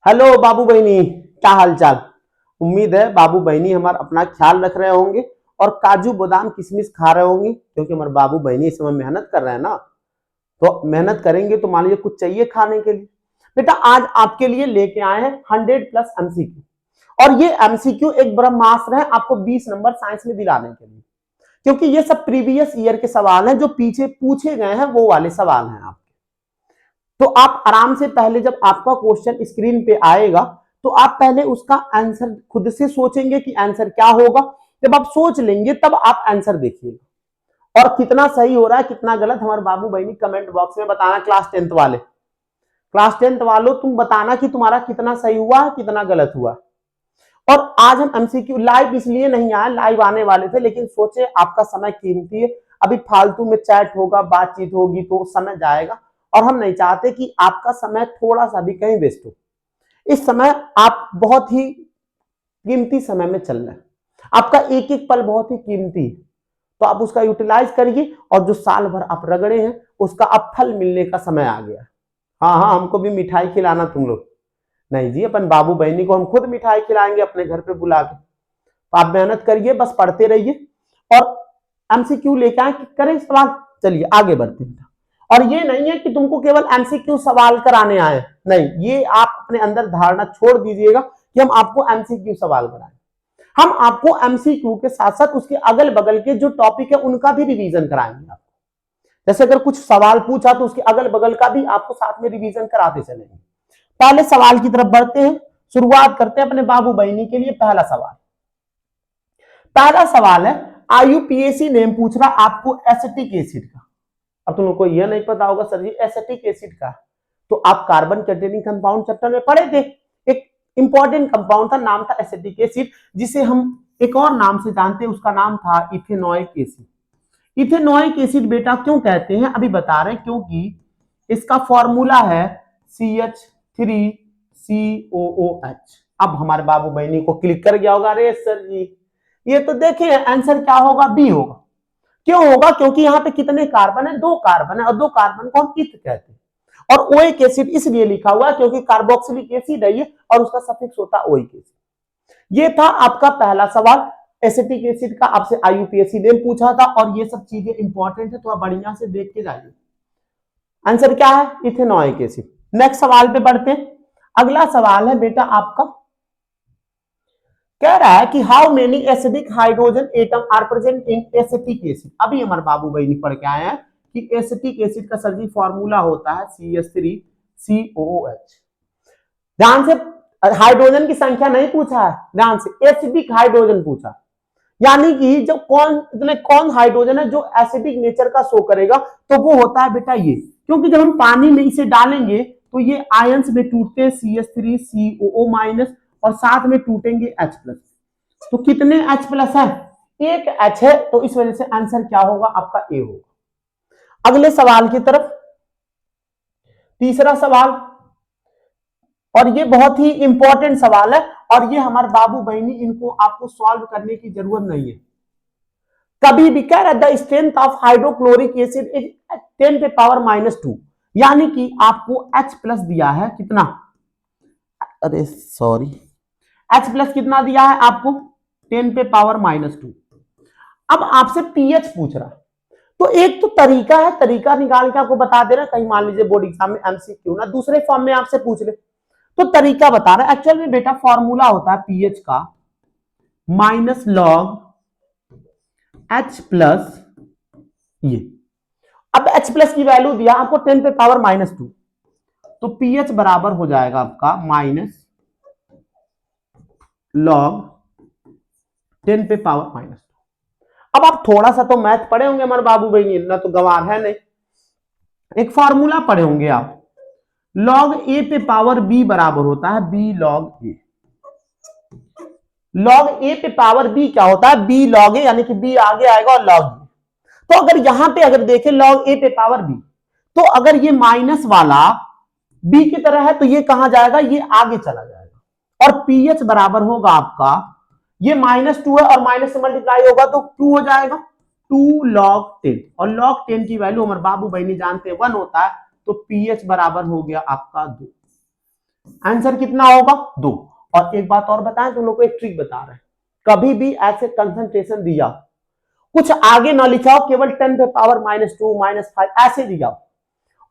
Hello बाबू बहनी, क्या हाल चाल। उम्मीद है बाबू बहनी हमारा अपना ख्याल रख रहे होंगे और काजू बादाम किशमिश खा रहे होंगे, क्योंकि हमारे बाबू बहनी इस समय मेहनत कर रहे हैं ना। तो मेहनत करेंगे तो मान लीजिए कुछ चाहिए खाने के लिए। बेटा आज आपके लिए लेके आए हैं 100+ एमसीक्यू, और ये एमसीक्यू एक ब्रह्मास्त्र है आपको 20 नंबर साइंस में दिलाने के लिए, क्योंकि ये सब प्रीवियस ईयर के सवाल हैं जो पीछे पूछे गए हैं, वो वाले सवाल हैं आप। तो आप आराम से पहले जब आपका क्वेश्चन स्क्रीन पे आएगा तो आप पहले उसका आंसर खुद से सोचेंगे कि आंसर क्या होगा। जब आप सोच लेंगे तब आप आंसर देखिएगा, और कितना सही हो रहा है कितना गलत हमारे बाबू बहनी कमेंट बॉक्स में बताना। क्लास 10th वाले, क्लास 10th वालों तुम बताना कि तुम्हारा कितना सही हुआ कितना गलत हुआ। और आज हम एमसीक्यू लाइव इसलिए नहीं आए, लाइव आने वाले थे लेकिन सोचे आपका समय कीमती है, अभी फालतू में चैट होगा बातचीत होगी तो समय जाएगा, और हम नहीं चाहते कि आपका समय थोड़ा सा भी कहीं वेस्ट हो। इस समय आप बहुत ही कीमती समय में चल रहे हैं, आपका एक एक पल बहुत ही कीमती है, तो आप उसका यूटिलाइज करिए, और जो साल भर आप रगड़े हैं उसका अब फल मिलने का समय आ गया। हाँ हाँ, हमको भी मिठाई खिलाना तुम लोग। नहीं जी, अपन बाबू बहनी को हम खुद मिठाई खिलाएंगे अपने घर पे बुला के। तो आप मेहनत करिए, बस पढ़ते रहिए और एमसीक्यू लेके आए कि करें सवाल। चलिए आगे बढ़ते हैं। और ये नहीं है कि तुमको केवल एमसीक्यू सवाल कराने आए, नहीं, ये आप अपने अंदर धारणा छोड़ दीजिएगा कि हम आपको एमसीक्यू सवाल कराएं। हम आपको एमसीक्यू के साथ साथ उसके अगल बगल के जो टॉपिक है उनका भी रिवीजन कराएंगे आपको। जैसे अगर कुछ सवाल पूछा तो उसके अगल बगल का भी आपको साथ में रिवीजन कराते चलेंगे। पहले सवाल की तरफ बढ़ते हैं, शुरुआत करते हैं अपने बाबू बहनी के लिए। पहला सवाल, पहला सवाल है आईयूपीएसी नेम पूछ रहा आपको एसिटिक एसिड का। अब तुम लोग को यह नहीं पता होगा सर जी एसिटिक एसिड का, तो आप कार्बन कंटेनिंग कंपाउंड चैप्टर में पढ़े थे। एक इंपॉर्टेंट कंपाउंड था, नाम था एसिटिक एसिड, जिसे हम एक और नाम से जानते हैं, उसका नाम था इथेनॉइक एसिड। इथेनॉइक एसिड बेटा क्यों कहते हैं अभी बता रहे हैं, क्योंकि इसका फॉर्मूला है CH3COOH। अब हमारे बाबू बहनी को क्लिक कर गया होगा, अरे सर जी ये तो देखे आंसर क्या होगा, बी होगा। क्यों होगा, क्योंकि यहाँ पे कितने कार्बन है, 2 कार्बन है, और 2 कार्बन को हम इथ कहते हैं। और ओइक एसिड इसलिए लिखा हुआ है क्योंकि कार्बोक्सिलिक एसिड है ये, और उसका सफिक्स होता है ओइक एसिड। ये था आपका पहला सवाल। एसिटिक एसिड का आपसे आईयूपीएसी नेम पूछा था, और ये सब चीजें इंपॉर्टेंट है तो आप बढ़िया से देख के जाइए। आंसर क्या है, इथेनॉइक एसिड। नेक्स्ट सवाल पे बढ़ते हैं। अगला सवाल है बेटा आपका, कह रहा है कि how many acidic hydrogen atom are present in acetic acid. अभी हमारे बाबू बहनी पढ़ के आए हैं कि एसिटिक एसिड का सर जी फॉर्मूला होता है CH3COOH। ध्यान से, हाइड्रोजन की संख्या नहीं पूछा है, ध्यान से एसिडिक हाइड्रोजन पूछा, यानी कि जो कौन हाइड्रोजन है जो एसिडिक नेचर का शो करेगा, तो वो होता है बेटा ये। क्योंकि जब हम पानी में इसे डालेंगे तो ये आयंस में टूटते हैं CH3COO- और साथ में टूटेंगे H+। तो कितने H+ है, एक H है, तो इस वजह से आंसर क्या होगा आपका ए होगा। अगले सवाल की तरफ, तीसरा सवाल, और ये बहुत ही इंपॉर्टेंट सवाल है, और ये हमारे बाबू बहनी इनको आपको सॉल्व करने की जरूरत नहीं है कभी भी। कह रहा है the strength of hydrochloric acid is 10⁻², यानी कि आपको H+ दिया है कितना, अरे सॉरी, H+ कितना दिया है आपको 10⁻²। अब आपसे पीएच पूछ रहा है, तो एक तो तरीका है, तरीका निकाल के आपको बता दे रहा है, कहीं मान लीजिए बोर्ड एग्जाम में एमसीक्यू ना दूसरे फॉर्म में आपसे पूछ ले, तो तरीका बता रहा है। एक्चुअल में बेटा फॉर्मूला होता है पीएच का -log H+, ये। अब H+ की वैल्यू दिया आपको 10⁻², तो पीएच बराबर हो जाएगा आपका -log 10⁻²। अब आप थोड़ा सा तो मैथ पढ़े होंगे हमारे बाबू बहनी, ना तो गवार है नहीं। एक फॉर्मूला पढ़े होंगे आप, log a पे पावर b बराबर होता है b log a। log a पे पावर b क्या होता है, b log a, यानी कि b आगे आएगा और log a। तो अगर यहां पे अगर देखें log a पे पावर b, तो अगर ये माइनस वाला b की तरह है तो ये कहां जाएगा, ये आगे चला जाएगा। और pH बराबर होगा आपका, ये -2 है और माइनस से मल्टीप्लाई होगा तो 2 हो जाएगा, 2 log 10। और log 10 की वैल्यू हमारे बाबू बहनी जानते हैं 1 होता है, तो pH बराबर हो गया आपका 2। आंसर कितना होगा 2। और एक बात और बताएं, तुम लोग को एक ट्रिक बता रहे हैं, कभी भी ऐसे कंसंट्रेशन दिया कुछ आगे ना लिखाओ, केवल 10 पे पावर -2 -5 ऐसे दिया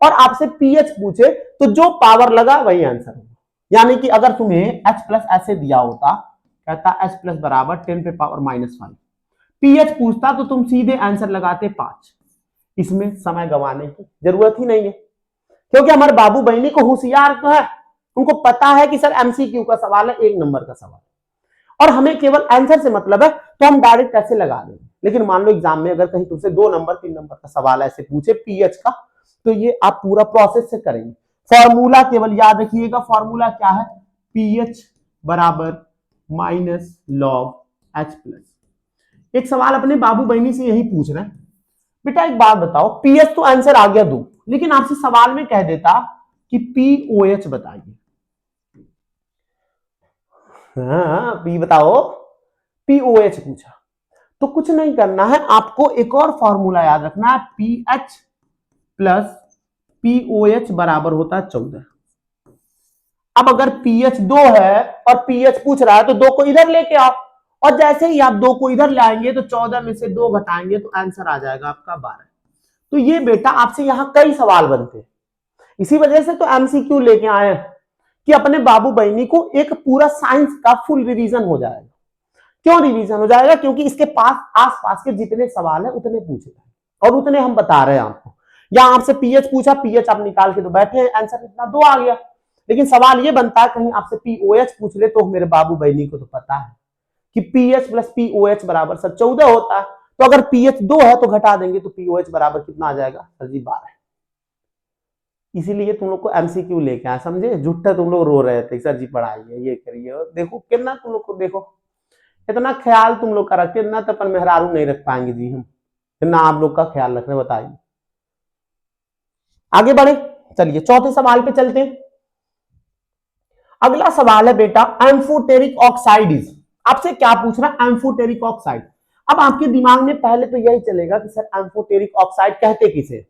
और आपसे पीएच पूछे तो जो पावर लगा वही आंसर होगा। यानी कि अगर तुम्हें H प्लस ऐसे दिया होता, कहता H प्लस बराबर 10 पे पावर -5, पीएच पूछता तो तुम सीधे आंसर लगाते 5। इसमें समय गंवाने की जरूरत ही नहीं है, क्योंकि हमारे बाबू बहनी को होशियार तो है, उनको पता है कि सर एमसीक्यू का सवाल है, 1 नंबर का सवाल, और हमें केवल आंसर से मतलब है, तो हम डायरेक्ट ऐसे लगा देंगे। लेकिन मान लो एग्जाम में अगर कहीं तुमसे 2 नंबर 3 नंबर का सवाल ऐसे पूछे पीएच का, तो ये आप पूरा प्रोसेस से करेंगे। फॉर्मूला केवल याद रखिएगा, फॉर्मूला क्या है, पीएच बराबर माइनस लॉग एच प्लस। एक सवाल अपने बाबू बहनी से यही पूछ रहे हैं, बेटा एक बात बताओ, पीएच तो आंसर आ गया 2, लेकिन आपसे सवाल में कह देता कि पीओएच बताइए। हाँ पी बताओ, पीओएच पूछा तो कुछ नहीं करना है, आपको एक और फॉर्मूला याद रखना है, पीएच प्लस पीओएच बराबर होता है 14। अब अगर पीएच 2 है और पीएच पूछ रहा है तो 2 को इधर लेके आओ, और जैसे ही आप 2 को इधर लाएंगे तो 14 में से 2 घटाएंगे तो आंसर आ जाएगा आपका 12। तो ये बेटा आपसे यहां कई सवाल बनते हैं, इसी वजह से तो एमसीक्यू लेके आए कि अपने बाबू बहनी को एक पूरा साइंस का फुल रिवीजन हो जाएगा। क्यों रिवीजन हो जाएगा, क्योंकि इसके पास आसपास के जितने सवाल है उतने पूछे और उतने हम बता रहे हैं आपको। यहां आपसे पीएच पूछा, पीएच आप निकाल के तो बैठे, आंसर इतना 2 आ गया, लेकिन सवाल ये बनता है कहीं आपसे पीओएच पूछ ले तो मेरे बाबू बहनी को तो पता है कि पीएच प्लस पीओएच बराबर सर 14 होता है, तो अगर पीएच 2 है तो घटा देंगे तो पीओएच बराबर कितना आ जाएगा सर जी 12। इसीलिए तुम लोग को एमसीक्यू लेके आए, समझे, झूठा तुम लोग रो रहे थे सर जी पढ़ाइए ये करिए, और देखो कितना तुम लोग को, देखो इतना ख्याल तुम लोग का रखते, इतना तो अपन मेहरारू नहीं रख पाएंगे जी हम, इतना आप लोग का ख्याल रख रहे, बताइए। आगे बढ़े, चलिए चौथे सवाल पे चलते हैं। अगला सवाल है बेटा, एम्फोटेरिक ऑक्साइड इज, आपसे क्या पूछ रहा है, एम्फोटेरिक ऑक्साइड। अब आपके दिमाग में पहले तो यही चलेगा कि सर एम्फोटेरिक ऑक्साइड कहते किसे,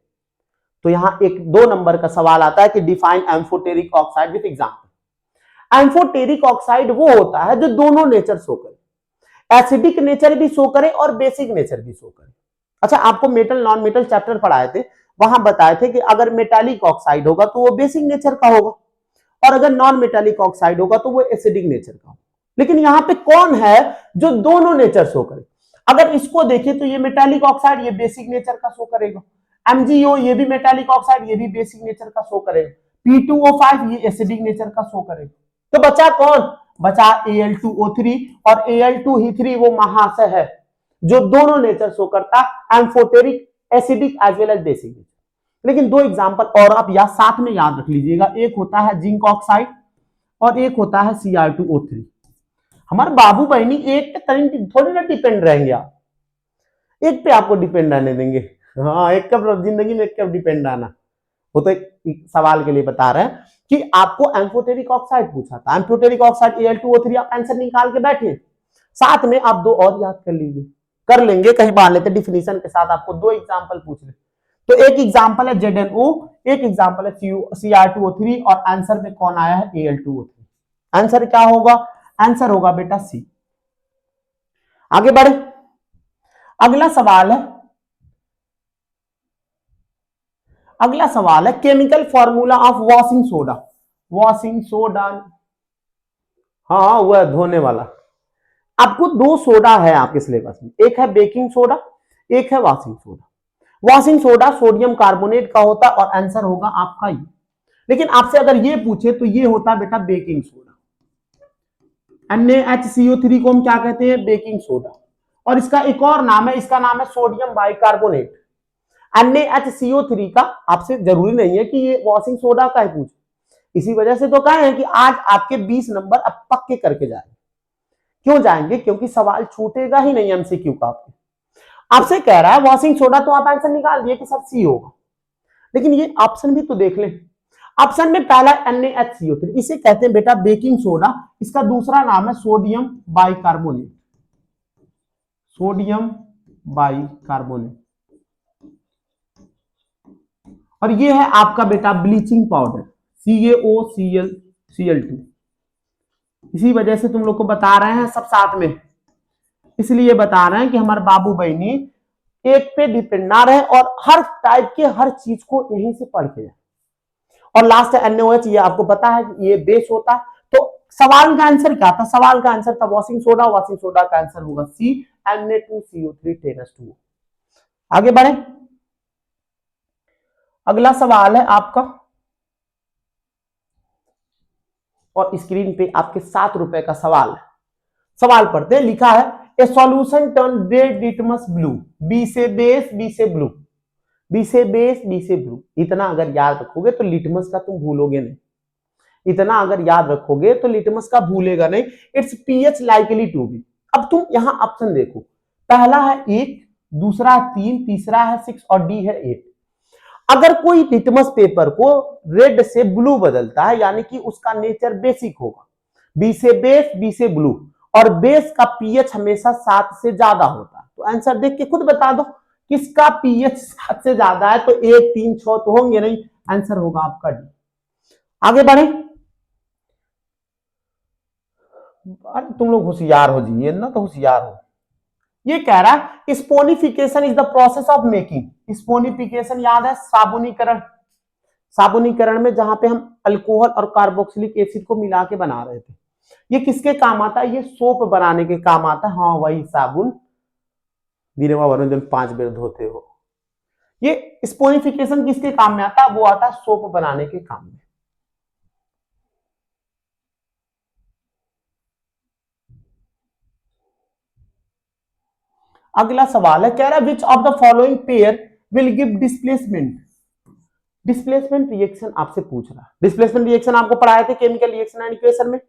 तो यहां एक 2 नंबर का सवाल आता है कि define amphoteric oxide with example. Amphoteric oxide वो होता है जो दोनों नेचर शो करे, एसिडिक नेचर भी शो करे और बेसिक नेचर भी शो करे। अच्छा, आपको मेटल नॉन मेटल चैप्टर पढ़ाए थे, वहां बताए थे कि अगर मेटालिक ऑक्साइड होगा तो वो बेसिक नेचर का होगा, और अगर नॉन मेटालिक ऑक्साइड होगा तो वो एसिडिक नेचर का होगा। लेकिन यहां पे कौन है जो दोनों नेचर शो करे, अगर इसको देखें तो ये मेटालिक ऑक्साइड ये बेसिक नेचर का शो करेगा, MgO ये भी मेटालिक ऑक्साइड ये भी बेसिक नेचर का शो करेगा, P2O5 ये एसिडिक नेचर का शो करेगा। तो बचा कौन, बचा Al2O3, और Al2he3 वो महाशय है जो दोनों नेचर शो करता, amphoteric, acidic as well as basic nature. लेकिन 2 एग्जांपल और आप या साथ में याद रख लीजिएगा, एक होता है जिंक ऑक्साइड और एक होता है Cr2O3। हमारे बाबू बहनी एक पे थोड़ी ना डिपेंड रहेंगे, आप एक पे आपको डिपेंड रहने देंगे, हाँ एक कब जिंदगी में एक कब डिपेंड रहना, वो तो एक सवाल के लिए बता रहे हैं कि आपको एम्फोटेरिक ऑक्साइड पूछा था, एम्फोटेरिक ऑक्साइड Al2O3 आप आंसर निकाल के बैठे, साथ में आप 2 और याद कर लीजिए, कर लेंगे कहीं मान लेते डिफिनीशन के साथ, आपको 2 एग्जांपल पूछ रहे, तो एक एग्जांपल है ZnO, एक एग्जांपल है Cr2O3, और आंसर में कौन आया है Al2O3। आंसर क्या होगा, आंसर होगा बेटा सी। आगे बढ़े, अगला सवाल है, अगला सवाल है chemical formula of washing soda. Washing soda, हाँ वह धोने वाला। आपको 2 सोडा है आपके सिलेबस में, एक है बेकिंग सोडा, एक है washing soda. Washing soda sodium carbonate का होता और आंसर होगा आपका ये, लेकिन आपसे अगर ये पूछे तो ये होता बेटा बेकिंग सोडा। NaHCO3 को हम क्या कहते हैं, बेकिंग सोडा, और इसका एक और नाम है, इसका नाम है सोडियम बाइकार्बोनेट। NaHCO3 का आपसे जरूरी नहीं है कि ये वॉशिंग सोडा का है पूछ, इसी वजह से तो कहे हैं कि आज आपके 20 नंबर अब पक्के करके जाएंगे। क्यों जाएंगे, क्योंकि सवाल छूटेगा ही नहीं एमसीक्यू का। आपसे कह रहा है वॉशिंग सोडा, तो आप आंसर निकाल दिए कि सर सी होगा, लेकिन ये ऑप्शन भी तो देख लें। ऑप्शन में पहला NaHCO3, इसे कहते हैं बेटा बेकिंग सोडा, इसका दूसरा नाम है सोडियम बाइकार्बोनेट, सोडियम बाइकार्बोनेट, और ये है आपका बेटा ब्लीचिंग पाउडर CaOCl Cl2। इसी वजह से तुम लोग को बता रहे हैं सब साथ में, इसलिए बता रहे हैं कि हमारे बाबू बहनी एक पे डिपेंड ना रहे और हर टाइप के हर चीज को यहीं से पढ़ के जाए। और लास्ट है NaOH, ये आपको पता है कि ये बेस होता है। तो सवाल का आंसर क्या था? सवाल का आंसर था वॉशिंग सोडा। वॉशिंग सोडा का आंसर होगा C, Na2CO3 10:2। आगे बढ़े, अगला सवाल है आपका, और स्क्रीन पे आपके 7 रुपए का सवाल है। सवाल पढ़ते हैं, लिखा है a solution turn red litmus blue, B से बेस बी से ब्लू, बी से बेस बी से ब्लू। इतना अगर याद रखोगे तो लिटमस का तुम भूलोगे नहीं, इतना अगर याद रखोगे तो लिटमस का भूलेगा नहीं। It's pH likely to be. अब तुम यहां ऑप्शन देखो, पहला है 1, दूसरा है 3, तीसरा है 6 और डी है 8। अगर कोई लिटमस पेपर को रेड से ब्लू बदलता है यानी कि उसका नेचर बेसिक होगा, बी से बेस बी से ब्लू, और बेस का पीएच हमेशा 7 से ज्यादा होता है। तो आंसर देख के खुद बता दो किसका पीएच 7 से ज्यादा है। तो 1, 3, 6 तो होंगे नहीं, आंसर होगा आपका डी। आगे बढ़े, अरे तुम लोग होशियार हो जी, ये ना तो होशियार हो। ये कह रहा है saponification is the process of making. Saponification याद है, साबुनीकरण। साबुनीकरण में जहां पे हम अल्कोहल और कार्बोक्सिलिक एसिड को मिला के बना रहे थे, ये किसके काम आता है? ये सोप बनाने के काम आता है। हाँ वही साबुन, दिनवा वरुण जन 5 बेर धोते हो। ये स्पोनिफिकेशन किसके काम में आता है? वो आता है सोप बनाने के काम में। अगला सवाल है, कह रहा है which of the following pair will give displacement. Displacement reaction आपसे पूछ रहा है। डिस्प्लेसमेंट रिएक्शन आपको पढ़ाए थे केमिकल रिएक्शन एंड इक्वेशन में।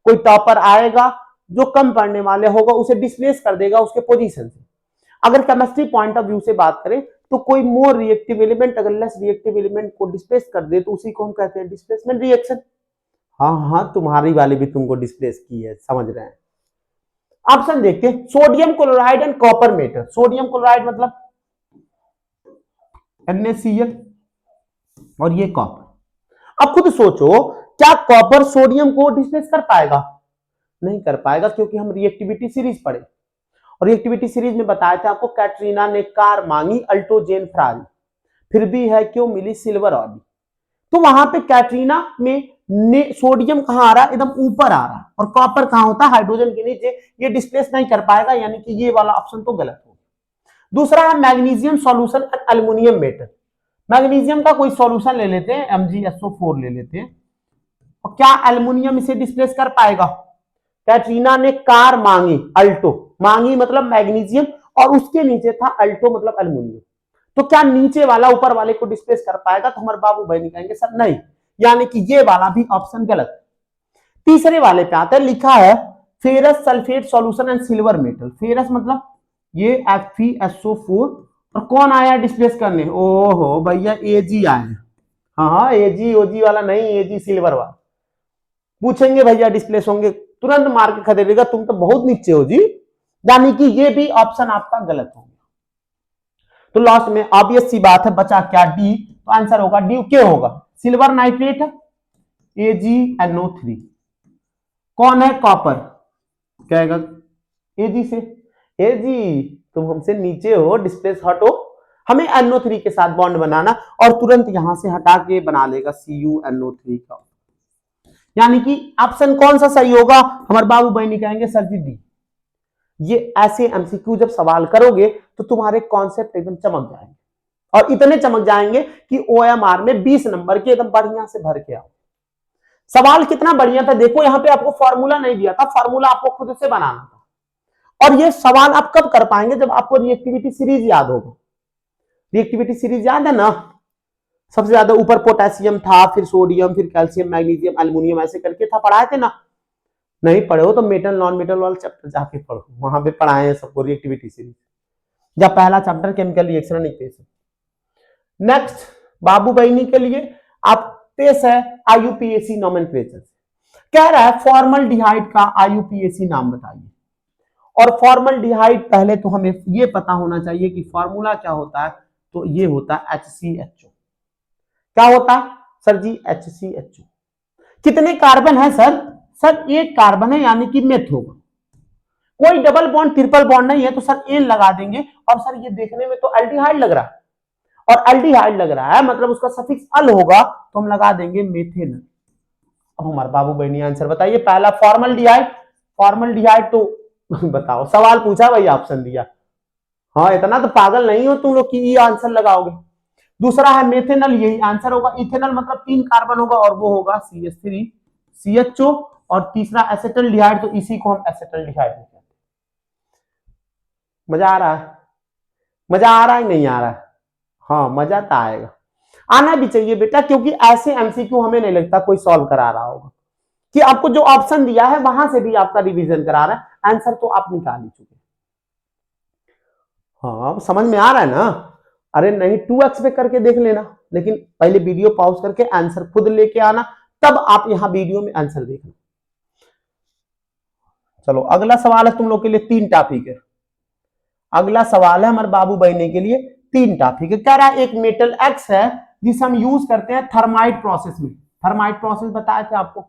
कोई टॉपर आएगा जो कम पढ़ने वाले होगा उसे डिस्प्लेस कर देगा उसके पोजीशन से। अगर केमिस्ट्री पॉइंट ऑफ व्यू से बात करें तो कोई मोर रिएक्टिव एलिमेंट अगर लेस रिएक्टिव एलिमेंट को डिस्प्लेस कर दे तो उसी को हम कहते हैं डिस्प्लेसमेंट रिएक्शन। हाँ हाँ, तुम्हारी वाली भी तुमको डिस्प्लेस की है, समझ रहे हैं। ऑप्शन देखते हैं, sodium chloride and copper metal. Sodium chloride मतलब NaCl और ये कॉपर। अब खुद सोचो, क्या कॉपर सोडियम को डिस्प्लेस कर पाएगा? नहीं कर पाएगा, क्योंकि हम रिएक्टिविटी सीरीज पढ़े और रिएक्टिविटी सीरीज में बताया था आपको, कैटरीना ने कार मांगी अल्टो जेन फरारी, फिर भी है क्यों मिली सिल्वर ऑडी। तो वहां पे कैटरीना में सोडियम कहां आ रहा है? एकदम ऊपर आ रहा है, और कॉपर कहां होता है? हाइड्रोजन के नीचे। ये डिस्प्लेस नहीं कर पाएगा, यानी कि ये वाला ऑप्शन तो गलत हो। दूसरा है magnesium solution and aluminium metal. Magnesium का कोई सॉल्यूशन ले लेते हैं, MgSO4 ले लेते हैं, और क्या एल्युमिनियम इसे डिस्प्लेस कर पाएगा? कैटरीना ने कार मांगी अल्टो, मांगी मतलब मैग्नीशियम, और उसके नीचे था अल्टो मतलब एल्युमिनियम। तो क्या नीचे वाला ऊपर वाले को डिस्प्लेस कर पाएगा? तो हमारे बाबू भाई कहेंगे सर नहीं, यानी कि ये वाला भी ऑप्शन गलत। तीसरे वाले पे आता है, लिखा है ferrous sulphate solution and silver metal. Ferrous मतलब ये FeSO4, और कौन आया डिस्प्लेस करने? ओहो भैया Ag आए। हाँ Ag ओजी वाला नहीं, Ag सिल्वर वाला। पूछेंगे भैया डिस्प्लेस होंगे, तुरंत मार के खदेड़ेगा तुम तो बहुत नीचे हो जी, यानी कि ये भी ऑप्शन आपका गलत हो गया। तो लास्ट में ऑब्वियस सी बात है, बचा क्या? डी। तो आंसर होगा डी। क्या होगा? Silver nitrate AgNO3। कौन है? कॉपर। कहेगा Ag से। Ag तुम हमसे नीचे हो, डिस्प्लेस हटो, हमें NO3 के साथ बॉन्ड बनाना, और तुरंत यहां से हटा के बना लेगा CuNO3 का। यानी कि ऑप्शन कौन सा सही होगा? हमारे बाबू बहनी कहेंगे सर जी डी। ये ऐसे MCQ जब सवाल करोगे तो तुम्हारे कॉन्सेप्ट एकदम चमक जाएंगे, और इतने चमक जाएंगे कि OMR में 20 नंबर के एकदम बढ़िया से भर के आओ। सवाल कितना बढ़िया था देखो, यहाँ पे आपको फॉर्मूला नहीं दिया था, फॉर्मूला आपको खुद से बनाना था। और ये सवाल आप कब कर पाएंगे? जब आपको रिएक्टिविटी सीरीज याद होगा। रिएक्टिविटी सीरीज याद है ना? सबसे ज्यादा ऊपर पोटेशियम था, फिर सोडियम, फिर कैल्शियम, मैग्नीशियम, एल्युमिनियम, ऐसे करके था। पढ़ाए थे ना? नहीं पढ़े हो तो मेटल नॉन मेटल वाला चैप्टर जाके पढ़ो, वहां पे पढ़ाए हैं सबको रिएक्टिविटी सीरीज, या पहला chapter chemical reaction and equation. Next बाबू बहनी के लिए आप पेश है IUPAC नोमेनक्लेचर। कह रहा है फॉर्मल्डिहाइड का IUPAC नाम बताइए। और फॉर्मल्डिहाइड पहले तो हमें ये पता होना चाहिए कि फॉर्मूला क्या होता है। तो ये होता है HCHO। क्या होता है सर जी? HCHO। कितने कार्बन है सर? सर एक कार्बन है, यानी कि मेथ होगा। कोई डबल बॉन्ड ट्रिपल बॉन्ड नहीं है, तो सर एन लगा देंगे। और सर ये देखने में तो एल्डिहाइड लग रहा है, और एल्डिहाइड लग रहा है मतलब उसका सफिक्स अल होगा, तो हम लगा देंगे मेथेनल। अब हमारे बाबू बहनी आंसर बताइए। पहला फॉर्मल्डिहाइड, फॉर्मल्डिहाइड तो बताओ, सवाल पूछा भाई ऑप्शन दिया। हाँ, इतना तो पागल नहीं हो तुम लोग कि ये आंसर लगाओगे। दूसरा है मेथेनल, यही आंसर होगा। इथेनल मतलब 3 कार्बन होगा और वो होगा CH3 CHO। और तीसरा एसिटल्डिहाइड, तो इसी को हम एसिटल्डिहाइड कहते हैं। मजा आ रहा है? मजा आ रहा है नहीं आ रहा है? हाँ, मजा तो आएगा, आना भी चाहिए बेटा, क्योंकि ऐसे MCQ हमें नहीं लगता कोई सॉल्व करा रहा होगा, कि आपको जो ऑप्शन दिया है वहां से भी आपका रिवीजन करा रहा है, आंसर तो आप निकाल ही चुके। हाँ, समझ में आ रहा है ना? अरे नहीं, 2x पे करके देख लेना, लेकिन पहले वीडियो पॉज करके आंसर खुद लेके आना, तब आप यहां वीडियो में आंसर देखना। चलो अगला सवाल है तुम लोग के लिए, 3 टॉपिक है। अगला सवाल है हमारे बाबू बहने के लिए, 3 टॉपिक है। कह रहा है एक मेटल एक्स है जिसे हम यूज करते हैं थर्माइट प्रोसेस में। थर्माइट प्रोसेस बताया था आपको,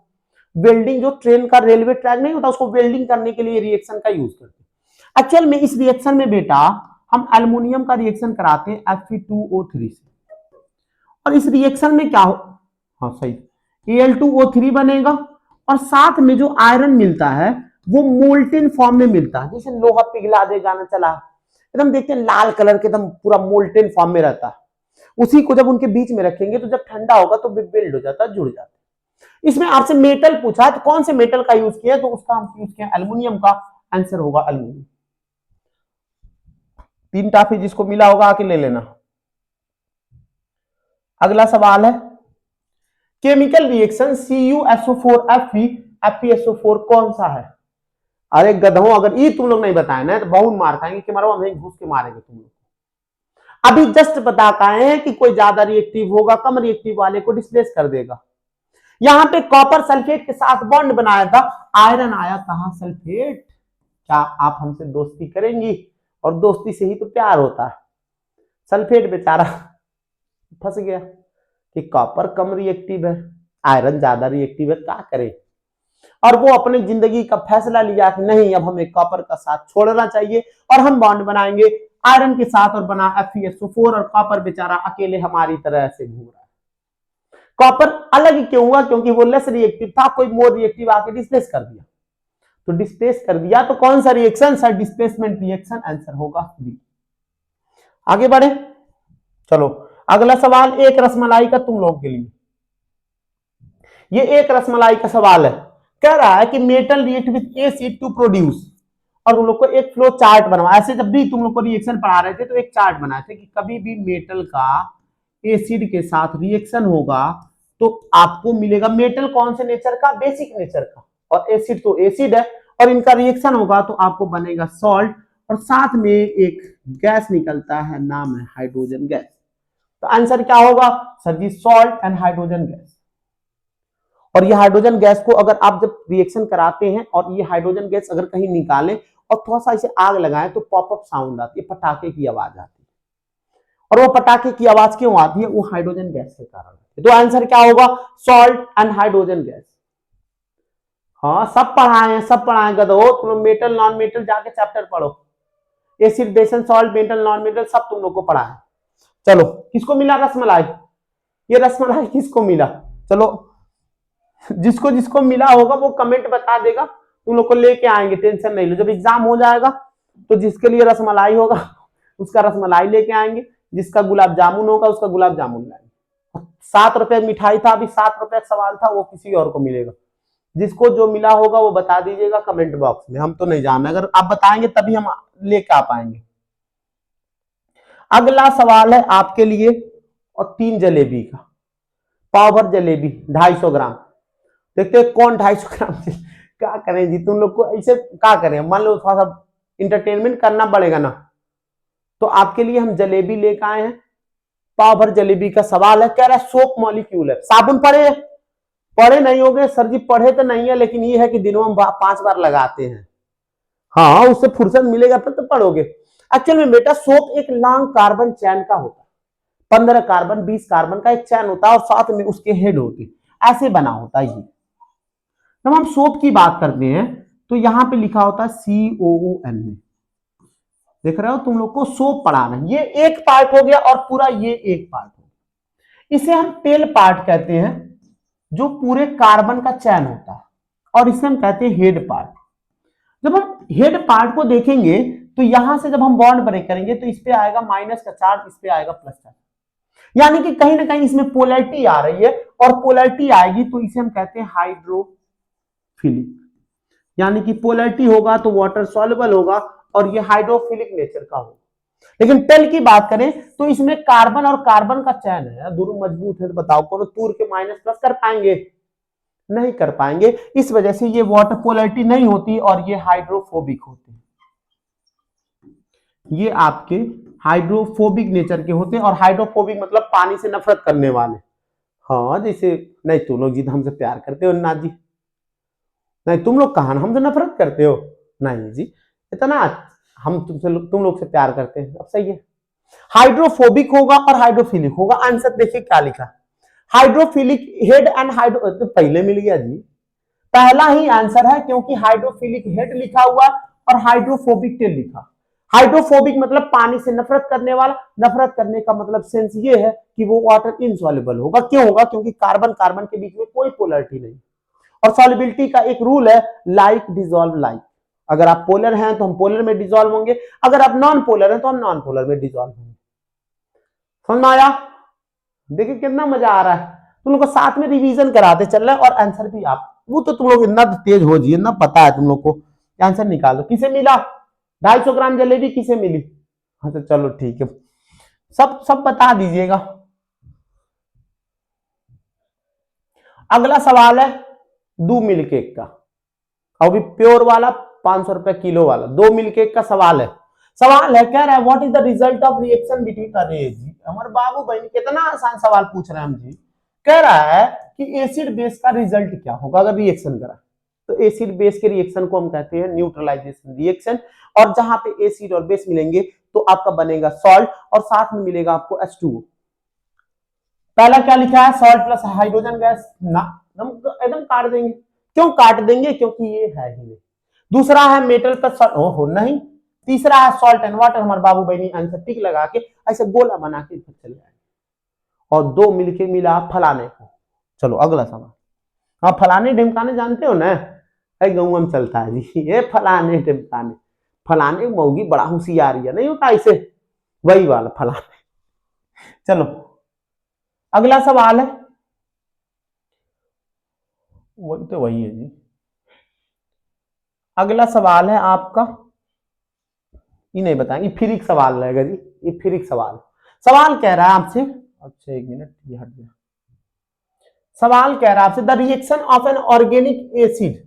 वेल्डिंग, जो ट्रेन का रेलवे ट्रैक नहीं होता, उसको वेल्डिंग करने के लिए रिएक्शन का यूज करते हैं। एक्चुअल में इस रिएक्शन में बेटा हम एल्युमिनियम का रिएक्शन कराते हैं Fe2O3 से, और इस रिएक्शन में क्या हो, हाँ सही, Al2O3 बनेगा, और साथ में जो आयरन मिलता है वो मोल्टेन फॉर्म में मिलता है। जैसे लोहा पिघला दे गाना चला, एकदम देखते हैं लाल कलर के, एकदम पूरा मोल्टेन फॉर्म में रहता है। उसी को जब उनके बीच में रखेंगे तो जब ठंडा होगा तो बिल्ड हो जाता है, जुड़ जाता है। इसमें आपसे मेटल पूछा है, तो कौन से मेटल का यूज किया, तो उसका हम यूज किया एल्युमिनियम का, आंसर होगा एल्युमिनियम। 3 टॉफी जिसको मिला होगा आके ले लेना। अगला सवाल है, केमिकल रिएक्शन CuSO4Fe FeSO4 कौन सा है? अरे गधों, अगर ये तुम लोग नहीं बताए ना तो बहुत मार खाएंगे कि मारो हमें घुस के मारेंगे तुम लोग। अभी जस्ट बता पाए हैं कि कोई ज्यादा रिएक्टिव होगा, कम रिएक्टिव वाले को डिस्प्लेस कर देगा। यहां पे कॉपर सल्फेट के साथ बॉन्ड बनाया था, आयरन आया कहां, सल्फेट। क्या आप हमसे दोस्ती करेंगी? और दोस्ती से ही तो प्यार होता है। सल्फेट बेचारा फंस गया कि कॉपर कम रिएक्टिव है, आयरन ज्यादा रिएक्टिव है, क्या करे। और वो अपनी जिंदगी का फैसला लिया कि नहीं, अब हमें कॉपर का साथ छोड़ना चाहिए और हम बॉन्ड बनाएंगे आयरन के साथ, और बना FeSO4। और कॉपर बेचारा अकेले हमारी तरह से घूम रहा है। कॉपर अलग क्यों हुआ? क्योंकि वो लेस रिएक्टिव था, कोई मोर रिएक्टिव आके डिस्प्लेस कर दिया। तो डिस्प्लेस कर दिया तो कौन सा reaction? Sir displacement reaction, answer होगा बी। आगे बढ़े, चलो अगला सवाल एक रसमलाई का तुम लोग के लिए। ये एक रसमलाई का सवाल है। कह रहा है कि metal react with acid to produce, और तुम लोग को एक फ्लो चार्ट बनवा। ऐसे जब भी तुम लोग को रिएक्शन पढ़ा रहे थे तो एक चार्ट बनाए थे कि कभी भी मेटल का एसिड के साथ रिएक्शन होगा तो आपको मिलेगा मेटल कौन से नेचर का? बेसिक नेचर का, और एसिड तो एसिड है, और इनका रिएक्शन होगा तो आपको बनेगा सॉल्ट, और साथ में एक गैस निकलता है, नाम है हाइड्रोजन गैस। तो आंसर क्या होगा sir ji? Salt and hydrogen gas. और ये हाइड्रोजन गैस को अगर आप जब रिएक्शन कराते हैं और ये हाइड्रोजन गैस अगर कहीं निकालें और थोड़ा सा इसे आग लगाएं तो पॉपअप साउंड आती है, पटाखे की आवाज आती है। और वो पटाखे की आवाज क्यों आती है? वो हाइड्रोजन गैस के कारण। तो आंसर क्या होगा? Salt and hydrogen gas. हाँ, सब पढ़ाए हैं, सब पढ़ाए गधो। तुम लोग मेटल नॉन मेटल जाके चैप्टर पढ़ो, एसिड बेसन सॉल्ट मेटल नॉन मेटल सब तुम लोग को पढ़ा है। चलो किसको मिला रसमलाई? ये रसमलाई किसको मिला? चलो जिसको जिसको मिला होगा वो कमेंट बता देगा, तुम लोग को लेके आएंगे, टेंशन नहीं लो। जब एग्जाम हो जाएगा तो जिसके लिए रसमलाई होगा उसका रसमलाई लेके आएंगे, जिसका गुलाब जामुन होगा उसका गुलाब जामुन लाएंगे। 7 रुपए मिठाई था, अभी 7 रुपए का सवाल था, वो किसी और को मिलेगा। जिसको जो मिला होगा वो बता दीजिएगा कमेंट बॉक्स में, हम तो नहीं जानना, अगर आप बताएंगे तभी हम लेके आ पाएंगे। अगला सवाल है आपके लिए, और 3 जलेबी का, पाव भर जलेबी 250 ग्राम। देखते हैं कौन 250 ग्राम से क्या करें जी, तुम लोग को ऐसे क्या करें, मान लो थोड़ा सा इंटरटेनमेंट करना पड़ेगा ना। तो आपके लिए हम जलेबी लेकर आए हैं, पाव भर जलेबी का सवाल है। कह रहा है सोप मॉलिक्यूल है। साबुन पढ़े? पढ़े नहीं होगे सर जी, पढ़े तो नहीं है, लेकिन ये है कि दिनों में 5 बार लगाते हैं। हाँ, उससे फुर्सत मिलेगा तो पढ़ोगे। एक्चुअल में बेटा सोप एक लॉन्ग कार्बन चैन का होता है, 15 कार्बन 20 कार्बन का एक चैन होता है, और साथ में उसके हेड होते, ऐसे बना होता है ये। जब हम सोप की बात करते हैं तो यहां पे लिखा होता है COON। देख रहे हो तुम लोग को सोप पढ़ाना, ये एक पार्ट हो गया और पूरा ये एक पार्ट हो गया। इसे हम टेल पार्ट कहते हैं, जो पूरे कार्बन का चयन होता है, और इसे हम कहते हैं हेड पार्ट। जब हम हेड पार्ट को देखेंगे तो यहां से जब हम बॉन्ड ब्रेक करेंगे तो इस पे आएगा माइनस का चार्ज, इस पे आएगा प्लस चार्ज, यानी कि कहीं ना कहीं इसमें पोलैरिटी आ रही है, और पोलैरिटी आएगी तो इसे हम कहते हैं हाइड्रोफिलिक, यानी कि पोलैरिटी होगा तो वाटर सॉल्युबल होगा और ये हाइड्रोफिलिक नेचर का होगा। लेकिन टेल की बात करें तो इसमें कार्बन और कार्बन का चयन है, दोनों मजबूत है, तो बताओ कौन तूर के माइनस प्लस कर पाएंगे? नहीं कर पाएंगे। इस वजह से ये वाटर पोलैरिटी नहीं होती और ये हाइड्रोफोबिक होते हैं, ये आपके हाइड्रोफोबिक नेचर के होते हैं। और हाइड्रोफोबिक मतलब पानी से नफरत करने वाले। हाँ, जैसे नहीं तुम लोग जी हमसे प्यार करते हो ना जी, नहीं तुम लोग कहा हमसे नफरत करते हो, नहीं जी इतना हम तुम लोग से प्यार करते हैं। अब सही है, हाइड्रोफोबिक होगा और हाइड्रोफिलिक होगा। आंसर देखिए क्या लिखा, हाइड्रोफिलिक हेड एंड हाइड्रो, तो पहले मिल गया जी, पहला ही आंसर है, क्योंकि हाइड्रोफिलिक हेड लिखा हुआ और हाइड्रोफोबिक टेल लिखा। हाइड्रोफोबिक मतलब पानी से नफरत करने वाला, नफरत करने का मतलब सेंस ये है कि वो वाटर इनसॉल्युबल होगा। क्यों होगा? क्योंकि कार्बन कार्बन के बीच में कोई पोलैरिटी नहीं, और सॉल्युबिलिटी का एक रूल है, लाइक डिसॉल्व लाइक। अगर आप पोलर हैं तो हम पोलर में डिसॉल्व होंगे, अगर आप नॉन पोलर हैं तो हम नॉन पोलर में डिसॉल्व होंगे। समझ में आया? देखिए कितना मजा आ रहा है, तुम लोग को साथ में रिवीजन कराते चल रहे हैं और आंसर भी आप, वो तो तुम लोग इतना तेज हो जी, इतना पता है तुम लोग को, आंसर निकाल दो। किसे मिला 250 ग्राम जलेबी, किसे मिली? हाँ तो चलो ठीक है, सब सब बता दीजिएगा। अगला सवाल है 2 मिल्क केक का, और भी प्योर वाला 500 रुपए किलो वाला 2 मिल्क केक का सवाल है। सवाल है, कह रहा है what is the result of reaction between, अरे जी हमारे बाबू बहन कितना आसान सवाल पूछ रहे हैं हम जी। कह रहा है कि एसिड बेस का रिजल्ट क्या होगा अगर रिएक्शन करा, तो एसिड बेस के रिएक्शन को हम कहते हैं न्यूट्रलाइजेशन रिएक्शन। और जहां पे एसिड और बेस मिलेंगे तो आपका बनेगा सॉल्ट, और साथ में मिलेगा आपको H2O। पहला क्या लिखा है, सॉल्ट प्लस हाइड्रोजन गैस, ना एकदम काट देंगे। क्यों काट देंगे? क्योंकि ये है ही नहीं। दूसरा है मेटल प्लस, ओहो नहीं। तीसरा है सॉल्ट एंड वाटर, हमारे बाबू बहनी आंसर टिक लगा के ऐसे गोला बना के चले जाएंगे, और 2 मिलके मिला फलाने को। चलो अगला सवाल, हाँ फलाने ढिमकाने जानते हो ना, गाँव में चलता है जी, ये फलाने ढिमकाने, फलाने मौगी बड़ा होशियारी है, नहीं होता इसे, वही वाला फलाने। चलो अगला सवाल है, वही तो वही है जी। अगला सवाल है आपका, ये नहीं बताएंगे, फिर सवाल रहेगा जी, ये फिर सवाल। सवाल कह रहा है आपसे, अच्छा एक मिनट ये हट गया। सवाल कह रहा है आपसे, the reaction of an organic acid,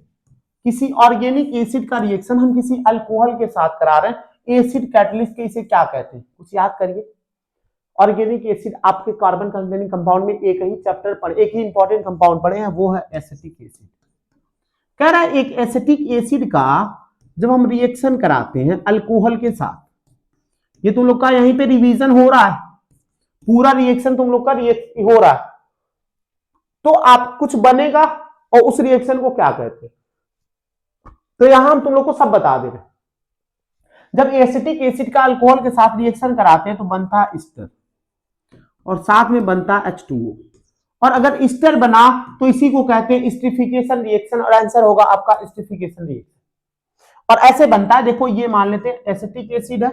किसी ऑर्गेनिक एसिड का रिएक्शन हम किसी अल्कोहल के साथ करा रहे हैं, एसिड कैटलिस्ट के, इसे क्या कहते हैं? कुछ याद करिए। ऑर्गेनिक एसिड आपके कार्बन कंटेनिंग कंपाउंड में एक ही चैप्टर पढ़े, एक ही इंपॉर्टेंट कंपाउंड पढ़े हैं, वो है एसिटिक एसिड। कह रहा है एक एसिटिक एसिड का जब हम रिएक्शन कराते हैं अल्कोहल के साथ, ये तुम लोग का यहीं पे रिवीजन हो रहा है, पूरा रिएक्शन तुम लोग का हो रहा है, तो आप कुछ बनेगा और उस रिएक्शन को क्या कहते हैं, तो यहां हम तुम लोग को सब बता दे रहे। जब एसिटिक एसिड का अल्कोहल के साथ रिएक्शन कराते हैं तो बनता है ईस्टर, और साथ में बनता है H2O, और अगर ईस्टर बना तो इसी को कहते हैं स्टीरिफिकेशन रिएक्शन, और आंसर होगा आपका स्टीरिफिकेशन रिएक्शन। और ऐसे बनता है, देखो ये मान लेते हैं एसिटिक एसिड है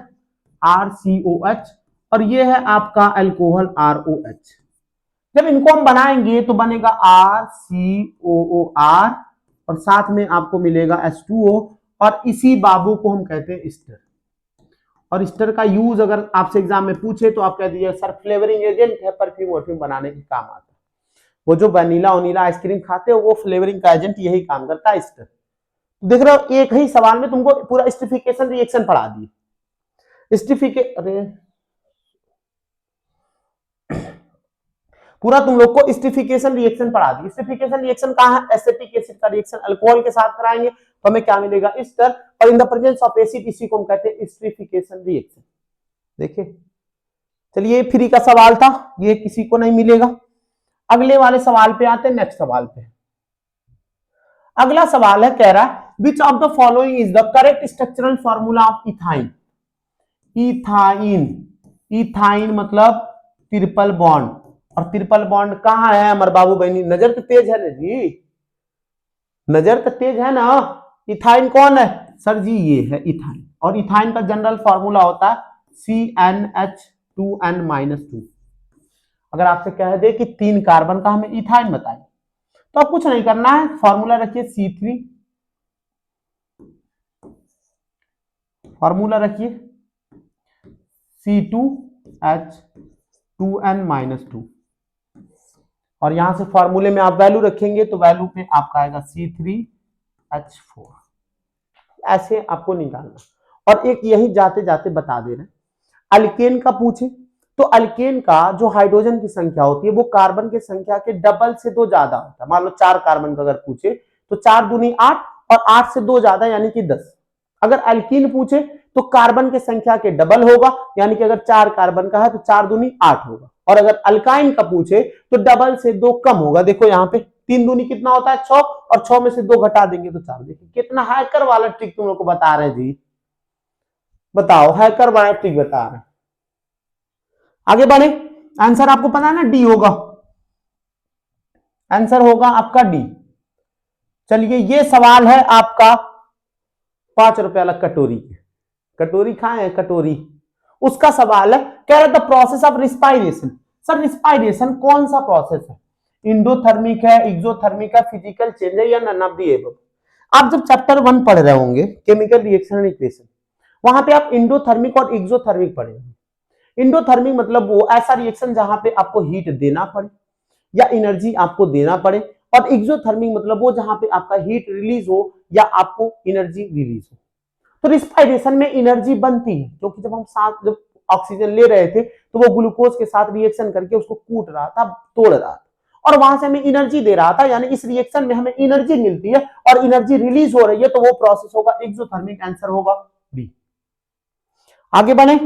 RCOH, और ये है आपका अल्कोहल ROH। जब इनको हम बनाएंगे तो बनेगा RCOOR, और साथ में आपको मिलेगा H2O, और इसी बाबू को हम कहते हैं ईस्टर। और ईस्टर का यूज अगर आपसे एग्जाम में पूछे तो आप कह दीजिए सर फ्लेवरिंग एजेंट है, परफ्यूम वर्फ्यूम बनाने के काम आता है। वो जो वनीला वनीला आइसक्रीम खाते हो वो फ्लेवरिंग का एजेंट यही काम करता है, ईस्टर। देख रहे हो एक ही सवाल में तुमको पूरा स्टीरिफिकेशन रिएक्शन पढ़ा दिए। पूरा तुम लोग को स्टीरिफिकेशन रिएक्शन पढ़ा दी। स्टीरिफिकेशन रिएक्शन कहां है? एसिटिक एसिड का रिएक्शन अल्कोहल के साथ कराएंगे तो हमें क्या मिलेगा? ईस्टर, और in the presence of acid इसी को हम कहते हैं स्टीरिफिकेशन रिएक्शन। देखिए चलिए फ्री का सवाल था, ये किसी को नहीं मिलेगा। अगले वाले सवाल पे आते हैं, नेक्स्ट सवाल पे। अगला सवाल है, कह रहा है which of the following is the correct structural formula of ethyne. Ethyne, ethyne मतलब ट्रिपल बॉन्ड, और ट्रिपल बॉन्ड कहां है हमारे बाबू बहनी? नजर तो तेज है ना जी, नजर तो तेज है ना। इथाइन कौन है सर जी? ये है इथाइन, और इथाइन का जनरल फॉर्मूला होता है CnH2n-2। अगर आपसे कह दे कि 3 कार्बन का हमें इथाइन बताइए, तो अब कुछ नहीं करना है, फॉर्मूला रखिए C3, फॉर्मूला रखिए C2H2n-2, और यहां से फॉर्मूले में आप वैल्यू रखेंगे तो वैल्यू पे आपका आएगा C3H4। ऐसे आपको निकालना। और एक यही जाते जाते बता दे रहे हैं, अल्केन का पूछे तो अल्केन का जो हाइड्रोजन की संख्या होती है वो कार्बन की संख्या के डबल से 2 ज्यादा होता है। मान लो 4 कार्बन का अगर पूछे तो 4 दूनी 8, और 8 से 2 ज्यादा यानी कि 10। अगर अल्कीन पूछे तो कार्बन की संख्या के डबल होगा, यानी कि अगर 4 कार्बन का है तो 4 दूनी 8 होगा। और अगर अल्काइन का पूछे तो डबल से 2 कम होगा। देखो यहाँ पे 3 दूनी कितना होता है 6, और 6 में से 2 घटा देंगे तो 4। देखिए कितना हैकर वाला ट्रिक तुम लोग को बता रहे हैं जी, बताओ, हैकर वाला ट्रिक बता रहे हैं। आगे बढ़े, आंसर आपको पता है ना, डी होगा, आंसर होगा आपका डी। चलिए ये सवाल है आपका 5 रुपए वाला कटोरी, कटोरी खाए कटोरी, उसका सवाल है, कह रहा था process of respiration. Sir respiration कौन सा प्रोसेस है? इंडोथर्मिक है, एक्सोथर्मिक है, फिजिकल चेंज है, या नन ऑफ द एबव? आप जब चैप्टर 1 पढ़ रहे होंगे केमिकल रिएक्शन एंड इक्वेशन, वहां पे आप इंडोथर्मिक और एक्सोथर्मिक पढ़ेंगे। इंडोथर्मिक मतलब वो ऐसा रिएक्शन जहां पे आपको हीट देना पड़े या एनर्जी आपको देना पड़े, और एक्सोथर्मिक मतलब वो जहां पे आपका हीट रिलीज हो या आपको एनर्जी रिलीज हो। तो रिस्पायरेशन में एनर्जी बनती है, क्योंकि जब हम सांस जब ऑक्सीजन ले रहे थे तो वो ग्लूकोज के साथ रिएक्शन करके उसको कूट रहा था, तोड़ रहा था, और वहां से हमें एनर्जी दे रहा था, यानी इस रिएक्शन में हमें एनर्जी मिलती है और एनर्जी रिलीज हो रही है, तो वो प्रोसेस होगा एक्सोथर्मिक। आंसर होगा बी। आगे बढ़े,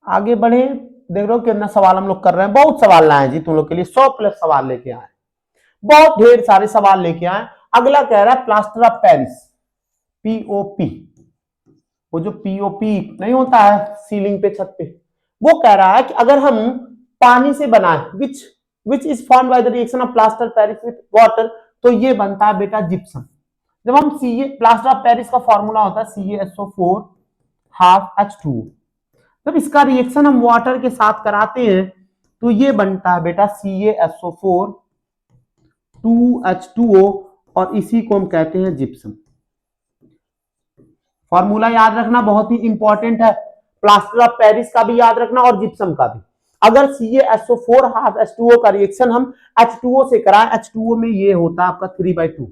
आगे बढ़े, देख रहे हो कितना सवाल हम लोग कर रहे हैं, बहुत सवाल लाए जी तुम लोग के लिए, 100+ सवाल लेके आए, बहुत ढेर सारे सवाल लेके आए। अगला कह रहा है प्लास्टर ऑफ पेरिस, पीओपी, वो जो पीओपी नहीं होता है सीलिंग पे छत पे, वो कह रहा है कि अगर हम पानी से बनाए which which is formed by the reaction of plaster Paris with water, तो ये बनता है बेटा जिप्सम। जब हम सीए प्लास्टर ऑफ पेरिस का फॉर्मूला होता है CaSO4 हाफ H2O, जब इसका रिएक्शन हम वाटर के साथ कराते हैं तो ये बनता है बेटा CaSO4 2H2O, और इसी को हम कहते हैं जिप्सम। फॉर्मूला याद रखना बहुत ही इंपॉर्टेंट है, प्लास्टर ऑफ पेरिस का भी याद रखना और जिप्सम का भी। अगर CaSO4 हाफ H2O का रिएक्शन हम H2O से कराएं, H2O में ये होता है आपका 3/2,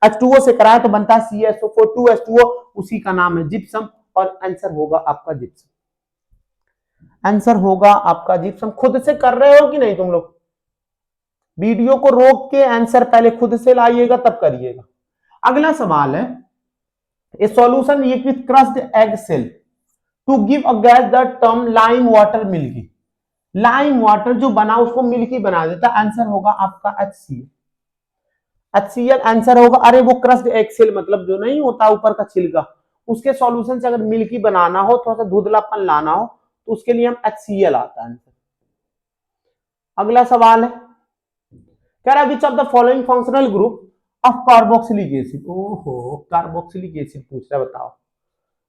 H2O से कराएं तो बनता है CaSO4 2H2O, उसी का नाम है जिप्सम, और आंसर होगा आपका जिप्सम। आंसर होगा आपका जिप्सम। खुद से कर रहे हो कि नहीं तुम लोग? वीडियो को रोक के आंसर पहले खुद से लाइएगा तब करिएगा। अगला सवाल है, a solution react with crushed egg shell to give a gas the turn lime water milky. Lime water जो बना उसको मिल्की बना देता, आंसर होगा आपका HCl। HCl आंसर होगा। अरे वो क्रस्ड एग सेल मतलब जो नहीं होता ऊपर का छिलका, उसके सॉल्यूशन से अगर मिल्की बनाना हो, थोड़ा सा धुंधलापन लाना हो, तो उसके लिए हम HCl आता है। अगला सवाल है, कह रहा है which of the following functional group of carboxylic acid. ओहो, कार्बोक्सिलिक एसिड पूछ रहा है, बताओ।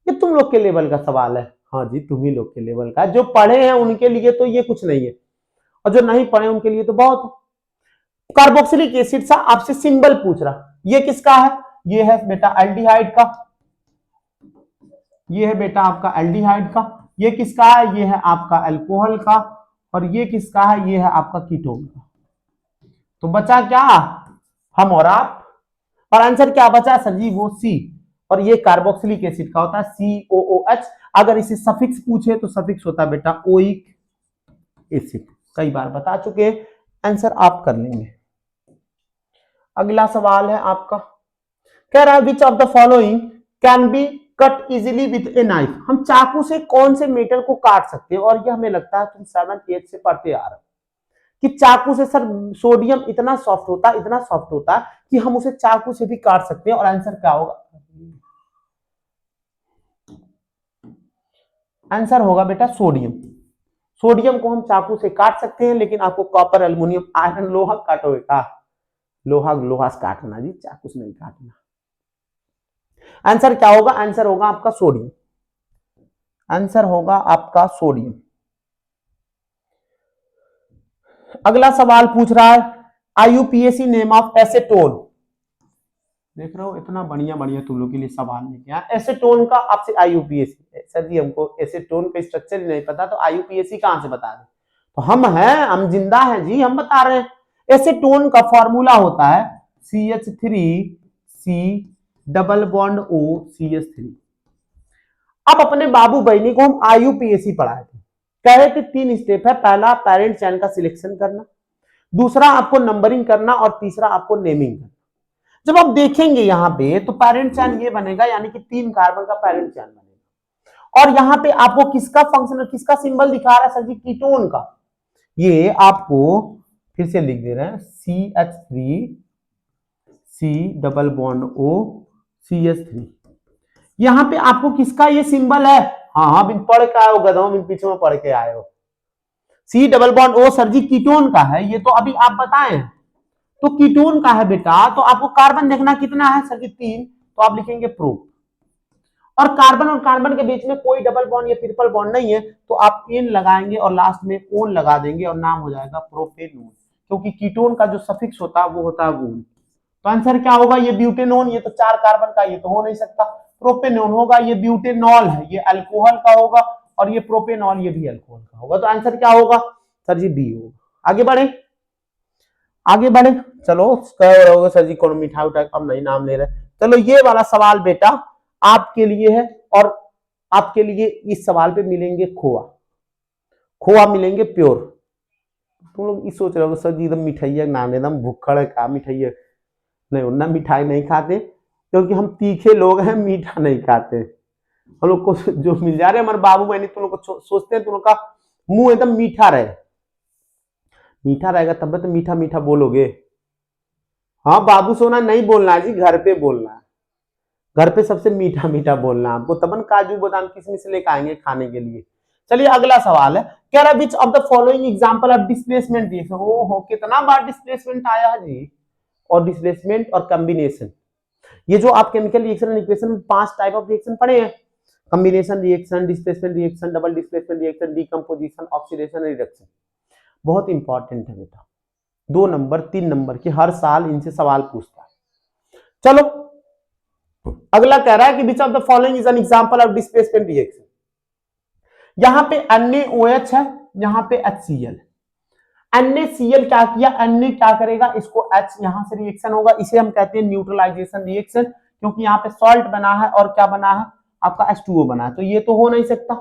ये तुम लोग के लेवल का सवाल है, हाँ जी तुम ही लोग के लेवल का। जो पढ़े हैं उनके लिए तो ये कुछ नहीं है, और जो नहीं पढ़े उनके लिए तो बहुत है। कार्बोक्सिलिक एसिड सा आपसे सिंबल पूछ रहा, ये किसका है? ये है बेटा एल्डिहाइड का, ये है बेटा आपका एल्डिहाइड का। ये किसका है? ये है आपका अल्कोहल का। और ये किसका है? ये है आपका कीटोन का। तो बचा क्या? हम और आप। और आंसर क्या बचा सर जी? वो सी। और ये कार्बोक्सिलिक एसिड का होता है COOH। अगर इसे सफिक्स पूछे तो सफिक्स होता है बेटा ओइक एसिड। कई बार बता चुके, आंसर आप कर लेंगे। अगला सवाल है आपका, कह रहा है which of the following can be cut easily with a knife. हम चाकू से कौन से मेटल को काट सकते हैं? और ये हमें लगता है तुम 7th 8th से पढ़ते आ रहे हो। कि चाकू से सर सोडियम इतना सॉफ्ट होता कि हम उसे चाकू से भी काट सकते हैं। और आंसर क्या होगा? आंसर होगा बेटा सोडियम। सोडियम को हम चाकू से काट सकते हैं, लेकिन आपको कॉपर, एल्युमिनियम, आयरन, लोहा काटोगे का? लोहा से काटना जी, चाकू से नहीं काटना। आंसर क्या होगा? आंसर होगा आपका सोडियम। आंसर होगा आपका सोडियम। अगला सवाल पूछ रहा है आईयूपीएसी नेम ऑफ एसीटोन। देख रहे हो इतना बढ़िया बढ़िया तुम लोग के लिए सवाल लेके आया। एसीटोन का आपसे आईयूपीएसी, सर जी हमको एसीटोन का स्ट्रक्चर ही नहीं पता तो आईयूपीएसी कहां से बता दें? तो हम जिंदा हैं जी, हम बता रहे हैं। एसीटोन का फॉर्मूला होता है CH3C double bond O CH3। अब अपने बाबू बहनी को हम आईयूपीएसी पढ़ाए थे, कहे थे 3 स्टेप है। पहला पेरेंट चैन का सिलेक्शन करना, दूसरा आपको नंबरिंग करना, और तीसरा आपको नेमिंग करना। जब आप देखेंगे यहां पे तो पेरेंट चैन ये बनेगा, यानी कि 3 कार्बन का पेरेंट चैन बनेगा। और यहां पे आपको किसका फंक्शन, किसका सिंबल दिखा रहा है सर जी? कीटोन का। ये आपको फिर से लिख दे रहे हैं CH3C double bond O CH3। यहां पे आपको किसका ये सिंबल है? हाँ बिन पढ़ के आए हो गधों, बिन पीछे में पढ़ के आए हो। C double bond O sir ji ketone का है, ये तो अभी आप बताएं। तो कीटोन का है बेटा, तो आपको कार्बन देखना कितना है सर जी? 3। तो आप लिखेंगे प्रूफ। और कार्बन के बीच में कोई डबल बॉन्ड या ट्रिपल बॉन्ड नहीं है, तो आप एन लगाएंगे और लास्ट में ओन लगा देंगे और नाम हो जाएगा प्रोपेनोन, क्योंकि कीटोन का जो सफिक्स होता है वो होता है वोन। तो आंसर क्या होगा? ये ब्यूटेनोन, ये तो 4 कार्बन का, ये तो हो नहीं सकता। प्रोपेनोन होगा, ये ब्यूटेनॉल है, ये अल्कोहल का होगा, और ये प्रोपेनॉल, ये भी अल्कोहल का होगा। तो आंसर क्या होगा सर जी? बी होगा। आगे बढ़े चलो। सर जी कौन मिठाई उठाई हम नहीं नाम ले रहे। चलो ये वाला सवाल बेटा आपके लिए है, और आपके लिए इस सवाल पे मिलेंगे खोआ मिलेंगे प्योर। तुम लोग इस सोच रहे हो सर जी एकदम मिठाइया नाम एकदम भुक्खड़ है का मिठाइया? नहीं, उतना मिठाई नहीं खाते, क्योंकि हम तीखे लोग हैं, मीठा नहीं खाते। हम लोग को जो मिल जा रहे हमारे बाबू बहनी, तुम लोग को सोचते हैं तुम लोग का मुंह एकदम मीठा रहेगा तब तो मीठा मीठा बोलोगे। हाँ बाबू सोना नहीं बोलना जी, घर पे बोलना है। घर पे सबसे मीठा मीठा बोलना आपको, तबन काजू बादाम किसमिस लेकर आएंगे खाने के लिए। चलिए अगला सवाल है, कह रहा which of the following example of displacement reaction. ओहो कितना बार डिस्प्लेसमेंट आया है जी। और डिस्प्लेसमेंट और कॉम्बिनेशन, ये जो आप केमिकल रिएक्शन एंड इक्वेशन में 5 टाइप ऑफ रिएक्शन पढ़े हैं, combination reaction, displacement reaction, double displacement reaction, decomposition, oxidation, reduction, बहुत इंपॉर्टेंट है बेटा। 2 नंबर 3 नंबर के हर साल इनसे सवाल पूछता है। चलो अगला कह रहा है कि which of the following is an example of displacement reaction. यहां पे NaOH है, यहां पे HCl। NaCl क्या किया? Na क्या करेगा? इसको H यहां से रिएक्शन होगा, इसे हम कहते हैं न्यूट्रलाइजेशन रिएक्शन, क्योंकि यहाँ पे सॉल्ट बना है और क्या बना है? आपका H2O बना है, तो ये तो हो नहीं सकता।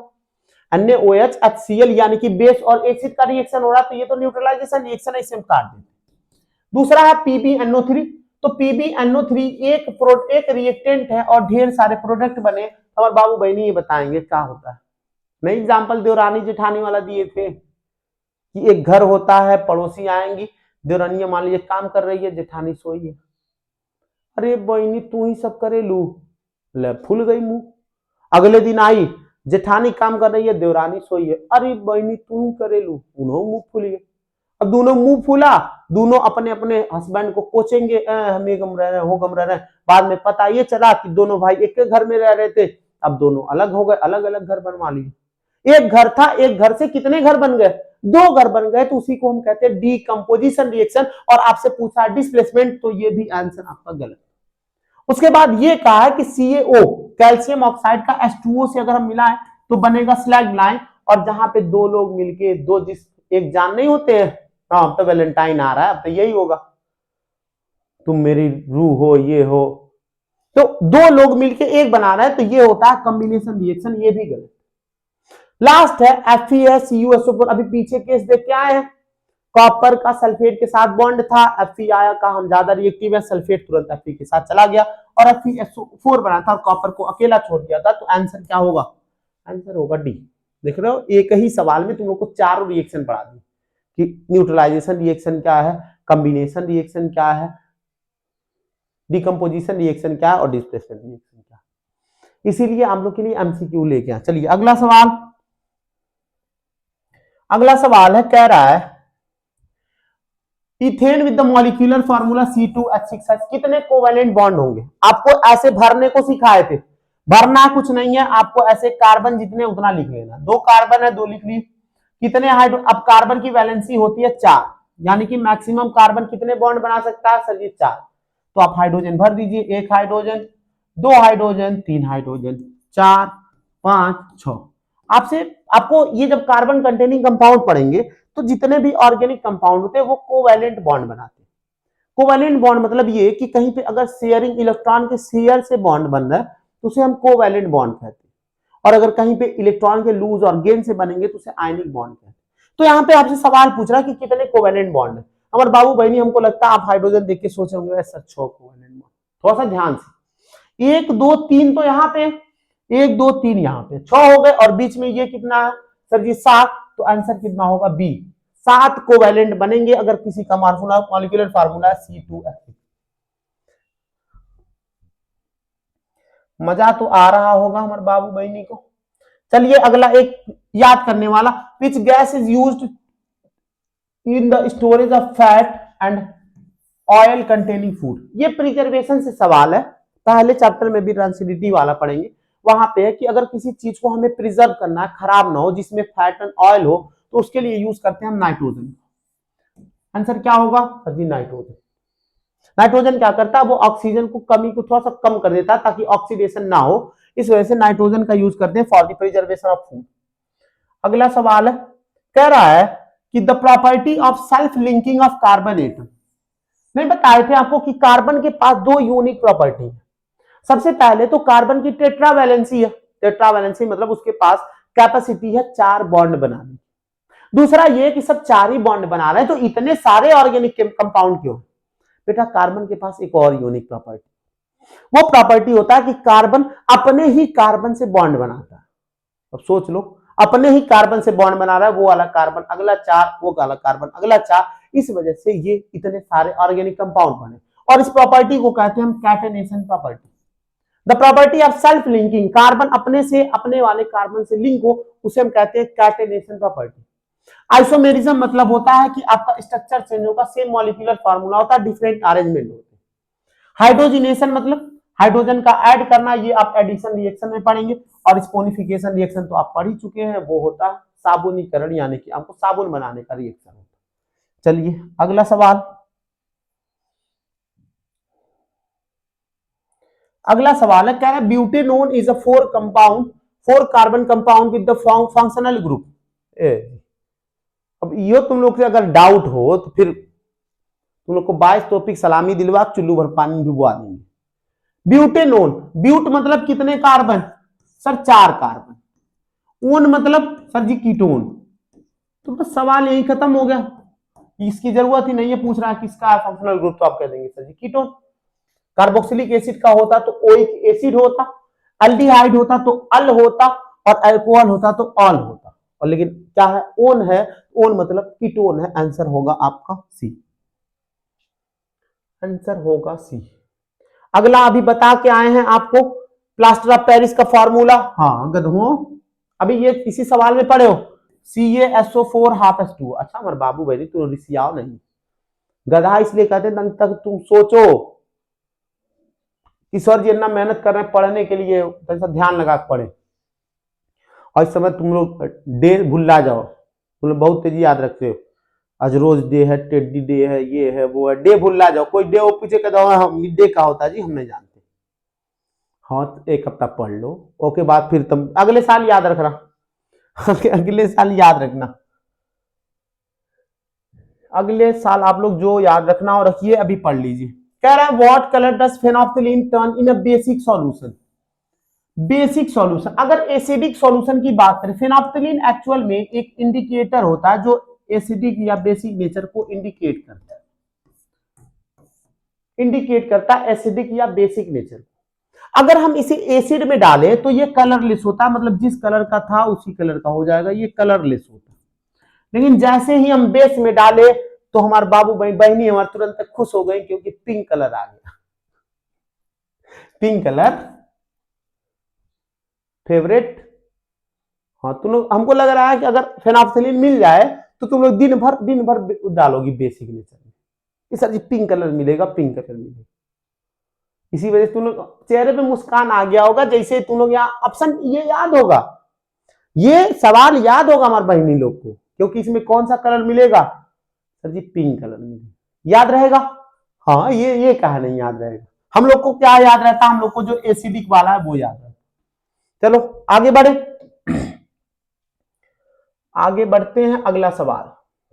NaOH HCl यानी कि बेस और एसिड का रिएक्शन हो रहा है, तो ये तो न्यूट्रलाइजेशन रिएक्शन है, इसे हम काट देंगे। दूसरा है PbNO3। तो PbNO3 एक रिएक्टेंट है और ढेर सारे प्रोडक्ट बने। हमारे बाबू बहनी ये बताएंगे क्या होता है। मैं एग्जांपल देवरानी जेठानी वाला दिए थे कि एक घर होता है, पड़ोसी आएंगी, देवरानी मान लीजिए काम कर रही है, जेठानी सोई है। अरे बहनी तू ही सब करे लू, ले फूल गई मुंह। अगले दिन आई, जेठानी काम कर रही है, देवरानी सोई है। अरे बहनी तू ही करे लू, उन्होंने मुंह फूल गए। अब दोनों मुंह फूला, दोनों अपने अपने हस्बैंड को कोचेंगे, हम ये गम रह रहे हैं, वो गम रह रहे हैं। बाद में पता ये चला कि दोनों भाई एक घर में रह रहे थे, अब दोनों अलग हो गए, अलग अलग घर बनवा लिए। एक घर था, एक घर से कितने घर बन गए? 2 घर बन गए, तो उसी को हम कहते हैं डीकंपोजिशन रिएक्शन। और आपसे पूछा डिस्प्लेसमेंट, तो ये भी आंसर आपका गलत। उसके बाद ये कहा है कि CaO कैल्शियम ऑक्साइड का H2O से अगर हम मिलाएं तो बनेगा स्लैग लाइन। और जहां पे 2 लोग मिलके एक जान नहीं होते हैं, हाँ अब तो वैलेंटाइन आ रहा है, अब तो यही होगा, तुम मेरी रूह हो, ये हो। तो 2 लोग मिलके एक बना रहे हैं, तो ये होता है कॉम्बिनेशन रिएक्शन, ये भी गलत। लास्ट है FeCuSO4। अभी पीछे केस देख के आए हैं, कॉपर का सल्फेट के साथ बॉन्ड था, Fe आया का हम ज्यादा रिएक्टिव है, सल्फेट तुरंत Fe के साथ चला गया और FeSO4 बना था और कॉपर को अकेला छोड़ दिया था। तो आंसर क्या होगा? आंसर होगा डी। देख रहे हो, एक ही सवाल में तुम लोग को 4 रिएक्शन पढ़ा दी, कि न्यूट्रलाइजेशन रिएक्शन क्या है, कॉम्बिनेशन रिएक्शन क्या है, डिकम्पोजिशन रिएक्शन क्या है और डिस्प्लेसमेंट रिएक्शन क्या है। इसीलिए हम लोग के लिए एमसीक्यू लेके आए। चलिए अगला सवाल, अगला सवाल है, कह रहा है ethane with the molecular formula C2H6 कितने कोवेलेंट बॉन्ड होंगे। आपको ऐसे भरने को सिखाए थे, भरना कुछ नहीं है, आपको ऐसे कार्बन जितने उतना लिख लेना। 2 कार्बन है, 2 लिख ली। कितने हाइड्रो, अब कार्बन की वैलेंसी होती है 4, यानी कि मैक्सिमम कार्बन कितने बॉन्ड बना सकता है सर जी 4। तो आप हाइड्रोजन भर दीजिए, 1 हाइड्रोजन, 2 हाइड्रोजन, 3 हाइड्रोजन, 4 5 6। आपसे आपको ये जब कार्बन कंटेनिंग कंपाउंड पढ़ेंगे तो जितने भी ऑर्गेनिक कंपाउंड होते हैं वो कोवैलेंट बॉन्ड बनाते हैं। कोवैलेंट बॉन्ड मतलब ये कि कहीं पे अगर शेयरिंग इलेक्ट्रॉन के शेयर से बॉन्ड बन रहा है तो उसे हम कोवैलेंट बॉन्ड कहते हैं, और अगर कहीं पे इलेक्ट्रॉन के लूज और गेन से बनेंगे तो उसे आयनिक बॉन्ड कहते हैं। तो यहाँ पे आपसे सवाल पूछ रहा है कि कितने कोवैलेंट बॉन्ड है। हमारे बाबू बहनी, हमको लगता है आप हाइड्रोजन देख के सोचे होंगे सर 6 कोवैलेंट बॉन्ड। थोड़ा सा ध्यान से, 1 2 3 तो यहाँ पे, 1 2 3 यहाँ पे 6 हो गए, और बीच में ये कितना है सर जी 7, तो आंसर कितना होगा बी, 7 कोवैलेंट बनेंगे अगर किसी का मॉलिक्यूलर फार्मूला C2H6। मजा तो आ रहा होगा हमारे बाबू बहनी को। चलिए अगला एक याद करने वाला, which gas is used in the storage of fat and oil containing food. ये प्रिजर्वेशन से सवाल है, पहले चैप्टर में भी रेंसिडिटी वाला पढ़ेंगे। वहां पे है कि अगर किसी चीज को हमें प्रिजर्व करना है, खराब ना हो, जिसमें फैट एंड ऑयल हो, तो उसके लिए यूज करते हैं हम नाइट्रोजन। आंसर क्या होगा सर जी नाइट्रोजन। नाइट्रोजन क्या करता है, वो ऑक्सीजन को कमी को थोड़ा सा कम कर देता है ताकि ऑक्सीडेशन ना हो, इस वजह से नाइट्रोजन का यूज करते हैं for the preservation of food. अगला सवाल है, कह रहा है कि the property of self linking of carbon atom. मैं बताए थे आपको कि कार्बन के पास 2 यूनिक प्रॉपर्टी है। सबसे पहले तो कार्बन की टेट्रावैलेंसी है, टेट्रावैलेंसी मतलब उसके पास कैपेसिटी है 4 बॉन्ड बनाने। दूसरा ये कि सब 4 ही बॉन्ड बना रहे हैं, तो इतने सारे ऑर्गेनिक कंपाउंड क्यों। बेटा कार्बन के पास एक और यूनिक प्रॉपर्टी, वो प्रॉपर्टी होता है कि कार्बन अपने ही कार्बन से बॉन्ड बनाता है। अब सोच लो, अपने ही कार्बन से बॉन्ड बना रहा है, वो वाला कार्बन अगला 4, वो वाला कार्बन अगला 4, इस वजह से ये इतने सारे ऑर्गेनिक कंपाउंड बने, और इस प्रॉपर्टी को कहते हैं हम catenation property. The property of self linking, carbon अपने से अपने वाले कार्बन से लिंक हो, उसे हम कहते हैं कैटेनेशन प्रॉपर्टी। आइसोमेरिज्म मतलब होता है कि आपका स्ट्रक्चर चेंज होगा, सेम मॉलिक्यूलर फार्मूला होता है, डिफरेंट अरेंजमेंट होते हैं। हाइड्रोजिनेशन मतलब हाइड्रोजन का ऐड करना, ये आप एडिशन रिएक्शन में पढ़ेंगे, और स्पोनिफिकेशन रिएक्शन तो आप पढ़ ही चुके हैं, वो होता है साबुनीकरण, यानी कि आपको साबुन बनाने का रिएक्शन होता है। चलिए अगला सवाल, अगला सवाल है, कह रहा है butanone is a 4 carbon compound with the functional group. अब यो तुम लोग से अगर डाउट हो तो फिर तुम लोग को 22 टॉपिक सलामी दिलवा चुल्लू भर पानी डुबवा देंगे। ब्यूटेनोन, ब्यूट मतलब कितने कार्बन सर 4 कार्बन, ओन मतलब सर जी कीटोन। तो बस सवाल यही खत्म हो गया, इसकी जरूरत ही नहीं है पूछ रहा है किसका फंक्शनल ग्रुप, तो आप कह देंगे sir ji ketone. Carboxylic acid का होता तो ओइक एसिड होता, अल्डिहाइड होता तो अल होता, और अल्कोहल होता तो ऑल होता, और लेकिन क्या है ओन है, ओन मतलब कीटोन है। आंसर होगा आपका सी, आंसर होगा सी। अगला अभी बता के आए हैं आपको प्लास्टर ऑफ पेरिस का फॉर्मूला। हाँ गधों, अभी ये इसी सवाल में पढ़े हो, CaSO4 ½ H2। अच्छा हमारे बाबू भाई तुम रिसियाओ नहीं, गधा इसलिए कहते हैं तक तुम सोचो कि सर जी इतना मेहनत कर रहे हैं पढ़ने के लिए, तो ध्यान लगा के पढ़े, और इस समय तुम लोग डे भुला जाओ, तुम लोग बहुत तेजी याद रखते हो, आज रोज डे है, टेडी डे है, ये है वो है, डे भुला जाओ, कोई डे वो पीछे का हम डे का होता है जी हम नहीं जानते। हाँ तो 1 हफ्ता पढ़ लो, ओके बाद फिर तुम अगले साल याद रखना, अगले साल याद रखना, अगले साल आप लोग जो याद रखना और रखिए, अभी पढ़ लीजिए। कह रहा है what colour does phenolphthalein turn in a basic solution. Basic solution, अगर एसिडिक सॉल्यूशन की बात करें, फेनोल्फथालीन एक्चुअल में एक इंडिकेटर होता है जो एसिडिक या बेसिक नेचर को इंडिकेट करता है, इंडिकेट करता है एसिडिक या बेसिक नेचर। अगर हम इसे एसिड में डालें तो ये कलरलेस होता है, मतलब जिस कलर का था उसी कलर का हो जाएगा, ये कलरलेस होता है। लेकिन जैसे ही हम बेस में डाले तो हमारे बाबू बहनी हमारे तुरंत खुश हो गए क्योंकि पिंक कलर आ गया। Pink colour favourite. हाँ, तुम लोग, हमको लग रहा है कि अगर फेनोक्सिलिन मिल जाए तो तुम लोग दिन भर डालोगी बेसिक नेचर में कि सर जी पिंक कलर मिलेगा, पिंक कलर मिलेगा। इसी वजह से तुम लोग चेहरे पे मुस्कान आ गया होगा, जैसे तुम लोग यहाँ ऑप्शन ये याद होगा, ये सवाल याद होगा हमारे बहनी लोग को, क्योंकि इसमें कौन सा कलर मिलेगा, सर जी पिंक कलर मिलेगा। याद रहेगा? हाँ, ये कहा नहीं याद रहेगा। हम लोग को क्या याद रहता, हम लोग को जो एसिडिक वाला है वो याद रहता। चलो आगे बढ़े, आगे बढ़ते हैं। अगला सवाल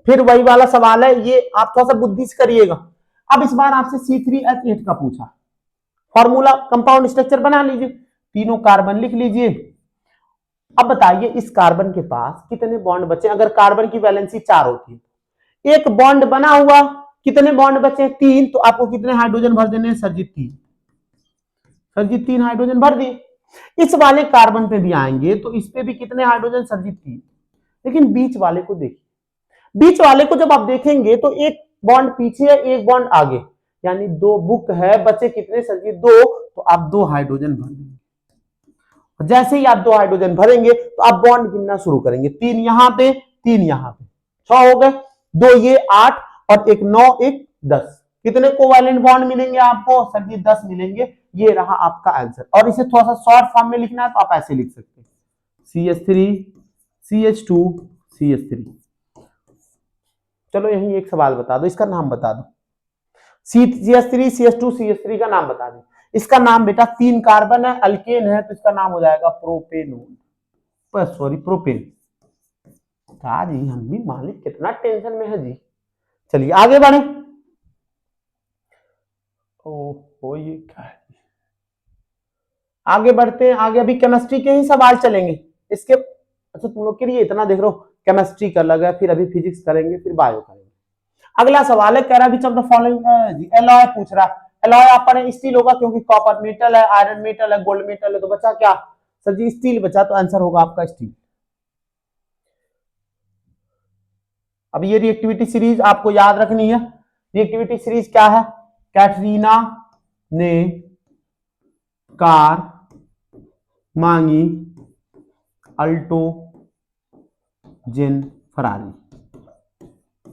फिर वही वाला सवाल है, ये आप थोड़ा सा बुद्धि से करिएगा। अब इस बार आपसे C3H8 का पूछा, फॉर्मूला कंपाउंड स्ट्रक्चर बना लीजिए, तीनों कार्बन लिख लीजिए। अब बताइए इस कार्बन के पास कितने बॉन्ड बचे, अगर कार्बन की वैलेंसी 4 होती है, एक बॉन्ड बना हुआ, कितने बॉन्ड बचे, 3, तो आपको कितने हाइड्रोजन भर देने हैं, सर जी 3। सर जी 3 हाइड्रोजन भर दिए। इस वाले कार्बन पे भी आएंगे तो इस पे भी कितने हाइड्रोजन, सर जी 3। लेकिन बीच वाले को देखिए, बीच वाले को जब आप देखेंगे तो एक बॉन्ड पीछे है, एक बॉन्ड आगे, यानी 2 बुक है, बचे कितने, सर जी 2, तो आप 2 हाइड्रोजन भर देंगे। जैसे ही आप 2 हाइड्रोजन भरेंगे तो आप बॉन्ड गिनना शुरू करेंगे, 3 यहां पे, 3 यहां पे, 6 हो गए, 2 ये 8 और एक 9, एक 10। कितने कोवैलेंट बॉन्ड मिलेंगे आपको, सर जी 10 मिलेंगे। ये रहा आपका आंसर। और इसे थोड़ा सा शॉर्ट फॉर्म में लिखना है तो आप ऐसे लिख सकते हैं, CH3 CH2 CH3। चलो यही एक सवाल बता दो, इसका नाम बता दो, CH3 CH2 CH3 का नाम बता दो। इसका नाम बेटा 3 कार्बन है, अल्केन है, तो इसका नाम हो जाएगा प्रोपेनोन, सॉरी प्रोपेन। जी हम भी मालिक कितना टेंशन में है जी। चलिए आगे बढ़े। ओ ये क्या है, आगे बढ़ते हैं। आगे अभी केमिस्ट्री के ही सवाल चलेंगे इसके। अच्छा तुम लोग के लिए इतना देख रहा हूं, केमिस्ट्री का लगा, फिर अभी फिजिक्स करेंगे, फिर बायो करेंगे। अगला सवाल है, कह रहा which of the following, alloy पूछ रहा। एलॉय आप पढ़े स्टील होगा, क्योंकि कॉपर मेटल है, आयरन मेटल है, गोल्ड मेटल है, तो बचा क्या, सर जी स्टील बचा, तो आंसर होगा आपका स्टील। अब ये रिएक्टिविटी सीरीज आपको याद रखनी है। रिएक्टिविटी सीरीज क्या है, कैटरीना ने कार मांगी, अल्टो जेन फरारी,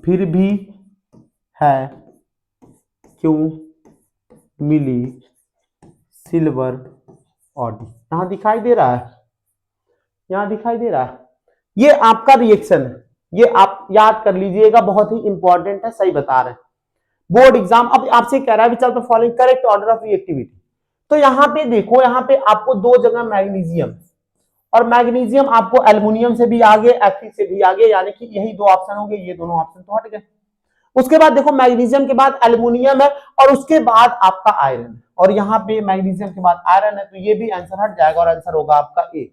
फिर भी है क्यों मिली सिल्वर ऑडी। यहां दिखाई दे रहा है, यहां दिखाई दे रहा है, ये आपका रिएक्शन है, ये आप याद कर लीजिएगा, बहुत ही इंपॉर्टेंट है, सही बता रहे हैं बोर्ड एग्जाम। अब आपसे कह रहा है चल तो following correct order of reactivity. तो यहां पे देखो, यहां पे आपको 2 जगह मैग्नीशियम, और मैग्नीशियम आपको एल्युमिनियम से भी आगे, Fe से भी आगे, यानी कि यही 2 ऑप्शन होंगे, ये दोनों ऑप्शन तो हट गए। उसके बाद देखो मैग्नीशियम के बाद एल्युमिनियम है, और उसके बाद आपका आयरन है, और यहाँ पे मैग्नीशियम के बाद आयरन है, तो ये भी आंसर हट जाएगा और आंसर होगा आपका ए।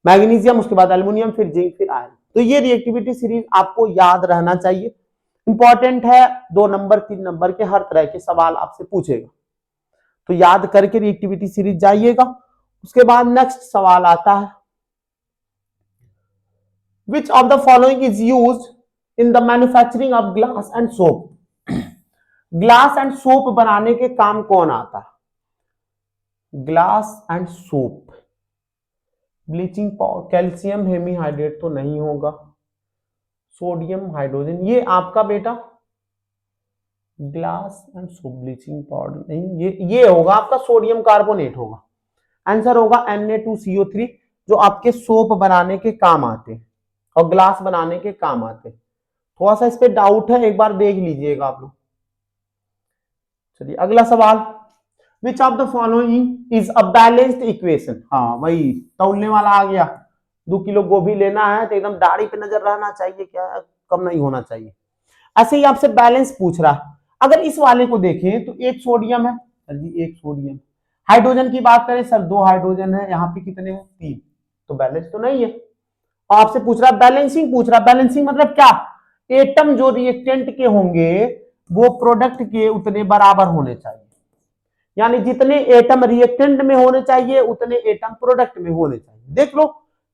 मैग्नीशियम, उसके बाद एल्युमिनियम, फिर जिंक, फिर आयरन। तो ये रिएक्टिविटी सीरीज आपको याद रहना चाहिए, इंपॉर्टेंट है। 2 नंबर 3 नंबर के हर तरह के सवाल आपसे पूछेगा, तो याद करके रिएक्टिविटी सीरीज जाइएगा। उसके बाद नेक्स्ट सवाल आता है, which of the following is used in the manufacturing of glass and soap. Glass and soap बनाने के काम कौन आता है, glass and soap, bleaching powder, calcium hemihydrate तो नहीं होगा, सोडियम हाइड्रोजन, ये आपका बेटा glass and soap bleaching powder नहीं, ये होगा आपका सोडियम कार्बोनेट होगा। आंसर होगा Na2CO3, जो आपके सोप बनाने के काम आते हैं और ग्लास बनाने के काम आते हैं। थोड़ा सा इस पे डाउट है, एक बार देख लीजिएगा आप लोग। चलिए अगला सवाल, which of the following is a balanced equation. हाँ वही तौलने वाला आ गया, 2 किलो गोभी लेना है तो एकदम दाढ़ी पे नजर रहना चाहिए, क्या कम नहीं होना चाहिए। ऐसे ही आपसे बैलेंस पूछ रहा है। अगर इस वाले को देखें तो एक सोडियम है, सर जी एक सोडियम, हाइड्रोजन की बात करें सर 2 हाइड्रोजन है, यहाँ पे कितने हैं 3, तो बैलेंस तो नहीं है। और आपसे पूछ रहा बैलेंसिंग पूछ रहा, बैलेंसिंग मतलब क्या, एटम जो रिएक्टेंट के होंगे वो प्रोडक्ट के उतने बराबर होने चाहिए, यानी जितने एटम रिएक्टेंट में होने चाहिए उतने एटम प्रोडक्ट में होने चाहिए। देख लो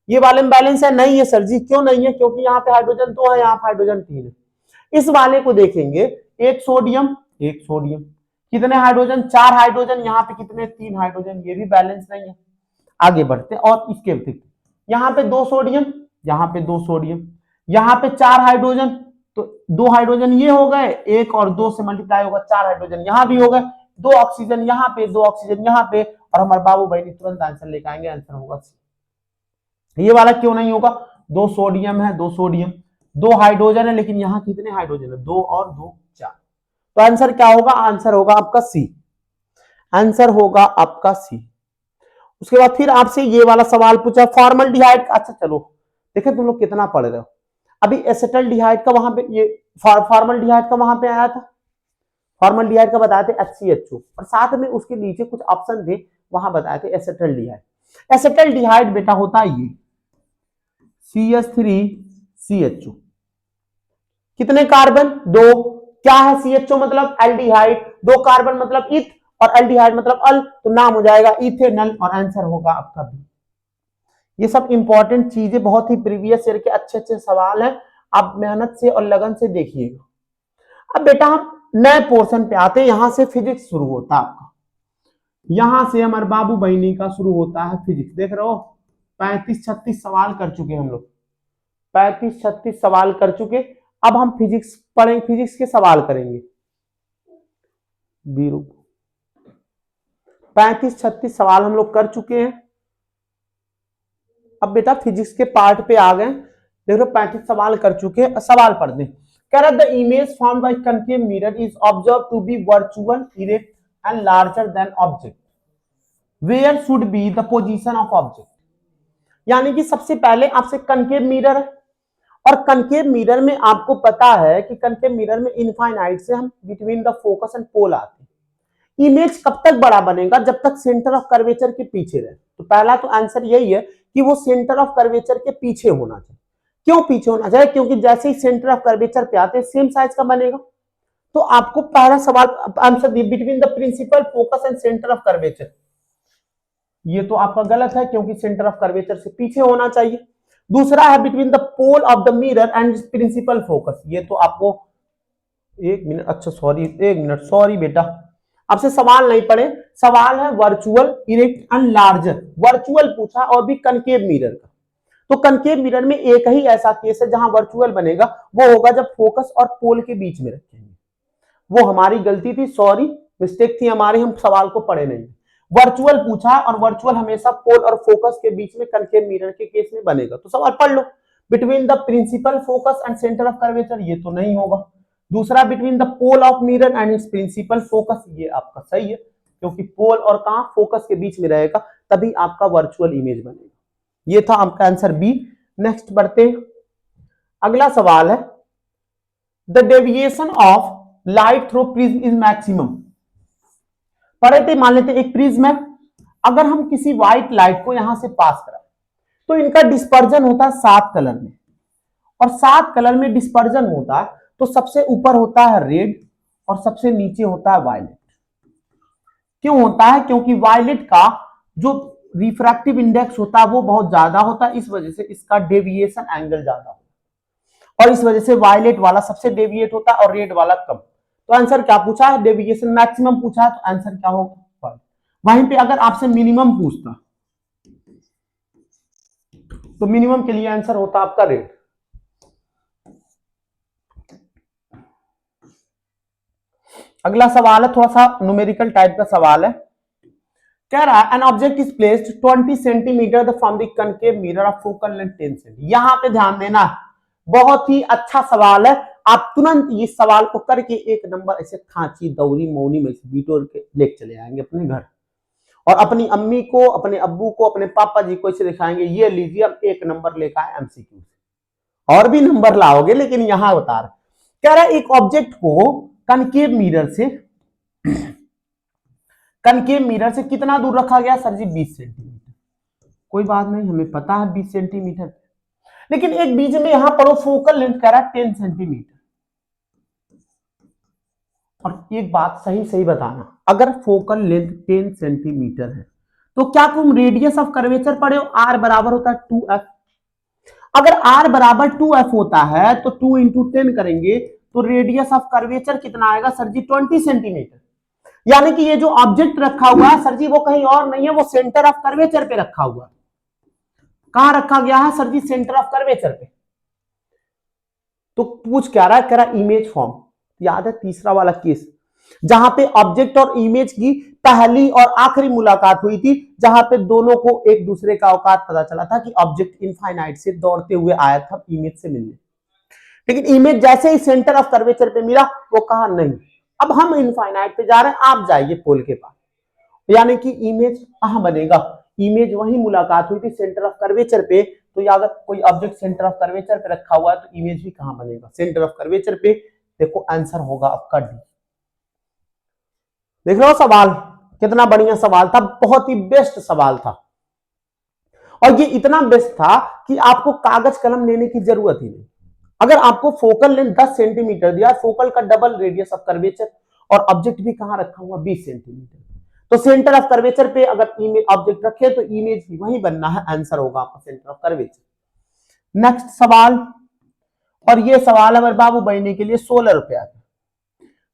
ये वाले में बैलेंस है? नहीं है सर जी। क्यों नहीं है? क्योंकि यहाँ पे हाइड्रोजन 2 है, यहाँ पे हाइड्रोजन 3 है। इस वाले को देखेंगे, एक सोडियम, एक सोडियम, कितने हाइड्रोजन? 4 हाइड्रोजन, यहाँ पे कितने? 3 हाइड्रोजन, ये भी बैलेंस नहीं है। आगे बढ़ते हैं, और इसके अतिरिक्त यहाँ पे 2 सोडियम, यहाँ पे 2 सोडियम, यहाँ पे 4 हाइड्रोजन, तो 2 हाइड्रोजन ये हो गए, एक और 2 से मल्टीप्लाई होगा, 4 हाइड्रोजन यहाँ भी हो गए, 2 ऑक्सीजन यहाँ पे, 2 ऑक्सीजन यहाँ पे, और हमारे बाबू भाई तुरंत आंसर लेकर आएंगे, आंसर होगा सी। ये वाला क्यों नहीं होगा? 2 सोडियम है, 2 सोडियम, 2 हाइड्रोजन है, लेकिन यहाँ कितने हाइड्रोजन है? 2 और 2 4। तो आंसर क्या होगा? आंसर होगा आपका सी। आंसर होगा आपका सी। उसके बाद फिर आपसे ये वाला सवाल पूछा, फॉर्मल्डिहाइड। अच्छा चलो, देखे तुम लोग कितना पढ़ रहे हो। अभी एसिटल्डिहाइड का वहां पे, ये फॉर्मल्डिहाइड का वहां पे आया था, फॉर्मल्डिहाइड का बताए थे HCHO, और साथ में उसके नीचे कुछ ऑप्शन थे, वहां बताए थे एसिटल्डिहाइड। एसिटल्डिहाइड बेटा होता है ये CH3CHO, कितने कार्बन? 2। क्या है CHO मतलब? एल्डिहाइड, 2 कार्बन मतलब इथ, और एल्डिहाइड मतलब अल, तो नाम हो जाएगा इथेनल, और आंसर होगा आपका बी। ये सब इंपॉर्टेंट चीजें, बहुत ही प्रीवियस ईयर के अच्छे अच्छे सवाल हैं, आप मेहनत से और लगन से देखिएगा। अब बेटा हम नए पोर्शन पे आते हैं, यहां से फिजिक्स शुरू होता है आपका, यहां से हमारे बाबू बहनी का शुरू होता है फिजिक्स। देख रहे हो 35-36 सवाल कर चुके हम लोग, 35-36 सवाल कर चुके। अब हम फिजिक्स पढ़ेंगे, फिजिक्स के सवाल करेंगे। 35-36 सवाल हम लोग कर चुके हैं। अब बेटा फिजिक्स के पार्ट पे आ गए, देखो 35 सवाल कर चुके हैं। सवाल पढ़ते हैं। कह रहा the image formed by concave mirror is observe to be virtual, erect and larger than object, where should be the position of object. यानी कि सबसे पहले आपसे कनकेव मिरर है, और कनकेव मिरर में आपको पता है कि कनकेव मिरर में इनफाइनाइट से हम between the focus and pole आते हैं। इमेज कब तक बड़ा बनेगा? जब तक सेंटर ऑफ कर्वेचर के पीछे रहे। तो पहला तो आंसर यही है कि वो सेंटर ऑफ कर्वेचर के पीछे होना चाहिए। क्यों पीछे होना चाहिए? क्योंकि जैसे ही सेंटर ऑफ कर्वेचर पे आते हैं सेम साइज का बनेगा। तो आपको पहला सवाल आंसर दिया between the principal focus and centre of curvature, ये तो आपका गलत है, क्योंकि सेंटर ऑफ कर्वेचर से पीछे होना चाहिए। दूसरा है between the pole of the mirror and principal focus, ये तो आपको 1 मिनट, अच्छा सॉरी 1 मिनट, सॉरी बेटा, आपसे सवाल नहीं पढ़े। सवाल है virtual, erect and larger. Virtual पूछा और भी कनकेव मिरर का। तो कनकेव मिरर में एक ही ऐसा केस है जहां वर्चुअल बनेगा, वो होगा जब फोकस और पोल के बीच में रखेंगे। वो हमारी गलती थी, सॉरी, मिस्टेक थी हमारी, हम सवाल को पढ़े नहीं। वर्चुअल पूछा, और वर्चुअल हमेशा पोल और फोकस के बीच में कनकेव मिरर के केस में बनेगा। तो सवाल पढ़ लो, between the principal focus and centre of curvature, ये तो नहीं होगा। दूसरा between the pole of mirror and its principal focus, ये आपका सही है, क्योंकि पोल और कहां फोकस के बीच में रहेगा, तभी आपका वर्चुअल इमेज बनेगा। ये था आपका आंसर बी। नेक्स्ट बढ़ते हैं, अगला सवाल है the deviation of light through prism is maximum. पढ़े थे, मान लेते एक प्रिज्म है, अगर हम किसी व्हाइट लाइट को यहां से पास कराएं तो इनका डिस्पर्जन होता है 7 कलर में, और 7 कलर में डिस्पर्जन होता है, तो सबसे ऊपर होता है रेड और सबसे नीचे होता है वायलेट। क्यों होता है? क्योंकि वायलेट का जो रिफ्रैक्टिव इंडेक्स होता है वो बहुत ज्यादा होता है, इस वजह से इसका डेविएशन एंगल ज्यादा होता है, और इस वजह से वायलेट वाला सबसे डेविएट होता है और रेड वाला कम। तो आंसर क्या पूछा है? डेविएशन मैक्सिमम पूछा है, तो आंसर क्या होगा? वहीं पे अगर आपसे मिनिमम पूछता तो मिनिमम के लिए आंसर होता आपका रेड। अगला सवाल है थोड़ा सा न्यूमेरिकल टाइप का सवाल है। कह रहा है an object is placed 20 centimetre from the concave mirror of focal length 10 centimetre. यहां पे ध्यान देना, बहुत ही अच्छा सवाल है। आप तुरंत इस सवाल को करके 1 नंबर ऐसे खांची दौरी मौनी में से बिटोर के लेके चले आएंगे अपने घर, और अपनी अम्मी को, अपने अब्बू को, अपने पापा जी को इसे दिखाएंगे, ये लीजिए अब 1 नंबर लेकर आए MCQ से। और भी नंबर लाओगे, लेकिन यहां बता रहा, कह रहा है एक ऑब्जेक्ट को कनकेव मिरर से कितना दूर रखा गया? सर जी 20 सेंटीमीटर। कोई बात नहीं, हमें पता है 20 सेंटीमीटर, लेकिन एक बीच में यहां पढ़ो फोकल लेंथ कह रहा है 10 सेंटीमीटर। और एक बात सही सही बताना, अगर फोकल लेंथ 10 सेंटीमीटर है तो क्या तुम रेडियस ऑफ कर्वेचर पढ़े हो? R बराबर होता है 2F। अगर r बराबर 2f होता है तो 2 इंटू 10 करेंगे तो रेडियस ऑफ कर्वेचर कितना आएगा सर जी 20 सेंटीमीटर। यानी कि ये जो ऑब्जेक्ट रखा हुआ है सर जी वो कहीं और नहीं है, वो सेंटर ऑफ कर्वेचर पे रखा हुआ है। कहां रखा गया है sir ji centre of curvature पे। तो पूछ क्या रहा है, कह रहा इमेज फॉर्म। याद है तीसरा वाला केस जहां पे ऑब्जेक्ट और इमेज की पहली और आखिरी मुलाकात हुई थी, जहां पे दोनों को एक दूसरे का औकात पता चला था कि ऑब्जेक्ट इनफाइनाइट से दौड़ते हुए आया था इमेज से मिलने, लेकिन इमेज जैसे ही सेंटर ऑफ कर्वेचर पे मिला वो कहा नहीं, अब हम इनफाइनाइट पे जा रहे हैं, आप जाइए पोल के पास। यानी कि इमेज कहां बनेगा, इमेज वही मुलाकात हुई थी सेंटर ऑफ कर्वेचर पे। तो या अगर कोई ऑब्जेक्ट सेंटर ऑफ कर्वेचर पे रखा हुआ है तो इमेज भी कहां बनेगा, सेंटर ऑफ कर्वेचर पे। देखो आंसर होगा आपका डी। देख रहे हो सवाल कितना बढ़िया सवाल था, बहुत ही बेस्ट सवाल था। और ये इतना बेस्ट था कि आपको कागज कलम लेने की जरूरत ही नहीं। अगर आपको फोकल लेंथ 10 सेंटीमीटर दिया, फोकल का डबल रेडियस ऑफ कर्वेचर, और ऑब्जेक्ट भी कहां रखा हुआ 20 सेंटीमीटर, तो सेंटर ऑफ कर्वेचर पे अगर इमेज ऑब्जेक्ट रखे तो इमेज भी वही बनना है, आंसर होगा आपका सेंटर ऑफ कर्वेचर। नेक्स्ट सवाल, और ये सवाल है मेरे बाबू बहनी के लिए 16 रुपया का,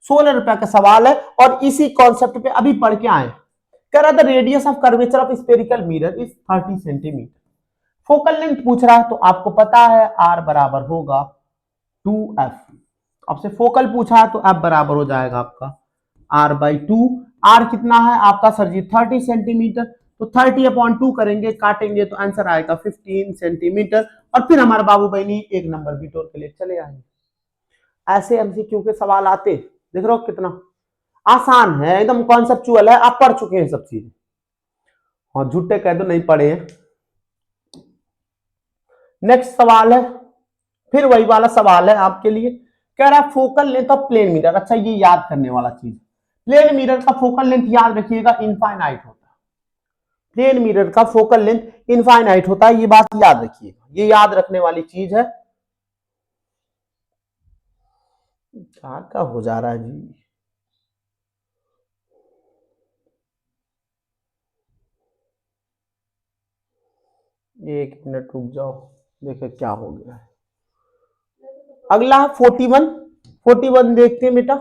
16 रुपया का सवाल है और इसी कॉन्सेप्ट पे अभी पढ़ के आए। कह रहा था radius of curvature of spherical mirror is 30 centimetre. Focal length पूछ रहा है तो आपको पता है r बराबर होगा 2f। आपसे फोकल पूछा है तो f बराबर हो जाएगा आपका r बाई 2। r कितना है आपका सर जी 30 सेंटीमीटर, तो 30/2 करेंगे, काटेंगे तो आंसर आएगा 15 सेंटीमीटर। और फिर हमारे बाबू बहनी एक नंबर बिटोर के लिए चले आएंगे। ऐसे एमसीक्यू के सवाल आते देख रहे हो कितना आसान है, एकदम कॉन्सेप्चुअल है, आप पढ़ चुके हैं सब चीजें। हाँ झूठे कह दो नहीं पढ़े हैं। नेक्स्ट सवाल है, फिर वही वाला सवाल है आपके लिए। कह रहा है focal length of plane mirror. अच्छा ये याद करने वाला चीज, प्लेन मिरर का फोकल लेंथ याद रखिएगा इनफाइनाइट होता है। प्लेन मिरर का फोकल लेंथ इनफाइनाइट होता है, ये बात याद रखिएगा, ये याद रखने वाली चीज है। क्या हो जा रहा है जी, एक मिनट रुक जाओ, देखो क्या हो गया है। अगला 41 देखते हैं बेटा।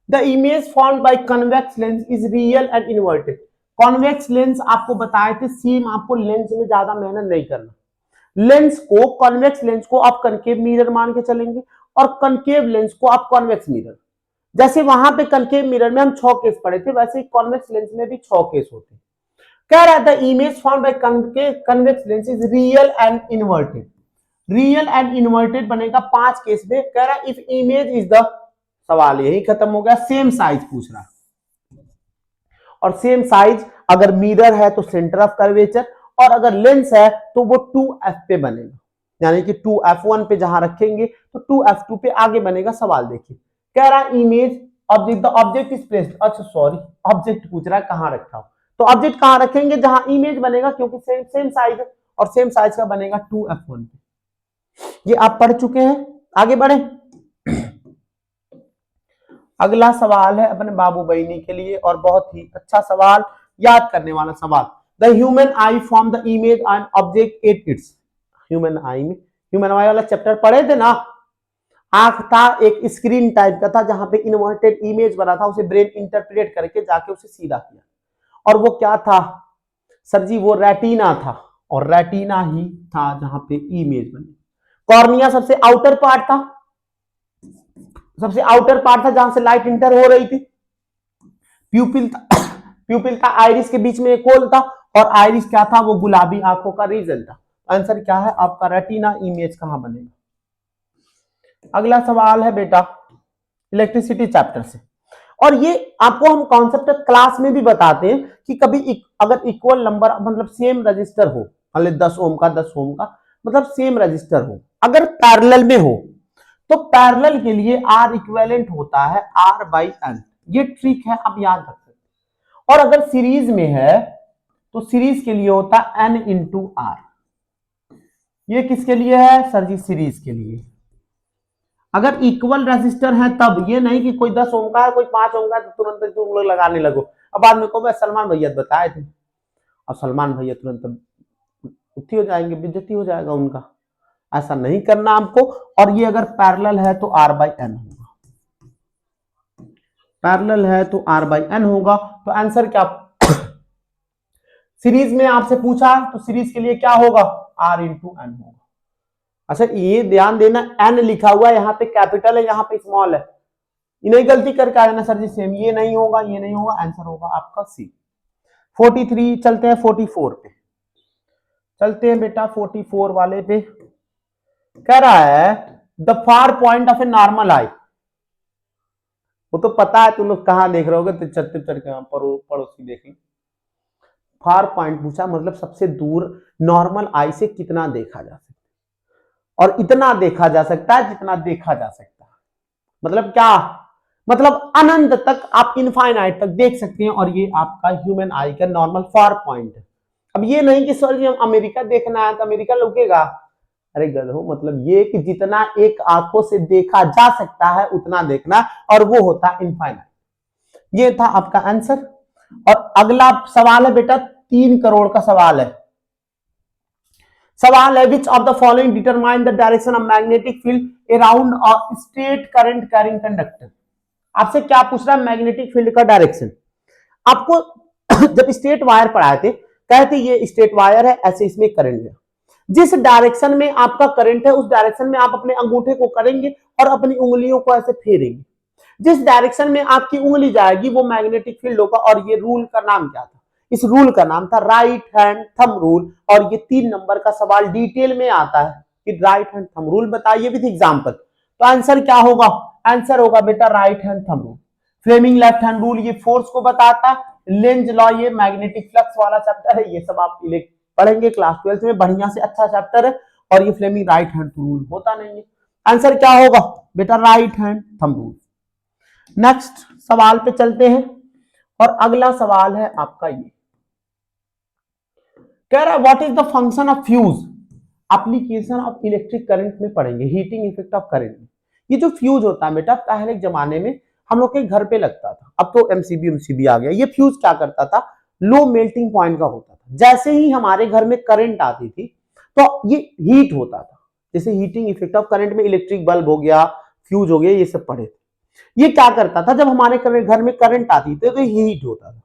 The image formed bye convex lens is real and inverted. Convex lens आपको बताए थे, सेम आपको लेंस में ज्यादा मेहनत नहीं करना। लेंस को कॉन्वेक्स लेंस को आप कनकेव मिरर मान के चलेंगे और कनकेव लेंस को आप कॉन्वेक्स मिरर। जैसे वहां पे कनकेव मिरर में हम 6 केस पढ़े थे, वैसे ही कॉन्वेक्स लेंस में भी 6 केस होते हैं। कह रहा था image form by convex lens is real and inverted. Real and inverted बनेगा 5 केस में। कह रहा इफ इमेज इज द, सवाल यही खत्म हो गया, सेम साइज पूछ रहा है। और सेम साइज अगर मिरर है तो सेंटर ऑफ कर्वेचर, और अगर लेंस है तो वो 2f पे बनेगा, यानी कि 2f1 पे जहां रखेंगे तो 2f2 पे आगे बनेगा। सवाल देखिए, कह रहा image object, the object is placed, अच्छा सॉरी ऑब्जेक्ट पूछ रहा है कहां रखा हो, तो ऑब्जेक्ट कहां रखेंगे जहां इमेज बनेगा, क्योंकि सेम साइज है और सेम साइज का बनेगा 2f1 पे। ये आप पढ़ चुके हैं, आगे बढ़े। अगला सवाल है अपने बाबू बहनी के लिए और बहुत ही अच्छा सवाल, याद करने वाला सवाल। The human I form the image and object at its. Human आई में, ह्यूमन आई वाला चैप्टर पढ़े थे ना। आंख था एक स्क्रीन टाइप का था जहां पे इन्वर्टेड इमेज बना था, उसे ब्रेन इंटरप्रेट करके जाके उसे सीधा किया। और वो क्या था सर जी, वो रेटिना था, और रेटिना ही था जहां पे इमेज बनी। कॉर्निया सबसे आउटर पार्ट था, सबसे आउटर पार्ट था जहां से लाइट इंटर हो रही थी। प्यूपिल था, प्यूपिल था आइरिस के बीच में एक होल था, और आइरिस क्या था, वो गुलाबी आंखों का रीजन था। आंसर क्या है आपका, रेटिना इमेज कहां बनेगा। अगला सवाल है बेटा इलेक्ट्रिसिटी चैप्टर से, और ये आपको हम कॉन्सेप्ट क्लास में भी बताते हैं कि कभी अगर इक्वल नंबर मतलब सेम रजिस्टर हो, मतलब 10 ओम का 10 ओम का मतलब सेम रजिस्टर हो, अगर पैरेलल में हो तो पैरेलल के लिए R इक्विवेलेंट होता है R बाई एन। ये ट्रिक है, आप याद रख सकते हैं। और अगर सीरीज में है तो सीरीज के लिए होता है N इंटू R। ये किसके लिए है सर जी, सीरीज के लिए। अगर इक्वल रेजिस्टर है तब, ये नहीं कि कोई 10 ओम का है कोई 5 ओम का है तो तुरंत तुम लोग लगाने लगो। अब बाद में को सलमान भैया बताए थे, और सलमान भैया तुरंत उत्ती हो जाएंगे, बेइज्जती हो जाएगा उनका। ऐसा नहीं करना आपको। और ये अगर पैरेलल है तो आर बाई एन होगा, पैरेलल है तो आर बाई एन होगा। तो आंसर क्या, सीरीज में आपसे पूछा तो सीरीज के लिए क्या होगा, आर इंटू एन होगा। अच्छा ये ध्यान देना, एन लिखा हुआ है यहाँ पे कैपिटल है, यहाँ पे स्मॉल है, ये नहीं गलती करके आ जाना सर जी सेम, ये नहीं होगा, ये नहीं होगा, आंसर होगा आपका सी। 43 चलते हैं 44 पे, चलते हैं बेटा 44 वाले पे। कह रहा है the far point of a normal eye, वो तो पता है तुम लोग कहां देख रहे होगे, तो चढ़ते चढ़ के पड़ोसी देख लो। फार पॉइंट पूछा मतलब सबसे दूर नॉर्मल आई से कितना देखा जा सकता है, और इतना देखा जा सकता है जितना देखा जा सकता है। मतलब क्या, मतलब अनंत तक आप इनफाइनाइट तक देख सकते हैं, और ये आपका ह्यूमन आई का नॉर्मल फार पॉइंट है। अब ये नहीं कि सर जी हम अमेरिका देखना है तो अमेरिका लुकेगा, अरे गधो, मतलब ये कि जितना एक आंखों से देखा जा सकता है उतना देखना, और वो होता है इनफाइनाइट। ये था आपका आंसर। और अगला सवाल है बेटा 3 करोड़ का सवाल है। सवाल है which of the following determine the direction of magnetic field around a straight current carrying conductor. आपसे क्या पूछ रहा है, मैग्नेटिक फील्ड का डायरेक्शन। आपको जब स्ट्रेट वायर पढ़ाए थे, कहते ये स्ट्रेट वायर है, ऐसे इसमें करंट है, जिस डायरेक्शन में आपका करंट है उस डायरेक्शन में आप अपने अंगूठे को करेंगे और अपनी उंगलियों को ऐसे फेरेंगे, जिस डायरेक्शन में आपकी उंगली जाएगी वो मैग्नेटिक फील्ड होगा। और ये रूल का नाम क्या था, इस रूल का नाम था राइट हैंड थंब रूल। और ये 3 नंबर का सवाल डिटेल में आता है कि राइट हैंड थंब रूल बताइए विद एग्जांपल। तो आंसर क्या होगा, आंसर होगा बेटा right hand thumb rule. Fleming left hand rule ये फोर्स को बताता है, लेंज लॉ ये मैग्नेटिक फ्लक्स वाला चैप्टर है, ये सब आप पढ़ेंगे क्लास 12 में, बढ़िया से अच्छा चैप्टर है। और ये फ्लेमिंग राइट हैंड रूल होता नहीं है। आंसर क्या होगा बेटा right hand thumb rule. Next सवाल पे चलते हैं, और अगला सवाल है आपका ये, कह रहा है what is the function of fuse, application of electric current में पढ़ेंगे, हीटिंग इफेक्ट ऑफ करंट में। ये जो फ्यूज होता है बेटा पहले जमाने में हम लोग के घर पे लगता था, अब तो एमसीबी आ गया। ये फ्यूज क्या करता था, लो मेल्टिंग पॉइंट का होता था। जैसे ही हमारे घर में करंट आती थी तो ये हीट होता था, जैसे हीटिंग इफेक्ट ऑफ करंट में इलेक्ट्रिक बल्ब हो गया, फ्यूज हो गया, ये सब पढ़े थे। ये क्या करता था, जब हमारे घर में करंट आती थी तो हीट होता था।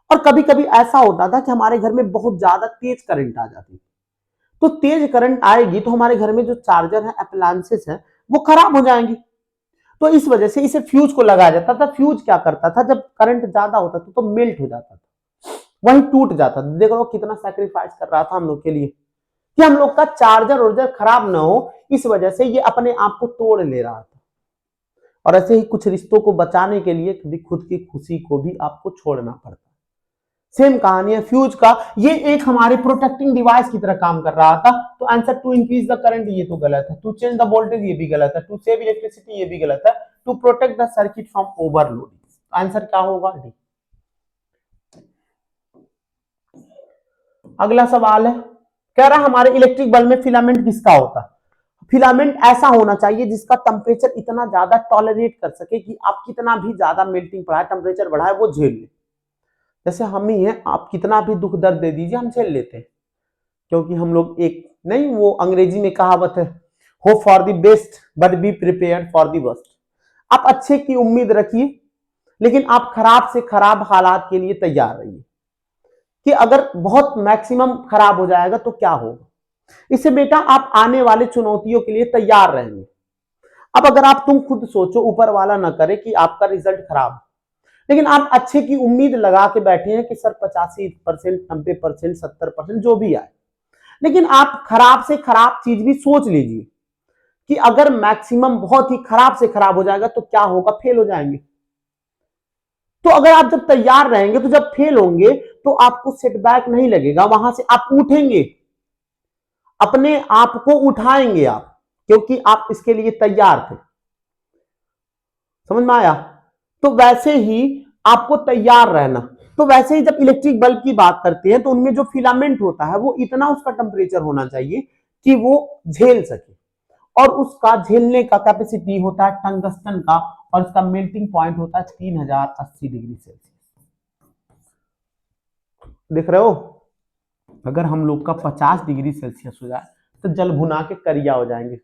और कभी कभी ऐसा होता था कि हमारे घर में बहुत ज्यादा तेज करंट आ जाती थी, तो तेज करंट आएगी तो हमारे घर में जो चार्जर है, अप्लायंसेस है, वो खराब हो जाएंगी। तो इस वजह से इसे फ्यूज को लगाया जाता था। फ्यूज क्या करता था, जब करंट ज्यादा होता था तो मेल्ट हो जाता था, वही टूट जाता था। देख लो कितना सैक्रिफाइस कर रहा था हम लोग के लिए कि हम लोग का चार्जर वार्जर खराब ना हो, इस वजह से ये अपने आप को तोड़ ले रहा था। और ऐसे ही कुछ रिश्तों को बचाने के लिए कभी खुद की खुशी को भी आपको छोड़ना पड़ता है। सेम कहानी है फ्यूज का, ये एक हमारे प्रोटेक्टिंग डिवाइस की तरह काम कर रहा था। तो answer to increase the current ये तो गलत है, टू चेंज द वोल्टेज ये भी गलत है, टू सेव इलेक्ट्रिसिटी ये भी गलत है, to protect the circuit from overloading. Answer क्या होगा, डी। अगला सवाल है, कह रहा हमारे इलेक्ट्रिक बल्ब में फिलामेंट किसका होता है। फिलामेंट ऐसा होना चाहिए जिसका टेम्परेचर इतना ज्यादा टॉलरेट कर सके कि आप कितना भी ज्यादा मेल्टिंग बढ़ाए, टेम्परेचर बढ़ाए, वो झेल ले। जैसे हम ही हैं, आप कितना भी दुख दर्द दे दीजिए हम झेल लेते हैं, क्योंकि हम लोग एक नहीं, वो अंग्रेजी में कहावत है, hope for the best but be prepared for the worst. आप अच्छे की उम्मीद रखिए, लेकिन आप खराब से खराब हालात के लिए तैयार रहिए कि अगर बहुत मैक्सिमम खराब हो जाएगा तो क्या होगा। इससे बेटा आप आने वाले चुनौतियों के लिए तैयार रहेंगे। अब अगर आप तुम खुद सोचो, ऊपर वाला ना करे कि आपका रिजल्ट खराब, लेकिन आप अच्छे की उम्मीद लगा के बैठे हैं कि सर 85%, 90%, 70% जो भी आए, लेकिन आप खराब से खराब चीज भी सोच लीजिए कि अगर मैक्सिमम बहुत ही खराब से खराब हो जाएगा तो क्या होगा, फेल हो जाएंगे। तो अगर आप जब तैयार रहेंगे तो जब फेल होंगे तो आपको सेटबैक नहीं लगेगा, वहां से आप उठेंगे, अपने आप को उठाएंगे आप, क्योंकि आप इसके लिए तैयार थे। समझ में आया। तो वैसे ही आपको तैयार रहना। तो वैसे ही जब इलेक्ट्रिक बल्ब की बात करते हैं तो उनमें जो फिलामेंट होता है वो इतना उसका टेम्परेचर होना चाहिए कि वो झेल सके, और उसका झेलने का कैपेसिटी होता है टंगस्टन का, और इसका मेल्टिंग पॉइंट होता है 3080 डिग्री सेल्सियस। देख रहे हो, अगर हम लोग का 50 डिग्री सेल्सियस हो जाए तो जल भुना के करिया हो जाएंगे।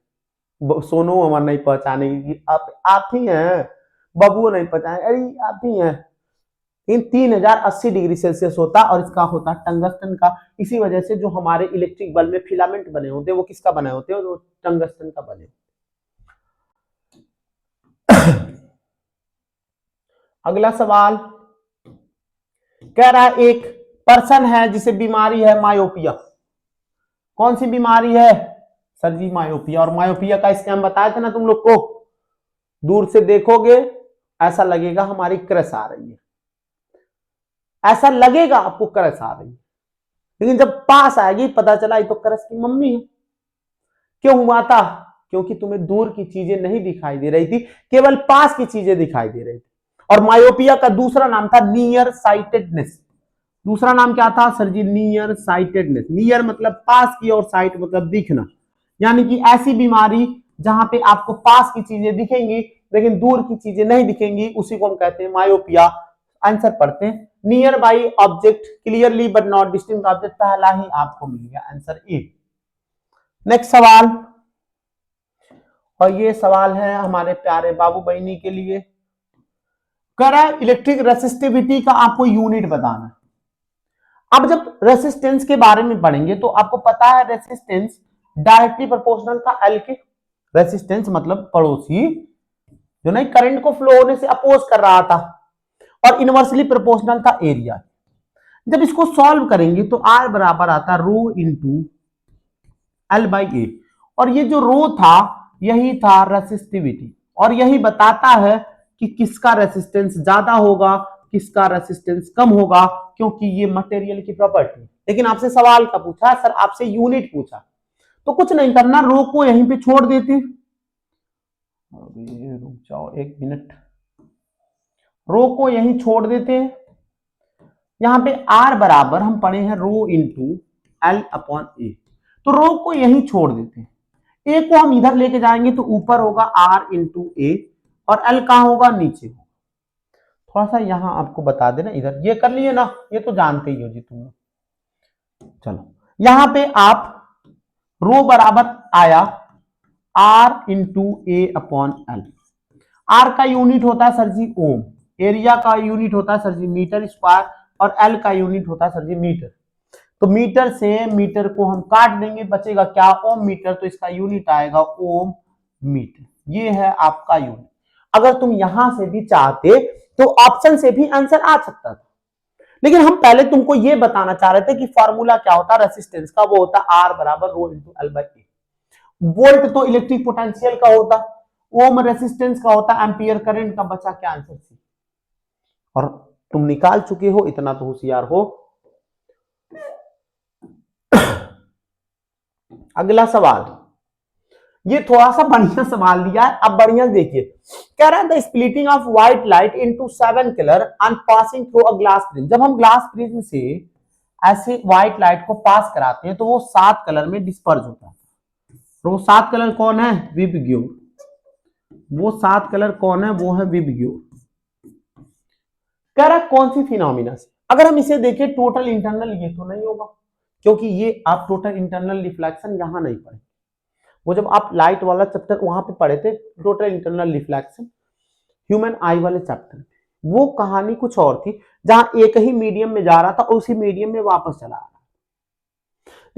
सोनू हमारा नहीं पहचानेगी कि आप ही हैं, बबू नहीं पहचाने, अरे आप ही हैं। इन 3080 डिग्री सेल्सियस होता और इसका होता टंगस्टन का। इसी वजह से जो हमारे इलेक्ट्रिक बल्ब में फिलामेंट बने होते हैं वो किसका बने होते हैं, वो टंगस्टन का बने। अगला सवाल कह रहा है एक पर्सन है जिसे बीमारी है मायोपिया। कौन सी बीमारी है सर जी? मायोपिया। और मायोपिया का स्कैम बताया था ना तुम लोग को, दूर से देखोगे ऐसा लगेगा हमारी क्रश आ रही है, ऐसा लगेगा आपको क्रश आ रही है, लेकिन जब पास आएगी पता चला ये तो क्रश की मम्मी है। क्यों हुआ था? क्योंकि तुम्हें दूर की चीजें नहीं दिखाई दे रही थी, केवल पास की चीजें दिखाई दे रही थी। और मायोपिया का दूसरा नाम था नियर साइटेडनेस। दूसरा नाम क्या था sir ji? Near sightedness. Near मतलब पास की और साइट मतलब दिखना, यानी कि ऐसी बीमारी जहां पे आपको पास की चीजें दिखेंगी लेकिन दूर की चीजें नहीं दिखेंगी, उसी को हम कहते हैं मायोपिया। आंसर पढ़ते हैं, near by object clearly but not distinct object, पहला ही आपको मिल गया आंसर ए। नेक्स्ट सवाल, और ये सवाल है हमारे प्यारे बाबू बहनी के लिए। कह रहा है इलेक्ट्रिक रेसिस्टिविटी का आपको यूनिट बताना। अब जब रेसिस्टेंस के बारे में पढ़ेंगे तो आपको पता है रेसिस्टेंस डायरेक्टली प्रोपोर्शनल था एल के। रेसिस्टेंस मतलब पड़ोसी जो नहीं करंट को फ्लो होने से अपोज कर रहा था, और इनवर्सली प्रोपोर्शनल था एरिया। जब इसको सॉल्व करेंगे तो आर बराबर आता रो इंटू एल बाई ए, और ये जो रो था यही था रेसिस्टिविटी, और यही बताता है कि किसका रेसिस्टेंस ज्यादा होगा किसका रेसिस्टेंस कम होगा, क्योंकि ये मटेरियल की प्रॉपर्टी। लेकिन आपसे सवाल का पूछा सर, आपसे यूनिट पूछा, तो कुछ नहीं करना, रो को यहीं पे छोड़ देते। रुक जाओ एक मिनट, रो को यहीं छोड़ देते हैं। यहां पे आर बराबर हम पढ़े हैं रो इंटू एल अपॉन ए, तो रो को यहीं छोड़ देते हैं। ए को हम इधर लेके जाएंगे तो ऊपर होगा आर इंटू ए, और एल कहां होगा? नीचे होगा। थोड़ा सा यहां आपको बता देना, इधर ये कर लिए ना, ये तो जानते ही हो जी तुम लोग। चलो यहां पे आप रो बराबर आया R into A upon L. R का यूनिट होता है सर जी ओम, एरिया का यूनिट होता है सर जी मीटर स्क्वायर, और एल का यूनिट होता है सर जी मीटर। तो मीटर से मीटर को हम काट देंगे, बचेगा क्या? ओम मीटर, तो इसका यूनिट आएगा ओम मीटर। ये है आपका यूनिट। अगर तुम यहां से भी चाहते तो ऑप्शन से भी आंसर आ सकता था, लेकिन हम पहले तुमको ये बताना चाह रहे थे कि फॉर्मूला क्या होता है रेसिस्टेंस का, वो होता आर बराबर rho into L by A. Volt तो इलेक्ट्रिक पोटेंशियल का होता, ओम रेसिस्टेंस का होता, एम्पियर करंट का। बचा क्या? Answer C. और तुम निकाल चुके हो, इतना तो होशियार हो। अगला सवाल, ये थोड़ा सा बढ़िया सवाल दिया है, अब बढ़िया देखिए। कह रहा है the splitting of white light into 7 colour on passing through a glass prism. जब हम ग्लास प्रिज्म से ऐसे व्हाइट लाइट को पास कराते हैं तो वो 7 कलर में डिस्पर्ज होता है। तो वो 7 कलर कौन है? विबग्योर। वो 7 कलर कौन है? वो है विबग्योर। कह रहा है कौन सी फिनोमिना से? अगर हम इसे देखें टोटल इंटरनल, ये तो नहीं होगा, क्योंकि ये आप टोटल इंटरनल रिफ्लेक्शन यहां नहीं पढ़े। वो जब आप लाइट वाला चैप्टर वहां पे पढ़े थे, टोटल इंटरनल रिफ्लेक्शन ह्यूमन आई वाले चैप्टर में, वो कहानी कुछ और थी, जहां एक ही मीडियम में जा रहा था और उसी मीडियम में वापस चला आ रहा।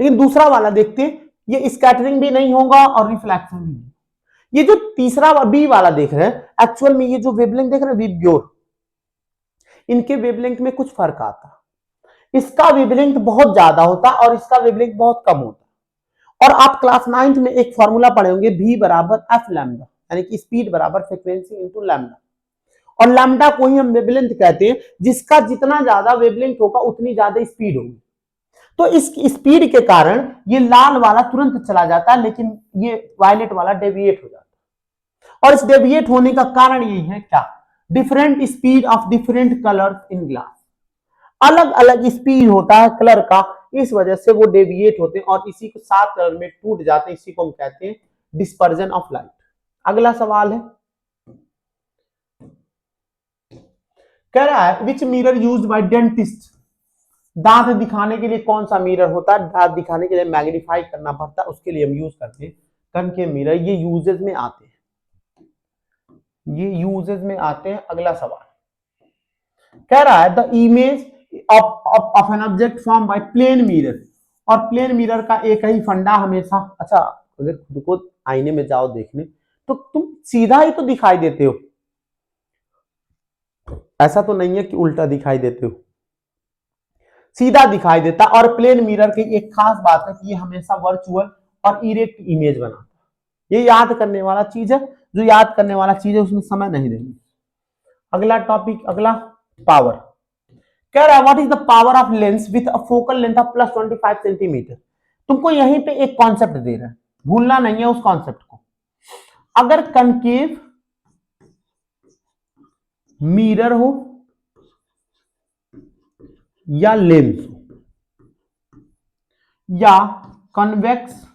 लेकिन दूसरा वाला देखते, ये स्कैटरिंग भी नहीं होगा और रिफ्लेक्शन भी नहीं। ये जो तीसरा बी वाला देख रहे हैं, एक्चुअल में ये जो वेवलेंथ देख रहे हैं विबग्योर, इनके वेवलेंथ में कुछ फर्क आता। इसका वेवलेंथ बहुत ज्यादा होता और इसका वेवलेंथ बहुत कम होता। और आप क्लास 9th में एक फॉर्मूला पढ़े होंगे, v बराबर एफ लैम्डा, यानी कि स्पीड बराबर फ्रीक्वेंसी इनटू लैम्डा। और लैम्डा को ही हम वेवलेंथ कहते हैं, जिसका जितना ज्यादा वेवलेंथ होगा उतनी ज्यादा स्पीड होगी। तो इस स्पीड के कारण ये लाल वाला तुरंत चला जाता है, लेकिन ये वायलेट वाला डेविएट हो जाता है। और इस डेविएट होने का कारण यही है क्या? Different speed of different colours in glass. अलग अलग स्पीड होता है कलर का, इस वजह से वो डेविएट होते हैं और इसी को 7 कलर में टूट जाते हैं। इसी को हम कहते हैं डिस्पर्जन ऑफ लाइट। अगला सवाल है, कह रहा है विच मिरर यूज्ड बाय डेंटिस्ट। दांत दिखाने के लिए कौन सा मिरर होता है? दांत दिखाने के लिए मैग्नीफाई करना पड़ता है, उसके लिए हम यूज करते हैं कनकेव मिरर। ये यूजेज में आते हैं, ये यूजेज में आते हैं। अगला सवाल कह रहा है the image of an object form by plane mirror, और प्लेन मिरर का एक ही फंडा हमेशा, अच्छा अगर खुद को आईने में जाओ देखने तो तुम सीधा ही तो दिखाई देते हो, ऐसा तो नहीं है कि उल्टा दिखाई देते हो, सीधा दिखाई देता। और प्लेन मिरर की एक खास बात है कि ये हमेशा वर्चुअल और इरेक्ट इमेज बनाता है। ये याद करने वाला चीज है, जो याद करने वाला चीज है उसमें समय नहीं देंगे। अगला टॉपिक, अगला पावर। कह रहा है what is the power of lens with a focal length of +25 centimetre. तुमको यहीं पे एक कॉन्सेप्ट दे रहा है, भूलना नहीं है उस कॉन्सेप्ट को। अगर कनकेव मिरर हो या लेंस हो या कन्वेक्स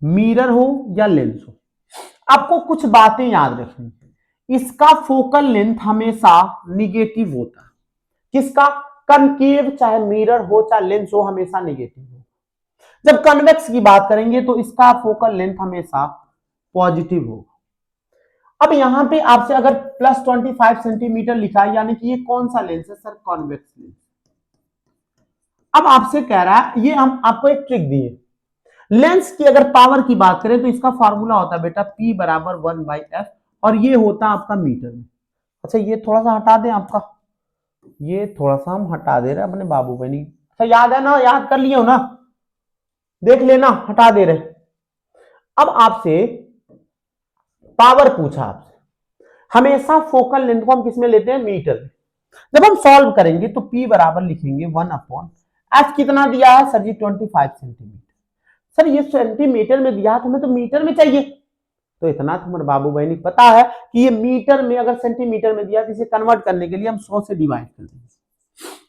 मिरर हो या लेंस हो, आपको कुछ बातें याद रखनी। इसका फोकल लेंथ हमेशा निगेटिव होता है। किसका? कनकेव, चाहे मिरर हो चाहे लेंस हो, हमेशा निगेटिव हो। जब कन्वेक्स की बात करेंगे तो इसका फोकल लेंथ हमेशा पॉजिटिव होगा। अब यहां पे आपसे अगर +25 सेंटीमीटर लिखा है, यानी कि ये कौन सा लेंस है सर? Convex lens. अब आपसे कह रहा है, ये हम आपको एक ट्रिक दिए, लेंस की अगर पावर की बात करें तो इसका फार्मूला होता है बेटा P बराबर 1/f, और ये होता है आपका मीटर में। अच्छा ये थोड़ा सा हटा दें आपका, ये थोड़ा सा हम हटा दे रहे हैं अपने बाबू बहनी। अच्छा याद है ना, याद कर लिए हो ना, देख लेना, हटा दे रहे। अब आपसे पावर पूछा आपसे, हमेशा फोकल लेंथ को हम किसमें लेते हैं? मीटर में। जब हम सॉल्व करेंगे तो P बराबर लिखेंगे 1/f। कितना दिया है सर जी? 25 सेंटीमीटर। सर ये सेंटीमीटर में दिया, हमें तो मीटर में चाहिए। तो इतना तो हमारे बाबू बहनी पता है कि ये मीटर में, अगर सेंटीमीटर में दिया तो इसे कन्वर्ट करने के लिए हम 100 से डिवाइड कर देंगे,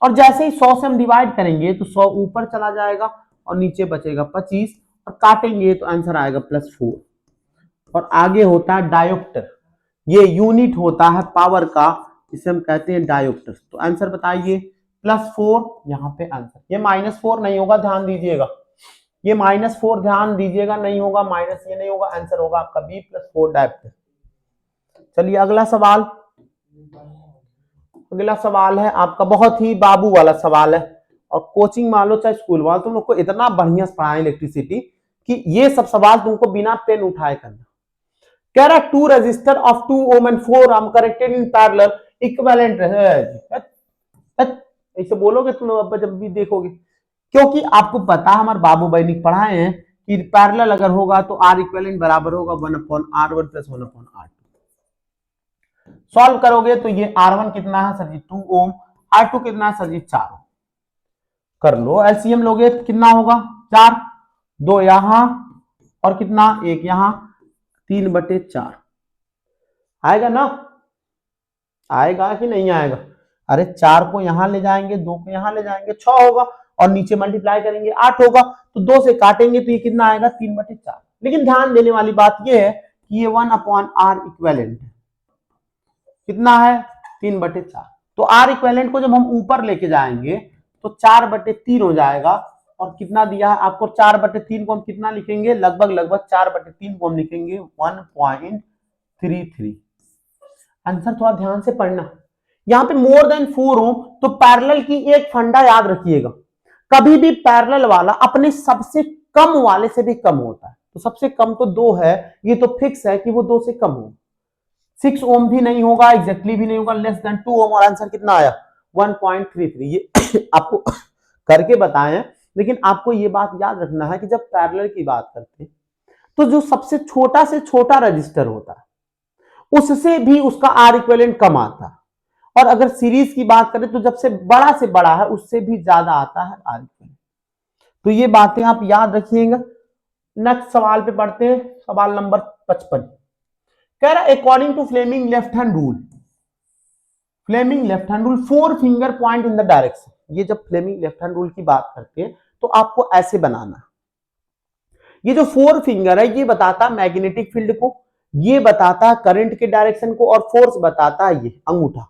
और जैसे ही 100 से हम डिवाइड करेंगे तो 100 ऊपर चला जाएगा और नीचे बचेगा 25, और काटेंगे तो आंसर आएगा +4। और आगे होता है डायोप्टर, ये यूनिट होता है पावर का, इसे हम कहते हैं डायोप्टर। तो आंसर बताइए, +4 यहाँ पे आंसर। ये -4 नहीं होगा, ध्यान दीजिएगा, ये -4 ध्यान दीजिएगा, नहीं होगा माइनस, ये नहीं होगा, आंसर होगा आपका B+4 डायोप्टर। चलिए अगला सवाल, अगला सवाल है आपका बहुत ही बाबू वाला सवाल है, और कोचिंग मान लो चाहे स्कूल वाले, तुम लोग को इतना बढ़िया पढ़ाए इलेक्ट्रिसिटी कि ये सब सवाल तुमको बिना पेन उठाए करना। कह रहा है 2 resistor of 2 ohm and 4 ohm connected in parallel equivalent है। ऐसे बोलोगे तुम लोग जब भी देखोगे, क्योंकि आपको पता है हमारे बाबू बहनी पढ़ाए हैं कि पैरेलल अगर होगा तो R इक्विवेलेंट बराबर होगा 1/R1 + 1/R2। सॉल्व करोगे तो ये R1 कितना है सर जी? 2 ohm, R2 कितना है सर जी? 4 ohm। कर लो एलसीएम लोगे तो कितना होगा? 4, 2 यहां और कितना? 1 यहां, 3/4 आएगा ना? आएगा कि नहीं आएगा? अरे 4 को यहां ले जाएंगे, 2 को यहां ले जाएंगे, 6 होगा, और नीचे मल्टीप्लाई करेंगे 8 होगा, तो 2 से काटेंगे तो ये कितना आएगा? 3/4। लेकिन ध्यान देने वाली बात ये है कि ये 1/R इक्विवेलेंट है, कितना है? 3/4। तो R इक्विवेलेंट को जब हम ऊपर लेके जाएंगे तो 4/3 हो जाएगा, और कितना दिया है आपको? 4/3 को हम कितना लिखेंगे? लगभग 4/3 को हम लिखेंगे 1.33। आंसर थोड़ा ध्यान से पढ़ना, यहां पे मोर देन 4 ohm, तो पैरेलल की एक फंडा याद रखिएगा, कभी भी पैरेलल वाला अपने सबसे कम वाले से भी कम होता है। तो सबसे कम तो 2 है, ये तो फिक्स है कि वो 2 से कम होगा। 6 ohm भी नहीं होगा, एग्जैक्टली भी नहीं होगा, लेस देन 2 ohm, और आंसर कितना आया? 1.33। ये आपको करके बताएं, लेकिन आपको ये बात याद रखना है कि जब पैरेलल की बात करते हैं तो जो सबसे छोटा से छोटा रजिस्टर होता है उससे भी उसका R इक्विवेलेंट कम आता है, और अगर सीरीज की बात करें तो जब से बड़ा है उससे भी ज्यादा आता है R इक्विवेलेंट। तो ये बातें आप याद रखिएगा। नेक्स्ट सवाल पे पढ़ते हैं, सवाल नंबर 55। कह रहा according to Fleming left hand rule, Fleming left hand rule 4 finger point in the direction. ये जब फ्लेमिंग लेफ्ट हैंड रूल की बात करते हैं तो आपको ऐसे बनाना, ये जो 4 फिंगर है ये बताता है मैग्नेटिक फील्ड को, ये बताता है करंट के डायरेक्शन को, और फोर्स बताता है ये अंगूठा।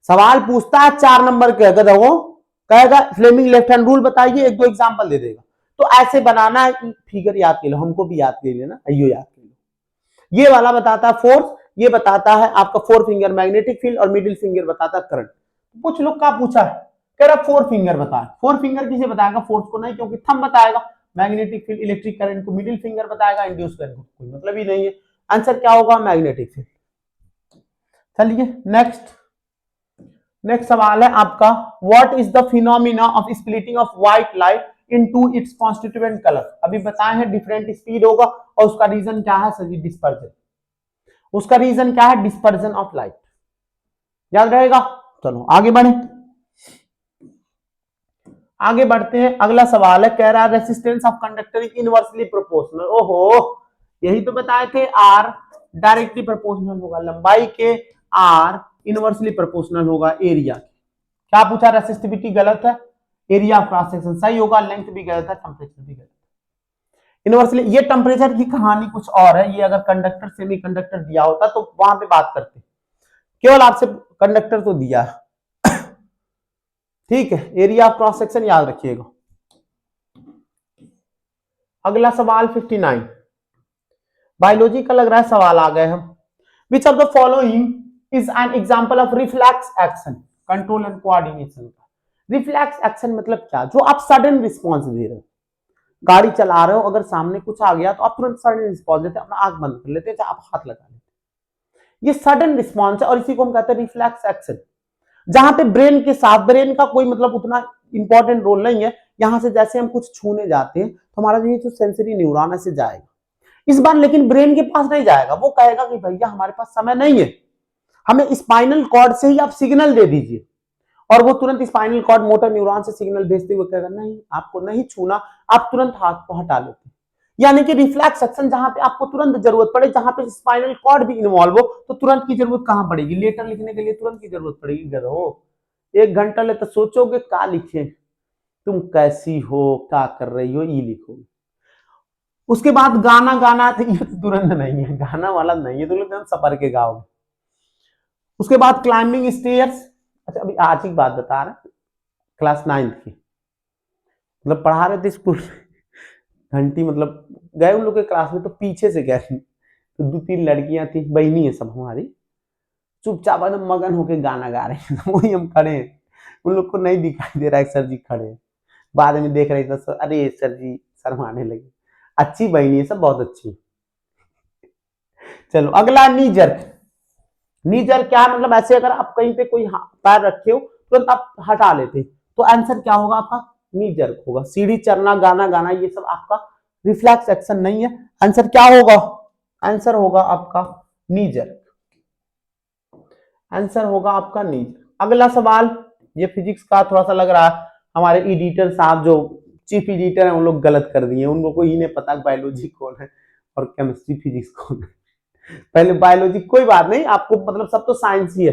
सवाल पूछता है 4 नंबर के, अगर वो कहेगा फ्लेमिंग लेफ्ट हैंड रूल बताइए, एक दो एग्जांपल दे देगा। तो ऐसे बनाना है कि फिगर याद कर लो, हमको भी याद कर लेना, अयो याद कर लो। ये वाला बताता है फोर्स, ये बताता है आपका फोर फिंगर मैग्नेटिक फील्ड, और मिडिल फिंगर बताता है करंट। कुछ लोग का पूछा है, कह रहा फोर फिंगर बताए, फोर फिंगर किसे बताएगा, फोर्स को नहीं, क्योंकि थंब बताएगा, मैग्नेटिक फील्ड इलेक्ट्रिक करंट को मिडिल फिंगर बताएगा, इंड्यूस करंट को कोई मतलब ही नहीं है। आंसर क्या होगा, मैग्नेटिक फील्ड। चलिए नेक्स्ट, नेक्स्ट सवाल है आपका, what is the phenomena of splitting of white light into its constituent colour. अभी बताए हैं डिफरेंट स्पीड होगा, और उसका रीजन क्या है सर जी, डिस्पर्जन। उसका रीजन क्या है, डिस्पर्जन ऑफ लाइट, याद रहेगा। चलो आगे बढ़े, आगे बढ़ते हैं। अगला सवाल है, कह रहा है resistance of conductor is inversely proportional. ओहो, यही तो बताए थे, आर डायरेक्टली प्रोपोर्शनल होगा लंबाई के, आर इनवर्सली प्रोपोर्शनल होगा एरिया। क्या पूछा, रेसिस्टिविटी गलत है, एरिया ऑफ क्रॉस सेक्शन सही होगा, लेंथ भी गलत है, टेम्परेचर भी गलत है। इनवर्सली, ये टेम्परेचर की कहानी कुछ और है, ये अगर कंडक्टर सेमीकंडक्टर दिया होता तो वहां पे बात करते, केवल आपसे कंडक्टर तो दिया है, ठीक है। एरिया ऑफ क्रॉस सेक्शन याद रखिएगा। अगला सवाल 59, बायोलॉजी का लग रहा है सवाल आ गए हम। Which of the following is an example of reflex action, control and coordination का। रिफ्लेक्स एक्शन मतलब क्या, जो आप सडन रिस्पॉन्स दे रहे हो, गाड़ी चला रहे हो, अगर सामने कुछ आ गया तो आप तुरंत सडन रिस्पॉन्स देते, अपना आंख बंद कर लेते, आप हाथ लगा लेते, ये सडन रिस्पॉन्स है, और इसी को हम कहते हैं रिफ्लेक्स एक्शन। जहां पे ब्रेन के साथ, ब्रेन का कोई मतलब उतना इंपॉर्टेंट रोल नहीं है, यहां से जैसे हम कुछ छूने जाते हैं तो हमारा जो सेंसरी न्यूरॉन से जाएगा इस बार, लेकिन ब्रेन के पास नहीं जाएगा, वो कहेगा कि भैया हमारे पास समय नहीं है, हमें स्पाइनल कॉर्ड से ही आप सिग्नल दे दीजिए, और वो तुरंत स्पाइनल कॉर्ड मोटर न्यूरॉन से सिग्नल भेजते हुए कहेगा नहीं आपको नहीं छूना, आप तुरंत हाथ को हटा लेते। यानी कि रिफ्लेक्स एक्शन जहां पे आपको तुरंत जरूरत पड़े, जहां पे स्पाइनल कॉर्ड भी इन्वॉल्व हो, तो तुरंत की जरूरत कहां पड़ेगी, लेटर लिखने के लिए तुरंत की जरूरत पड़ेगी। गधो, एक घंटा ले तो सोचोगे क्या लिखे, तुम कैसी हो, क्या कर रही हो, ये लिखोगे। उसके बाद गाना गाना, तो ये तुरंत नहीं है, गाना वाला नहीं है, तो लोग सफर के गाओगे। उसके बाद क्लाइंबिंग स्टेयर्स, अच्छा अभी आज की बात बता रहे, क्लास 9 की, मतलब पढ़ा रहे थे स्कूल, घंटी मतलब गए उन लोग के क्लास में, तो पीछे से गए, तो 2-3 लड़कियां थी, बहनी है सब हमारी, चुपचाप एकदम मगन होके गाना गा रहे हैं, वही हम खड़े हैं, उन लोग को नहीं दिखाई दे रहा है सर जी खड़े हैं, बाद में देख रहे थे, अरे सर जी शर्माने लगे। अच्छी बहनी है सब, बहुत अच्छी। चलो अगला, नी जर्क। नी जर्क क्या है, मतलब ऐसे अगर आप कहीं पे कोई पैर रखे हो तो आप हटा लेते, तो आंसर क्या होगा आपका, नी जर्क होगा। सीढ़ी चढ़ना, गाना गाना, ये सब आपका रिफ्लेक्स एक्शन नहीं है, आंसर क्या होगा, आंसर होगा आपका नी जर्क, आंसर होगा आपका नी जर्क। अगला सवाल, ये फिजिक्स का थोड़ा सा लग रहा है, हमारे एडिटर साहब जो चीफ एडिटर है उन लोग गलत कर दिए, उन लोगों को ही नहीं पता बायोलॉजी कौन है और केमिस्ट्री फिजिक्स कौन है। पहले बायोलॉजी, कोई बात नहीं, आपको मतलब सब तो साइंस ही है।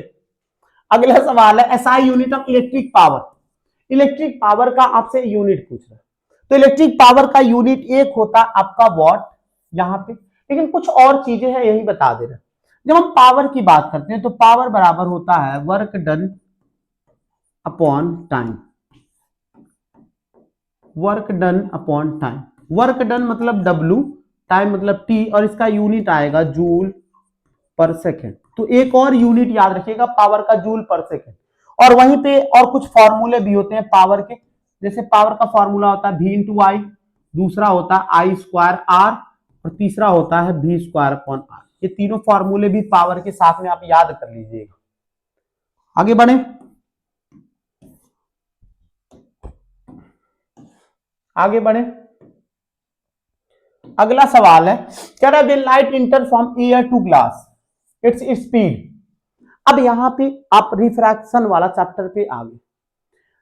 अगला सवाल है, SI unit of electric power. Electric power का आपसे यूनिट पूछ रहा है, तो इलेक्ट्रिक पावर का यूनिट एक होता है आपका वॉट यहां पे, लेकिन कुछ और चीजें हैं यही बता दे रहे। जब हम पावर की बात करते हैं तो पावर बराबर होता है work done upon time, work done upon time, work done मतलब W, टाइम मतलब T, और इसका यूनिट आएगा जूल पर सेकेंड। तो एक और यूनिट याद रखिएगा पावर का, जूल पर सेकेंड। और वहीं पे और कुछ फॉर्मूले भी होते हैं पावर के, जैसे पावर का फॉर्मूला होता है V इंटू आई, दूसरा होता है आई स्क्वायर आर, और तीसरा होता है V स्क्वायर अपॉन आर। ये तीनों फॉर्मूले भी पावर के साथ में आप याद कर लीजिएगा। आगे बढ़े, आगे बढ़े। अगला सवाल है, कह रहा है light enter from air to glass, its speed. अब यहां पे आप रिफ्रैक्शन वाला चैप्टर पे आ गए।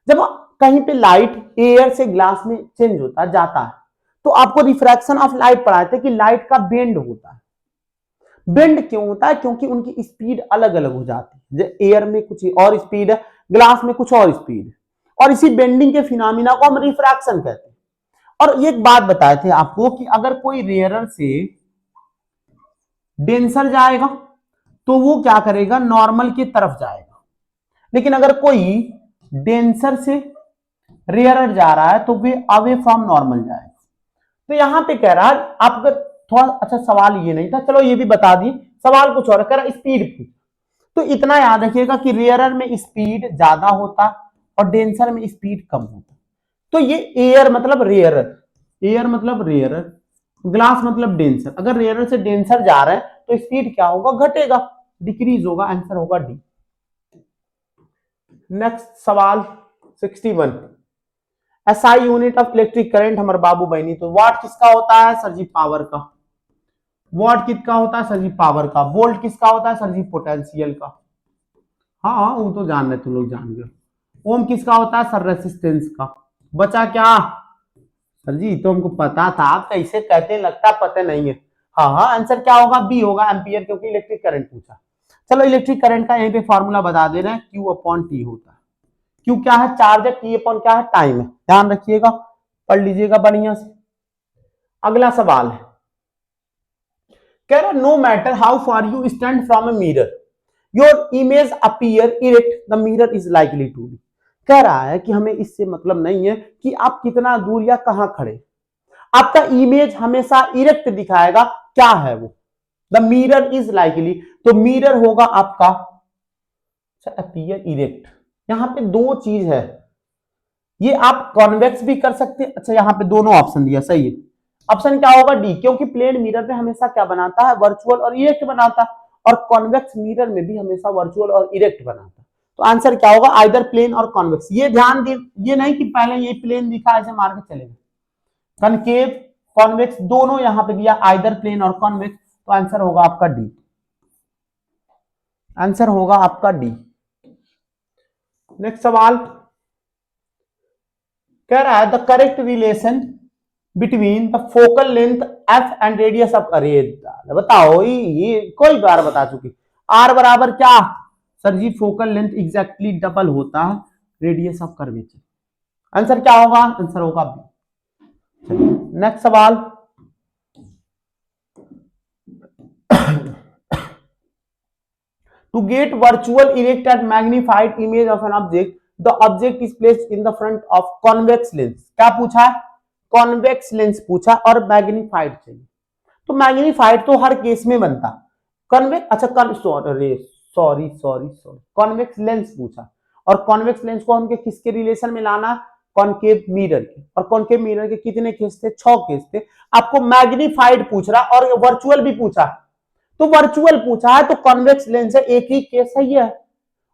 जब कहीं पे लाइट एयर से ग्लास में चेंज होता जाता है, तो आपको रिफ्रैक्शन ऑफ लाइट पढ़ाए थे कि लाइट का बेंड होता है। बेंड क्यों होता है, क्योंकि उनकी स्पीड अलग अलग हो जाती है, एयर में कुछ और स्पीड है, ग्लास में कुछ और स्पीड है, और इसी बेंडिंग के फिनोमिना को हम रिफ्रैक्शन कहते हैं। और एक बात बताए थे आपको कि अगर कोई रेयरर से डेंसर जाएगा तो वो क्या करेगा, नॉर्मल की तरफ जाएगा, लेकिन अगर कोई डेंसर से रेयरर जा रहा है तो वे अवे फ्रॉम नॉर्मल जाएगा। तो यहां पे कह रहा है आपका थोड़ा अच्छा सवाल ये नहीं था, चलो ये भी बता दी, सवाल कुछ और कह रहा स्पीड पूछ। तो इतना याद रखिएगा कि रेयरर में स्पीड ज्यादा होता और डेंसर में स्पीड कम होता। तो ये एयर मतलब रेयरर, एयर मतलब रेयरर, ग्लास मतलब डेंसर। अगर रेयरर से डेंसर जा रहे हैं तो स्पीड क्या होगा, घटेगा, डिक्रीज होगा। आंसर होगा डी। नेक्स्ट सवाल 61, SI unit of electric current हमारे बाबू बहनी। तो वाट किसका होता है सर जी, पावर का। वाट किसका होता है सर जी, पावर का। वोल्ट किसका होता है सर जी, पोटेंशियल का। हाँ हाँ वो तो जान रहे, तुम लोग जान गए। ओम किसका होता है सर, रेसिस्टेंस का। बचा क्या सर जी, तो हमको पता था, आप कैसे कहते हैं लगता पता नहीं है। हाँ हाँ आंसर क्या होगा, बी होगा, एम्पियर, क्योंकि इलेक्ट्रिक करंट पूछा। चलो इलेक्ट्रिक करंट का यहीं पे फॉर्मूला बता दे रहे हैं, क्यू अपॉन टी होता है। क्यू क्या है, चार्ज है, टी अपॉन क्या है, टाइम है। ध्यान रखिएगा, पढ़ लीजिएगा बढ़िया से। अगला सवाल है, कह रहा no matter how far you stand from a mirror your image appear erect the mirror is likely to be. कह रहा है कि हमें इससे मतलब नहीं है कि आप कितना दूर या कहां खड़े, आपका इमेज हमेशा इरेक्ट दिखाएगा। क्या है वो, द मिरर इज लाइकली, तो मिरर होगा आपका अपीयर इरेक्ट। यहां पे दो चीज है, ये आप कॉन्वेक्स भी कर सकते हैं। अच्छा यहां पे दोनों ऑप्शन दिया, सही है। ऑप्शन क्या होगा, डी, क्योंकि प्लेन मिरर में हमेशा क्या बनाता है, वर्चुअल और इरेक्ट बनाता है, और कॉन्वेक्स मिरर में भी हमेशा वर्चुअल और इरेक्ट बनाता है। तो आंसर क्या होगा, आइदर प्लेन और कॉन्वेक्स। ये ध्यान दे, ये नहीं कि पहले ये प्लेन दिखा ऐसे मार के चले गए। कनकेव कॉन्वेक्स दोनों यहां पे दिया, आइदर प्लेन और कॉन्वेक्स। तो आंसर होगा आपका डी, आंसर होगा आपका डी। नेक्स्ट सवाल कह रहा है the correct relation between the focal length F and radius of अरे। बताओ ये कोई बार बता चुकी। आर बराबर क्या सर जी, फोकल लेंथ एग्जैक्टली डबल होता है रेडियस ऑफ कर्वेचर। आंसर क्या होगा, आंसर होगा बी। नेक्स्ट सवाल, to get virtual erect and magnified image of an object, the object is placed in the front of convex lens। क्या पूछा, convex lens पूछा और मैग्नीफाइड चाहिए। तो मैग्नीफाइड तो हर केस में बनता, कॉन्वेक्स, अच्छा सॉरी कॉन्वेक्स लेंस पूछा, और कॉन्वेक्स लेंस को हमके किसके रिलेशन में लाना, कॉनकेव मिरर के। और कॉनकेव मिरर के कितने केस थे, 6 केस थे। आपको मैग्नीफाइड पूछ रहा और वर्चुअल भी पूछा, तो वर्चुअल पूछा है तो कॉन्वेक्स लेंस है, एक ही केस है ये।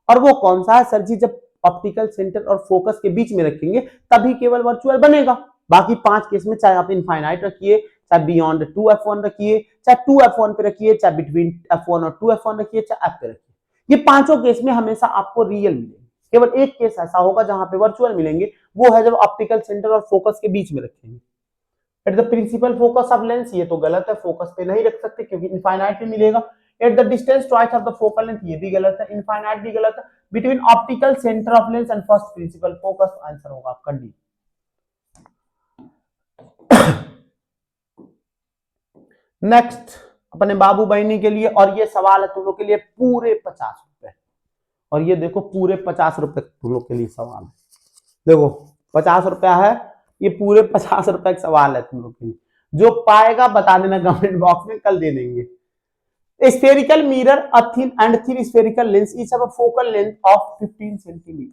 और वो कौन सा है सर जी, जब ऑप्टिकल सेंटर और फोकस के बीच में रखेंगे तभी केवल वर्चुअल बनेगा। बाकी 5 केस में चाहे आप इनफाइनाइट रखिए, चाहे बियॉन्ड 2f1 रखिए, चाहे 2f1 पे रखिए, चाहे बिटवीन f1 और 2f1 रखिए, चाहे f पे रखिए, ये पांचों केस में हमेशा आपको रियल मिलेंगे। केवल एक केस ऐसा होगा जहां पे वर्चुअल मिलेंगे, वो है जब ऑप्टिकल सेंटर और फोकस के बीच में रखेंगे। At the principal focus of lens, ये तो गलत है, फोकस पे नहीं रख सकते क्योंकि इनफाइनाइट में मिलेगा। At the distance twice of the focal length, ये भी गलत है, इनफाइनाइट भी गलत है। Between optical centre of lens and first principle focus, answer होगा आपका डी। नेक्स्ट अपने बाबू बहनी के लिए, और ये सवाल है तुम लोग के लिए पूरे 50 रुपए, और ये देखो पूरे 50 रुपए तुम लोग के लिए सवाल है। देखो 50 रुपया है, ये पूरे 50 रुपए का सवाल है तुम लोग के लिए। जो पाएगा बता देना कमेंट बॉक्स में, कल दे देंगे। Spherical mirror, a thin and thin spherical lens each have a focal length of 15 centimetre.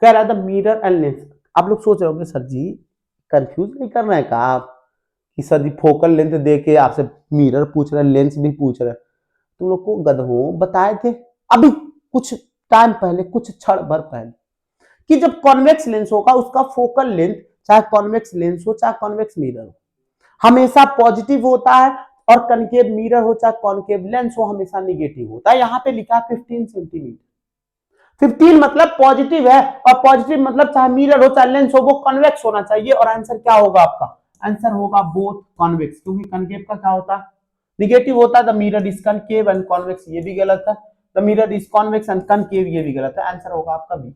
कह रहा था मिरर एंड लेंस। आप लोग सोच रहे होंगे सर जी कंफ्यूज नहीं करना है का आप, कि सर जी फोकल लेंथ दे के आपसे मिरर पूछ रहे, लेंस भी पूछ रहे। तुम लोग को गधों बताए थे अभी कुछ टाइम पहले, कुछ क्षण भर पहले, कि जब कॉन्वेक्स लेंस होगा उसका फोकल लेंथ, चाहे कॉन्वेक्स लेंस हो चाहे कॉन्वेक्स मिरर हो, हमेशा पॉजिटिव होता है, और कनकेव मिरर हो चाहे कॉनकेव लेंस हो हमेशा निगेटिव होता है। यहां पे लिखा है 15 सेंटीमीटर। 15 मतलब पॉजिटिव है, और पॉजिटिव मतलब चाहे मिरर हो चाहे लेंस हो वो कॉन्वेक्स होना चाहिए। और आंसर क्या होगा आपका, आंसर होगा बोथ कॉन्वेक्स, क्योंकि कनकेव का क्या होता है, निगेटिव होता है। The mirror is concave and convex, ये भी गलत है। The mirror is convex and concave, ये भी गलत है। आंसर होगा आपका बी।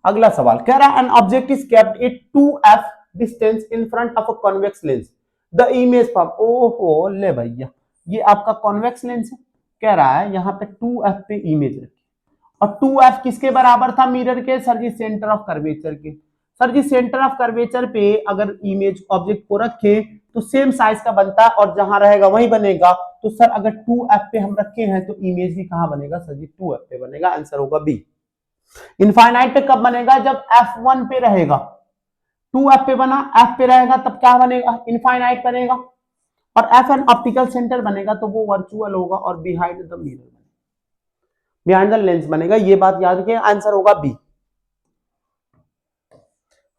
अगला सवाल कह रहा है an object is kept at 2f distance in front of a convex lens, the image from, ओहो ले भैया, ये आपका कॉन्वेक्स लेंस है। कह रहा है यहाँ पे 2f पे इमेज रखी और 2f किसके बराबर था मिरर के? Sir ji centre of curvature के। Sir ji centre of curvature पे अगर इमेज ऑब्जेक्ट को रखे तो सेम साइज का बनता है और जहां रहेगा वहीं बनेगा। तो सर अगर 2f पे हम रखे हैं तो इमेज भी कहां बनेगा? सर जी 2f पे बनेगा। आंसर होगा बी। इनफाइनाइट पे कब बनेगा? जब f1 पे रहेगा। 2f पे बना, f पे रहेगा तब क्या बनेगा? इनफाइनाइट बनेगा। और एफ एन ऑप्टिकल सेंटर बनेगा तो वो वर्चुअल होगा और behind the mirror, behind the lens बनेगा। ये बात याद रखिए, आंसर होगा बी।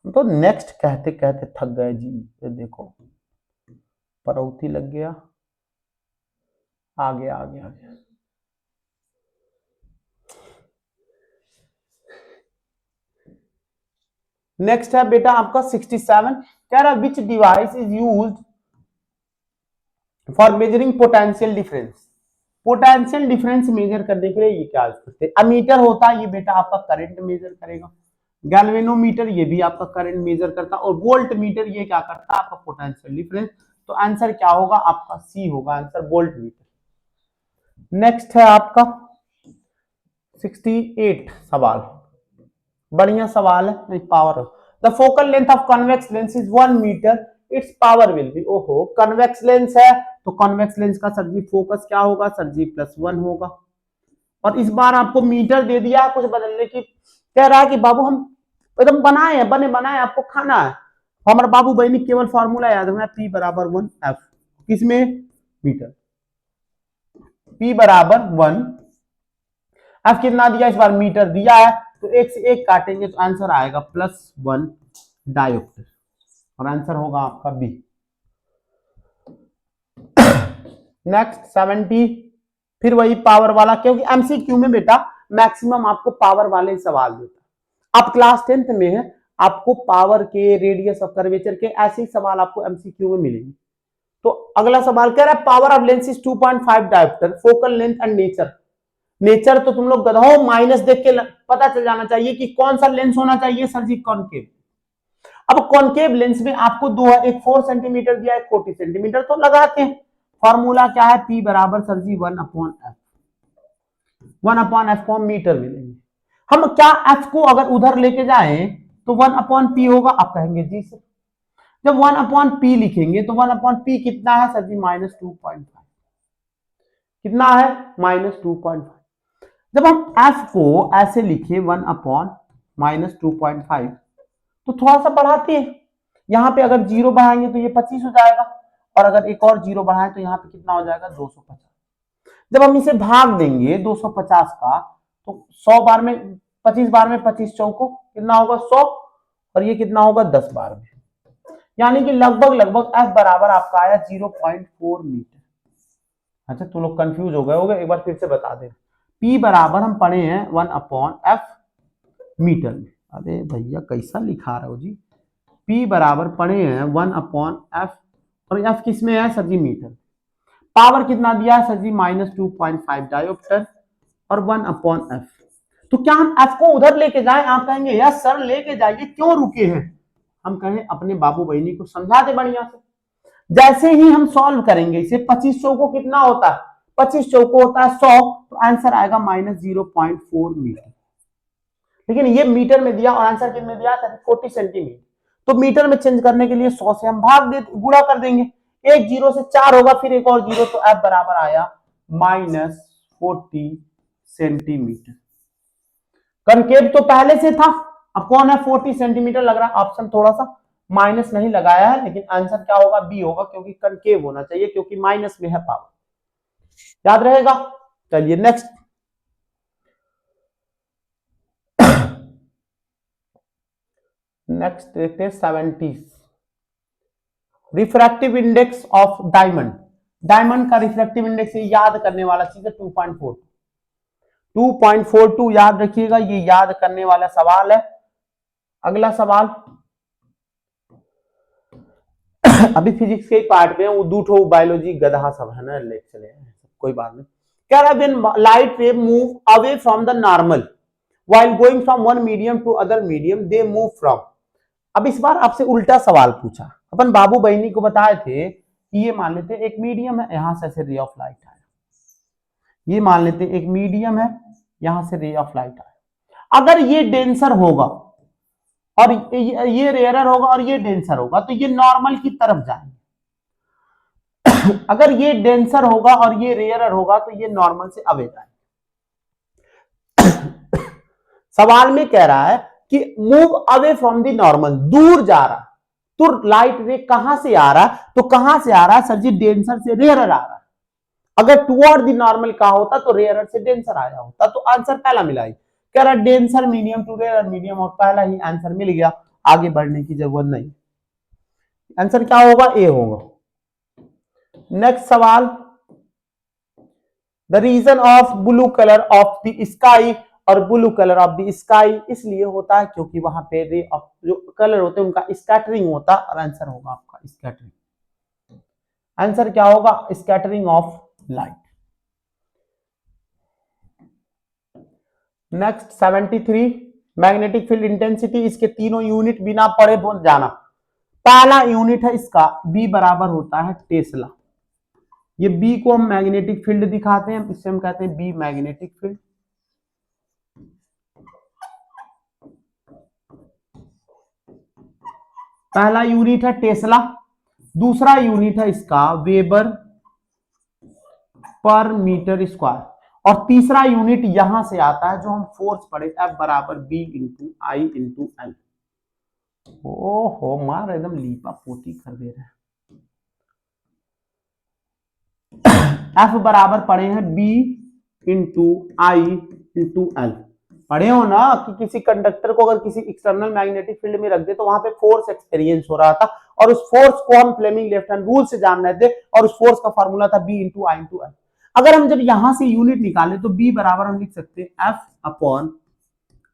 तो नेक्स्ट कहते कहते थक गए जी। ये देखो परौथी लग गया, आगे आगे आगे। नेक्स्ट है बेटा आपका 67। कह रहा which device is used for measuring potential difference. Potential difference measure करने के लिए ये क्या करते हैं? अमीटर होता है, ये बेटा आपका करंट मेजर करेगा। गैल्वेनोमीटर ये भी आपका करंट मेजर करता है। और वोल्ट मीटर ये क्या करता है? आपका पोटेंशियल डिफरेंस। तो आंसर क्या होगा? आपका सी होगा आंसर, वोल्ट मीटर। नेक्स्ट है आपका 68 सवाल, बढ़िया सवाल है। Power the focal length of convex lens is 1 metre, its power will be. ओहो, कॉन्वेक्स लेंस है तो कॉन्वेक्स लेंस का सर जी फोकस क्या होगा? सर जी +1 होगा। और इस बार आपको मीटर दे दिया, कुछ बदलने की कह रहा है कि बाबू हम एकदम बनाए हैं, बने बनाए आपको खाना है। हमारे बाबू बहनी केवल फॉर्मूला याद रखना, P बराबर 1F। किसमें? मीटर। P बराबर 1, F कितना दिया? इस बार मीटर दिया है तो एक से एक काटेंगे तो आंसर आएगा +1 डायोप्टर और आंसर होगा आपका बी। नेक्स्ट 70, फिर वही पावर वाला, क्योंकि एमसीक्यू में बेटा मैक्सिमम आपको पावर वाले सवाल देता है। आप क्लास 10th में है, आपको पावर के, रेडियस ऑफ कर्वेचर के ऐसे ही सवाल आपको एमसीक्यू में मिलेंगे। तो अगला सवाल कह रहा है power of lens is 2.5 dioptre, focal length and nature. Nature तो तुम लोग गधो माइनस देख के पता चल जाना चाहिए कि कौन सा लेंस होना चाहिए। सर जी कॉनकेव। अब कॉनकेव लेंस में आपको दो है, एक 4 सेंटीमीटर दिया, एक 40 सेंटीमीटर, तो लगाते हैं। फॉर्मूला क्या है? P बराबर सर जी 1/f। 1/f को मीटर मिलेंगे। हम क्या f को अगर उधर लेके जाए तो 1/p होगा। आप कहेंगे जी सर, जब 1/p लिखेंगे तो 1/p कितना है? सर जी -2.5। कितना है? -2.5। जब हम f को ऐसे लिखे 1/-2.5 तो थोड़ा सा बढ़ाते हैं। यहाँ पे अगर 0 बढ़ाएंगे तो ये 25 हो जाएगा और अगर एक और 0 बढ़ाएं तो यहाँ पे कितना हो जाएगा? 250। जब हम इसे भाग देंगे 250 का तो 100 बार में, 25 बार में 25 चौको कितना होगा? 100। और ये कितना होगा? 10 बार में, यानी कि लगभग लगभग f बराबर आपका आया 0.4 मीटर। अच्छा तुम लोग कंफ्यूज हो गए होगे, एक बार फिर से बता दे। P बराबर हम पढ़े हैं 1/f मीटर में। अरे भैया कैसा लिखा रहे हो जी। P बराबर पढ़े हैं 1/f और f किस में है? Sir ji metre. पावर कितना दिया है? सर जी -2.5 डायोप्टर और 1/f। तो क्या हम f को उधर लेके जाएं? आप कहेंगे यस सर लेके जाइए, क्यों रुके हैं? हम कहें अपने बाबू बहनी को समझा दे बढ़िया से। जैसे ही हम सॉल्व करेंगे इसे, 25 चौको कितना होता है? 25 चौको होता है 100, तो आंसर आएगा -0.4 मीटर। लेकिन ये मीटर में दिया और आंसर कितने दिया? 40 सेंटीमीटर। तो मीटर में चेंज करने के लिए 100 से हम भाग दे, गुणा कर देंगे। एक 0 से 4 होगा, फिर एक और 0, तो f बराबर आया -40 सेंटीमीटर। कनकेव तो पहले से था, अब कौन है? 40 सेंटीमीटर लग रहा है। ऑप्शन थोड़ा सा माइनस नहीं लगाया है, लेकिन आंसर क्या होगा? बी होगा, क्योंकि कनकेव होना चाहिए, क्योंकि माइनस में है पावर। याद रहेगा। चलिए नेक्स्ट। नेक्स्ट देखते हैं 70। Refractive index of diamond. Diamond का रिफ्रैक्टिव इंडेक्स याद करने वाला चीज है 2.42। 2.42 याद रखिएगा, ये याद करने वाला सवाल है। अगला सवाल अभी फिजिक्स के पार्ट में वो दूठो बायोलॉजी गधा सब है ना, लेक्चर है, कोई बात नहीं। क्या रहा? When light ray move away from the normal while going from one medium to other medium they move from. अब इस बार आपसे उल्टा सवाल पूछा। अपन बाबू बहनी को बताए थे कि ये मान लेते एक मीडियम है, यहां से ऐसे रे ऑफ लाइट आया, ये मान लेते हैं एक मीडियम है, यहां से रे ऑफ लाइट आए। अगर ये डेंसर होगा और ये रेयरर होगा और ये डेंसर होगा तो ये नॉर्मल की तरफ जाएंगे। अगर ये डेंसर होगा और ये रेयरर होगा तो ये नॉर्मल से अवे जाएंगे। सवाल में कह रहा है कि move away from the normal, दूर जा रहा, तो लाइट रे कहां से आ रहा, तो कहां से आ रहा है सर जी, डेंसर से रेयरर आ रहा है। अगर टुवर्ड द नॉर्मल कहा होता तो रेयरर से डेंसर आया होता, तो आंसर पहला मिला ही। कह रहा denser medium to rarer medium, और पहला ही आंसर मिल गया, आगे बढ़ने की जरूरत नहीं। आंसर क्या होगा, ए होगा। नेक्स्ट सवाल, the reason of blue colour of the sky, और blue colour of the sky इसलिए होता है क्योंकि वहां पे रे ऑफ जो कलर होते हैं उनका स्कैटरिंग होता है, और आंसर होगा आपका स्कैटरिंग। आंसर क्या होगा, scattering of light. Next 73, magnetic field intensity, इसके तीनों यूनिट बिना पढ़े बोल जाना। पहला यूनिट है इसका बी बराबर होता है टेस्ला। ये बी को हम मैग्नेटिक फील्ड दिखाते हैं, इससे हम कहते हैं बी मैग्नेटिक फील्ड। पहला यूनिट है टेस्ला, दूसरा यूनिट है इसका वेबर पर मीटर स्क्वायर, और तीसरा यूनिट यहां से आता है जो हम फोर्स पढ़े, F बराबर बी इंटू आई इंटू एल। ओहो मार एकदम लीपा पोती कर दे रहे हैं। F बराबर पढ़े हैं बी इंटू आई इंटू एल। पढ़े हो ना कि किसी कंडक्टर को अगर किसी एक्सटर्नल मैग्नेटिक फील्ड में रख दे तो वहां पे फोर्स एक्सपीरियंस हो रहा था, और उस फोर्स को हम फ्लेमिंग लेफ्ट हैंड रूल से जान रहे थे, और उस फोर्स का फॉर्मूला था बी इंटू आई इंटू एल। अगर हम जब यहां से यूनिट निकालें तो बी बराबर हम लिख सकते हैं F upon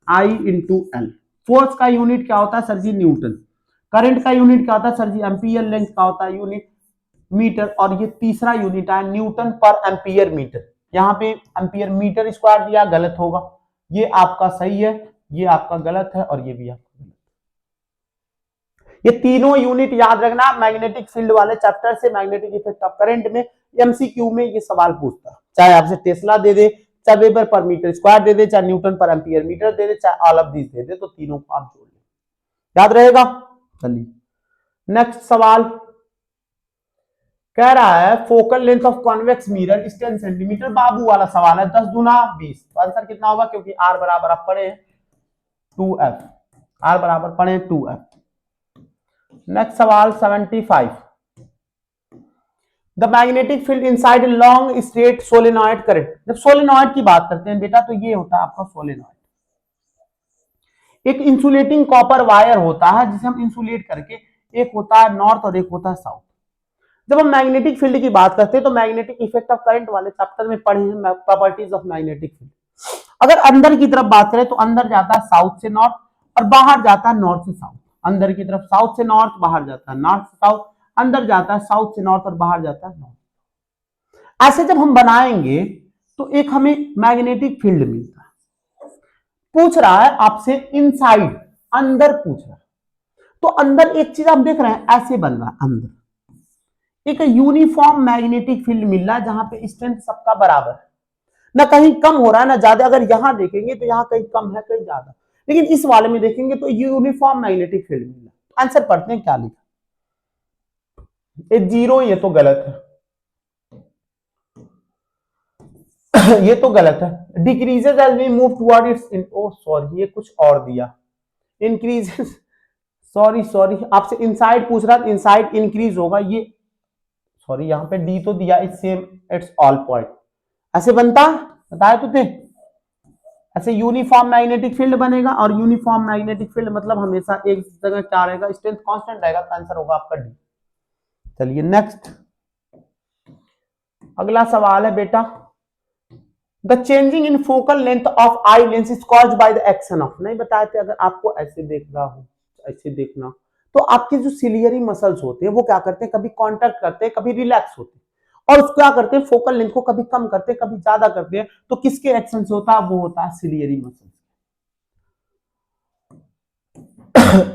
I into L. Force का यूनिट क्या होता है सर जी, न्यूटन। करंट का यूनिट क्या होता है सर जी, एम्पियर। लेंथ का होता है यूनिट मीटर, और ये तीसरा यूनिट है न्यूटन पर एम्पियर मीटर। यहाँ पे एम्पियर मीटर स्क्वायर दिया, गलत होगा, ये आपका सही है, ये आपका गलत है, और ये भी आपका गलत है। ये तीनों यूनिट याद रखना, मैग्नेटिक फील्ड वाले चैप्टर से, मैग्नेटिक इफेक्ट ऑफ करंट में, एमसीक्यू में ये सवाल पूछता है, चाहे आपसे टेस्ला दे दे, चाहे वेबर पर मीटर स्क्वायर दे दे, चाहे न्यूटन पर एम्पियर मीटर दे दे, चाहे ऑल ऑफ दिस दे दे, तो तीनों को आप जोड़ लें, याद रहेगा। चलिए नेक्स्ट सवाल कह रहा है focal length of convex mirror is 10 centimetre. बाबू वाला सवाल है, 10 दूना 20, तो आंसर कितना होगा, क्योंकि आर बराबर आप पढ़े 2f, आर बराबर पढ़े 2f। नेक्स्ट सवाल 75, the magnetic field inside long straight solenoid current. जब सोलेनॉइड की बात करते हैं बेटा तो ये होता है आपका सोलेनॉइड। एक इंसुलेटिंग कॉपर वायर होता है जिसे हम इंसुलेट करके, एक होता है नॉर्थ और एक होता है साउथ। जब हम मैग्नेटिक फील्ड की बात करते हैं तो मैग्नेटिक इफेक्ट ऑफ करंट वाले चैप्टर में पढ़े हैं प्रॉपर्टीज ऑफ मैग्नेटिक फील्ड। अगर अंदर की तरफ बात करें तो अंदर जाता है साउथ से नॉर्थ, और बाहर जाता है नॉर्थ से साउथ। अंदर की तरफ साउथ से नॉर्थ, बाहर जाता है नॉर्थ से साउथ, अंदर जाता है साउथ से नॉर्थ और बाहर जाता है नॉर्थ। ऐसे जब हम बनाएंगे तो एक हमें मैग्नेटिक फील्ड मिलता है। पूछ रहा है आपसे इनसाइड, अंदर पूछ रहा है, तो अंदर एक चीज आप देख रहे हैं ऐसे बन रहा है, अंदर एक यूनिफॉर्म मैग्नेटिक फील्ड मिल रहा है जहां पे स्ट्रेंथ सबका बराबर है, ना कहीं कम हो रहा है ना ज्यादा। अगर यहां देखेंगे तो यहां कहीं कम है कहीं ज्यादा, लेकिन इस वाले में देखेंगे तो यूनिफॉर्म मैग्नेटिक फील्ड मिल रहा है। आंसर पढ़ते हैं क्या लिखा, ये जीरो, ये तो गलत है, ये तो गलत है। Decreases as we move toward its, oh sorry ये कुछ और दिया, इंक्रीजेस, सॉरी आपसे इनसाइड पूछ रहा था, इनसाइड इंक्रीज होगा, ये सॉरी यहां पे डी तो दिया, it's same it's all point, ऐसे बनता, बताया तुझे, ऐसे यूनिफॉर्म मैग्नेटिक फील्ड बनेगा, और यूनिफॉर्म मैग्नेटिक फील्ड मतलब हमेशा एक जगह क्या रहेगा, स्ट्रेंथ कांस्टेंट रहेगा, तो आंसर होगा आपका डी। चलिए नेक्स्ट अगला सवाल है बेटा, the changing in focal length of eye lens is caused by the action of. नहीं बताए थे, अगर आपको ऐसे देख रहा हो, ऐसे देखना, तो आपके जो सिलियरी मसल्स होते हैं वो क्या करते हैं, कभी कॉन्ट्रैक्ट करते हैं, कभी रिलैक्स होते हैं, और क्या करते हैं फोकल लेंथ को कभी कम करते हैं, कभी ज्यादा करते हैं। तो किसके एक्शन से होता है, वो होता है सिलियरी मसल।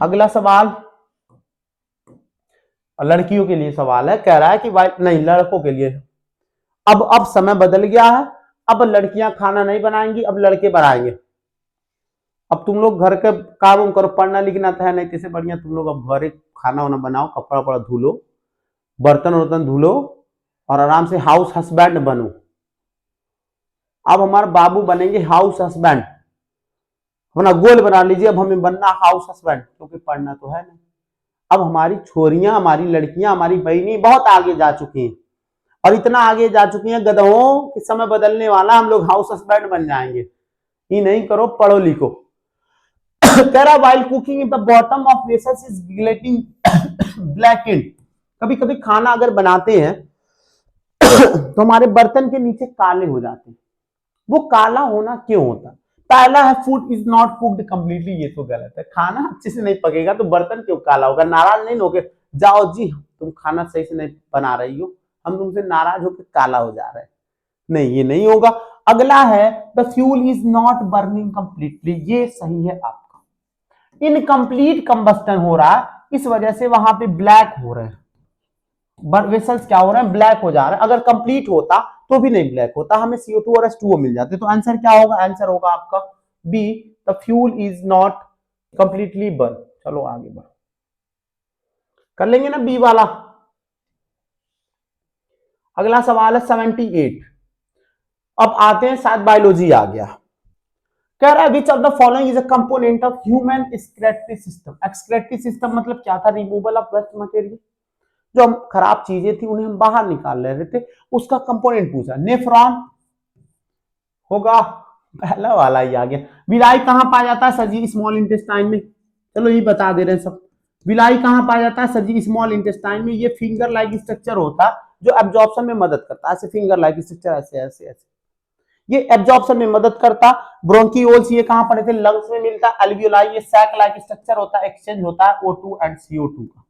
अगला सवाल लड़कियों के लिए सवाल है, कह रहा है कि नहीं लड़कों के लिए, अब समय बदल गया है, अब लड़कियां खाना नहीं बनाएंगी, अब लड़के बनाएंगे। अब तुम लोग घर के काम करो, पढ़ना लिखना तो है नहीं, कैसे बढ़िया तुम लोग अब घरे खाना वाना बनाओ, कपड़ा वपड़ा धो लो, बर्तन वर्तन धो लो और आराम से हाउस हस्बैंड बनो। अब हमारे बाबू बनेंगे हाउस हस्बैंड, अपना गोल बना लीजिए, अब हमें बनना हाउस हस्बैंड, क्योंकि पढ़ना तो है नहीं। अब हमारी छोरियां, हमारी लड़कियां, हमारी बहनी बहुत आगे जा चुकी हैं, और इतना आगे जा चुकी हैं गधों कि समय बदलने वाला, हम लोग हाउस हस्बैंड बन जाएंगे। ये नहीं करो, पढ़ो लिखो। कह रहा while cooking the bottom of vessels is getting blackened, कभी कभी खाना अगर बनाते हैं तो हमारे बर्तन के नीचे काले हो जाते हैं। वो काला होना क्यों होता? पहला है food is not cooked completely, ये तो गलत है। खाना अच्छे से नहीं पकेगा तो बर्तन क्यों काला होगा? नाराज नहीं होगे, जाओ जी तुम खाना सही से नहीं बना रही हो, हम तुमसे नाराज होकर काला हो जा रहे हैं। नहीं, ये नहीं होगा। अगला है the fuel is not burning completely, ये सही है आपका। इनकम्प्लीट कंबस्टन हो रहा है, इस वजह से वहां पे ब्लैक हो रहे हैं, वेसल्स क्या हो रहे हैं? ब्लैक हो जा रहे हैं। अगर कंप्लीट होता तो भी नहीं ब्लैक होता, हमें CO2 और H2O मिल जाते। तो आंसर क्या होगा? आंसर होगा आपका B, the fuel is not completely burn. चलो आगे बढ़ो, कर लेंगे ना बी वाला। अगला सवाल है 78। अब आते हैं, शायद बायोलॉजी आ गया। कह रहा है which of the following is a component of human excretory system. Excretory system मतलब क्या था? रिमूवल ऑफ वेस्ट मटेरियल, जो हम खराब चीजें थी उन्हें हम बाहर निकाल रहे थे, उसका कंपोनेंट पूछा। नेफ्रॉन होगा, पहला वाला ही आ गया। विलाई कहां पाया जाता है? सर जी स्मॉल इंटेस्टाइन में। चलो ये बता दे रहे हैं सब। विलाई कहां पाया जाता है? सर जी स्मॉल इंटेस्टाइन में। ये फिंगर लाइक स्ट्रक्चर होता है जो एब्जॉर्प्शन में मदद करता है, ऐसे फिंगर लाइक स्ट्रक्चर, ऐसे ऐसे ऐसे, ये एब्जॉर्प्शन में मदद करता। ब्रोंकियोल्स ये कहां पड़े थे? लंग्स में मिलता। एल्वियोलाई ये सैक लाइक स्ट्रक्चर होता है, एक्सचेंज होता है O2 एंड CO2 का।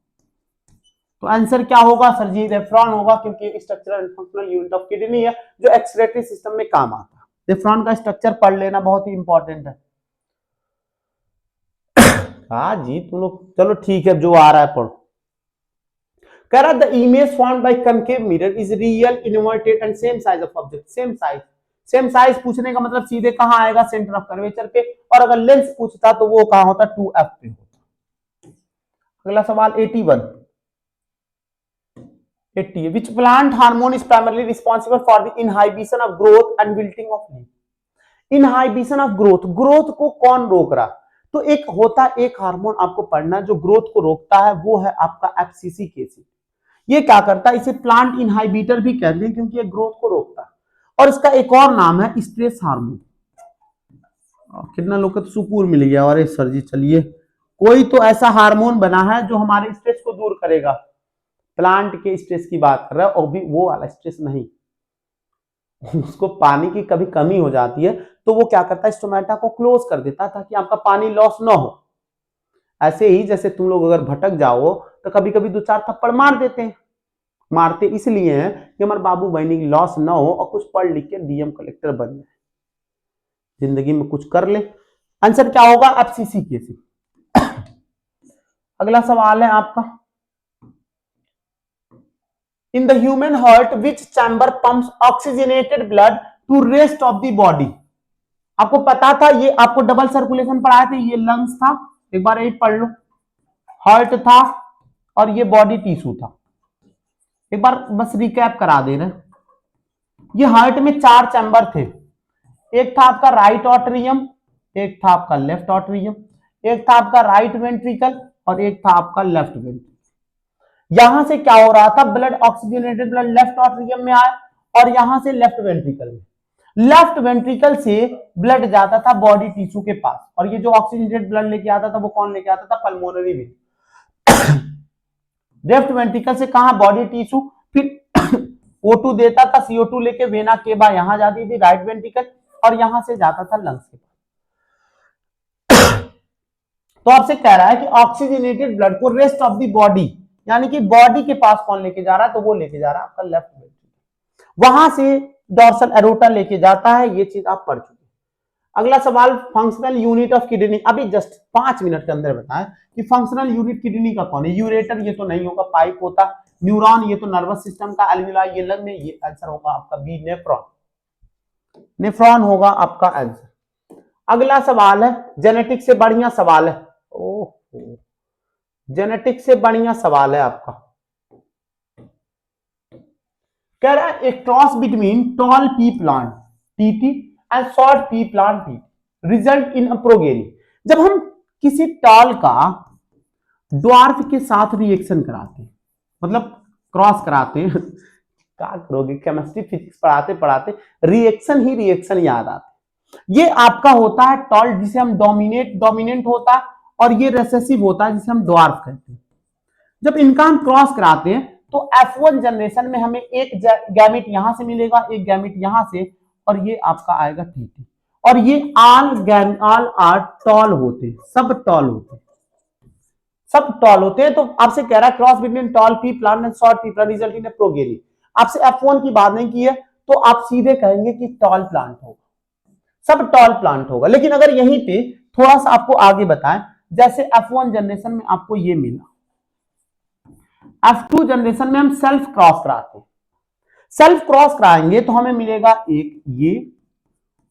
तो आंसर क्या होगा? सर जी नेफ्रॉन होगा, क्योंकि structural and functional unit of kidney है जो एक्सक्रेटरी सिस्टम में काम आता है। नेफ्रॉन का स्ट्रक्चर पढ़ लेना, बहुत ही इंपॉर्टेंट है। हाँ जी तुम लोग, चलो ठीक है, जो आ रहा है पढ़ो। कह रहा the image formed by concave mirror is real, inverted and same size of object. Same size, same size पूछने का मतलब सीधे कहां आएगा? सेंटर ऑफ कर्वेचर पे। और अगर लेंस पूछता तो वो कहां होता? 2F पे होता। अगला सवाल 81। 80 which plant hormone is primarily responsible for the inhibition of growth and wilting of leaf? Inhibition of growth, growth को कौन रोक रहा? तो एक होता, एक हार्मोन आपको पढ़ना जो ग्रोथ को रोकता है, वो है आपका FCC-K6। ये क्या करता है? इसे प्लांट इनहाइबिटर भी कहते हैं, क्योंकि ये ग्रोथ को रोकता है। और इसका एक और नाम है स्ट्रेस हार्मोन। कितना लोग को तो सुकून मिल गया। अरे सर जी चलिए, कोई तो ऐसा हार्मोन बना है जो हमारे स्ट्रेस को दूर करेगा। प्लांट के स्ट्रेस की बात कर रहा है, और भी वो वाला स्ट्रेस नहीं। उसको पानी की कभी कमी हो जाती है तो वो क्या करता है? स्टोमेटा को क्लोज कर देता है ताकि आपका पानी लॉस ना हो। ऐसे ही जैसे तुम लोग अगर भटक जाओ तो कभी कभी 2-4 थप्पड़ मार देते हैं। मारते इसलिए हैं कि हमारे बाबू बहनी की लॉस ना हो और कुछ पढ़ लिख के DM कलेक्टर बन जाए, जिंदगी में कुछ कर ले। आंसर क्या होगा? FCC-K6। अगला सवाल है आपका, in the human heart which chamber pumps oxygenated blood to rest of the body. आपको पता था, ये आपको डबल सर्कुलेशन पढ़ाए थे। ये लंग्स था, एक बार यही पढ़ लो, हार्ट था, और ये बॉडी टिश्यू था। एक बार बस रिकैप करा दे रहे। ये हार्ट में 4 चैम्बर थे। एक था आपका राइट ऑट्रियम, एक था आपका लेफ्ट ऑट्रियम, एक था आपका राइट वेंट्रिकल, और एक था आपका लेफ्ट वेंट्रिकल। यहां से क्या हो रहा था? Blood, oxygenated blood left atrium में आया, और यहां से लेफ्ट वेंट्रिकल में। लेफ्ट वेंट्रिकल से ब्लड जाता था बॉडी टिश्यू के पास, और ये जो ऑक्सीजनेटेड ब्लड लेके आता था वो कौन लेके आता था? Pulmonary vein. लेफ्ट वेंट्रिकल से कहा? Body tissue. फिर O2 देता था, CO2 लेके वेना केबा यहां जाती थी राइट वेंट्रिकल, और यहां से जाता था लंग्स के पास। तो आपसे कह रहा है कि ऑक्सीजनेटेड ब्लड को रेस्ट ऑफ द बॉडी, यानी कि बॉडी के पास कौन लेके जा रहा है? तो वो लेके जा रहा है आपका लेफ्ट वेंट्रिकल। वहां से डॉर्सल एरोटा लेके जाता है। ये चीज आप पढ़ चुके। अगला सवाल, फंक्शनल यूनिट ऑफ किडनी। अभी जस्ट 5 मिनट के अंदर बताएं कि फंक्शनल यूनिट किडनी का कौन है? यूरेटर ये तो नहीं होगा, पाइप होता। न्यूरॉन ये तो नर्वस सिस्टम का। एल्वियोलाई ये लंग में। ये आंसर होगा आपका बी, नेफ्रॉन। नेफ्रॉन होगा आपका आंसर। अगला सवाल है, जेनेटिक से बढ़िया सवाल है। ओहो, जेनेटिक से बढ़िया सवाल है आपका। कह रहा है, a cross between tall pea plant TT and short pea plant TT result in a progeny. जब हम किसी टॉल का ड्वार्फ के साथ रिएक्शन कराते हैं, मतलब क्रॉस कराते हैं क्या करोगे, केमिस्ट्री फिजिक्स पढ़ाते पढ़ाते रिएक्शन ही रिएक्शन याद आते। ये आपका होता है टॉल, जिसे हम डोमिनेंट होता है, और ये रेसेसिव होता है जिसे हम ड्वार्फ कहते हैं। जब इनका हम क्रॉस कराते हैं तो F1 जनरेशन में हमें एक गैमेट यहां से मिलेगा, एक गैमेट यहां से, और ये आपका आएगा टीटी। और ये ऑल आर टॉल होते, सब टॉल होते, सब टॉल होते हैं। तो आपसे कह रहा है cross between tall pea plant and short pea plant result in a progeny. आपसे F1 की बात नहीं की है तो आप सीधे कहेंगे कि टॉल प्लांट होगा, सब टॉल प्लांट होगा। लेकिन अगर यहीं पे थोड़ा सा आपको आगे बताएं, जैसे F1 जनरेशन में आपको ये मिला, F2 जनरेशन में हम सेल्फ क्रॉस कराते हैं। सेल्फ क्रॉस कराएंगे तो हमें मिलेगा एक ये,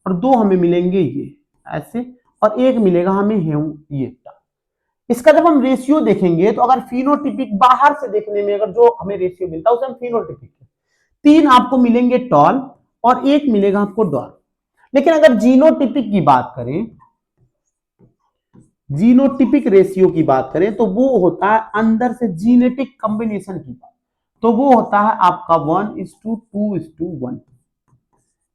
और दो हमें मिलेंगे ये ऐसे, और एक मिलेगा हमें ये। इसका जब हम रेशियो देखेंगे तो अगर फिनोटिपिक बाहर से देखने में अगर जो हमें रेशियो मिलता है उसे हम फिनोटिपिक, 3 आपको मिलेंगे टॉल और एक मिलेगा आपको डॉल। लेकिन अगर जीनोटिपिक की बात करें, जीनोटिपिक रेशियो की बात करें तो वो होता है अंदर से जीनेटिक कॉम्बिनेशन की बात, तो वो होता है आपका 1:2:1।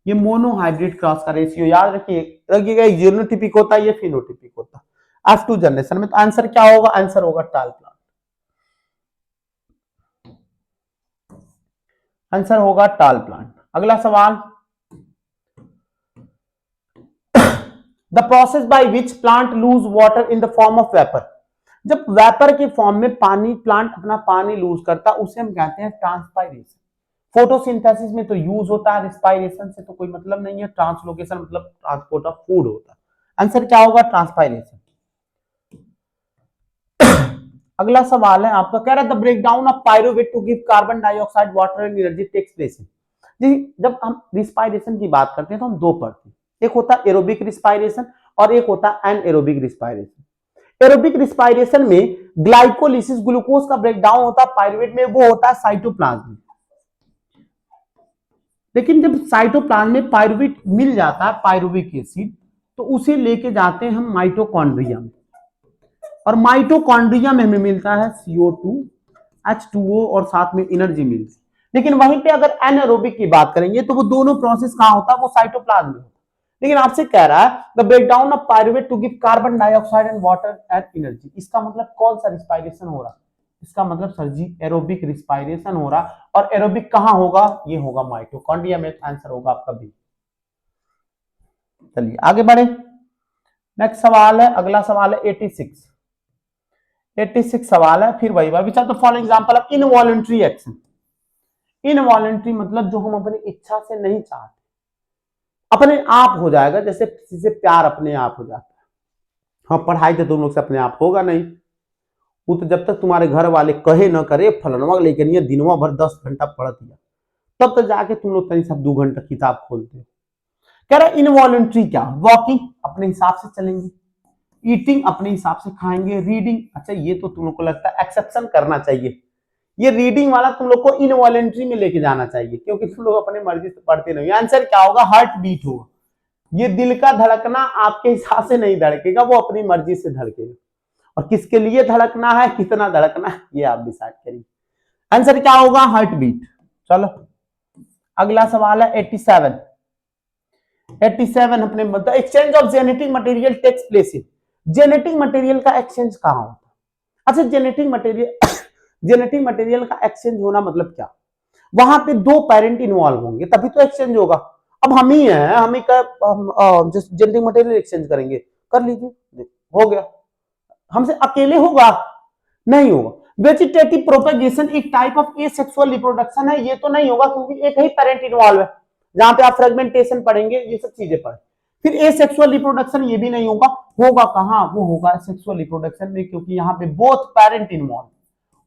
ये मोनोहाइब्रिड क्रॉस का रेशियो याद रखिएगा, जीनोटिपिक होता है, ये फिनोटिपिक होता है F2 जनरेशन में। तो आंसर क्या होगा, आंसर होगा टॉल प्लांट, आंसर होगा टॉल प्लांट। अगला सवाल, the process by which plant loose water in the form of vapour. जब वेपर के फॉर्म में पानी, प्लांट अपना पानी लूज करता उसे हम कहते हैं ट्रांसपायरेशन। फोटोसिंथेसिस में तो यूज होता है, रिस्पायरेशन से तो कोई मतलब नहीं है, ट्रांसलोकेशन मतलब ट्रांसपोर्ट ऑफ फूड होता है। आंसर क्या होगा, ट्रांसपायरेशन। अगला सवाल है आपका, कह रहा है the breakdown of pyruvate to give carbon dioxide water and energy takes place. जब हम रिस्पायरेशन की बात करते हैं तो हम दो पढ़ते हैं, एक होता है एरोबिक रिस्पायरेशन और एक होता है एनएरोबिक रिस्पायरेशन। एरोबिक रिस्पायरेशन में ग्लाइकोलिसिस, ग्लूकोज का ब्रेकडाउन होता है पायरुवेट में, वो होता है साइटोप्लाज्म। लेकिन जब साइटोप्लाज्म में पायरुवेट मिल जाता है, पायरुविक एसिड, तो उसे लेके जाते हैं हम माइटोकॉन्ड्रिया में, और माइटोकॉन्ड्रिया में हमें मिलता है CO2 H2O और साथ में एनर्जी मिलती है। लेकिन वहीं पे अगर एनारोबिक की बात करेंगे तो वो दोनों प्रोसेस कहां होता है, वो साइटोप्लाज्म में होता है। लेकिन आपसे कह रहा है the breakdown of pyruvate to give carbon dioxide and water and energy. इसका मतलब कौन सा रिस्पायरेशन हो रहा, इसका मतलब सर जी एरोबिक रिस्पायरेशन हो रहा, और एरोबिक कहां होगा, ये होगा माइटोकॉन्ड्रिया में। आंसर होगा आपका बी। चलिए आगे बढ़े, नेक्स्ट सवाल है, अगला सवाल है 86 सवाल है, फिर वही which are the following example of involuntary action. Involuntary मतलब जो हम अपनी इच्छा से नहीं चाहते, अपने आप हो जाएगा, जैसे किसी से प्यार अपने आप हो जाता है। हाँ, पढ़ाई तो तुम लोग से अपने आप होगा नहीं, वो तो जब तक तुम्हारे घर वाले कहे न करे फलनवा लेकिन ये दिनवा भर 10 घंटा पढ़ दिया, तब तक जाके तुम लोग कहीं सब 2 घंटा किताब खोलते हो। कह रहा इनवॉलंटरी क्या, वॉकिंग अपने हिसाब से चलेंगे, ईटिंग अपने हिसाब से खाएंगे, रीडिंग, अच्छा ये तो तुम लोग को लगता है एक्सेप्शन करना चाहिए, ये रीडिंग वाला तुम लोग को इनवॉलंटरी में लेके जाना चाहिए, क्योंकि तुम लोग अपने मर्जी से पढ़ते नहीं। आंसर क्या होगा, हार्ट बीट होगा। ये दिल का धड़कना आपके हिसाब से नहीं धड़केगा, वो अपनी मर्जी से धड़केगा, और किसके लिए धड़कना है, कितना धड़कना है, ये आप डिसाइड करिए। आंसर क्या होगा, हार्ट बीट। चलो अगला सवाल है 87 अपने मतलब exchange of genetic material takes place in. Genetic material का एक्सचेंज कहां होता है, अच्छा जेनेटिक मटेरियल का एक्सचेंज होना मतलब क्या, वहां पे 2 पेरेंट इन्वॉल्व होंगे तभी तो एक्सचेंज होगा। अब हम ही हैं, हम ही का जेनेटिक मटेरियल एक्सचेंज करेंगे, कर लीजिए, हो गया। हमसे अकेले होगा, नहीं होगा। वेजिटेटिव प्रोपेगेशन एक टाइप ऑफ एसेक्सुअल रिप्रोडक्शन है, ये तो नहीं होगा क्योंकि एक ही पेरेंट इन्वॉल्व है, जहां पे आप फ्रेगमेंटेशन पढ़ेंगे, ये सब चीजें पढ़े। फिर एसेक्सुअल रिप्रोडक्शन ये भी नहीं होगा, होगा कहां, वो होगा सेक्सुअल रिप्रोडक्शन में, क्योंकि यहाँ पे बोथ पेरेंट इन्वॉल्व,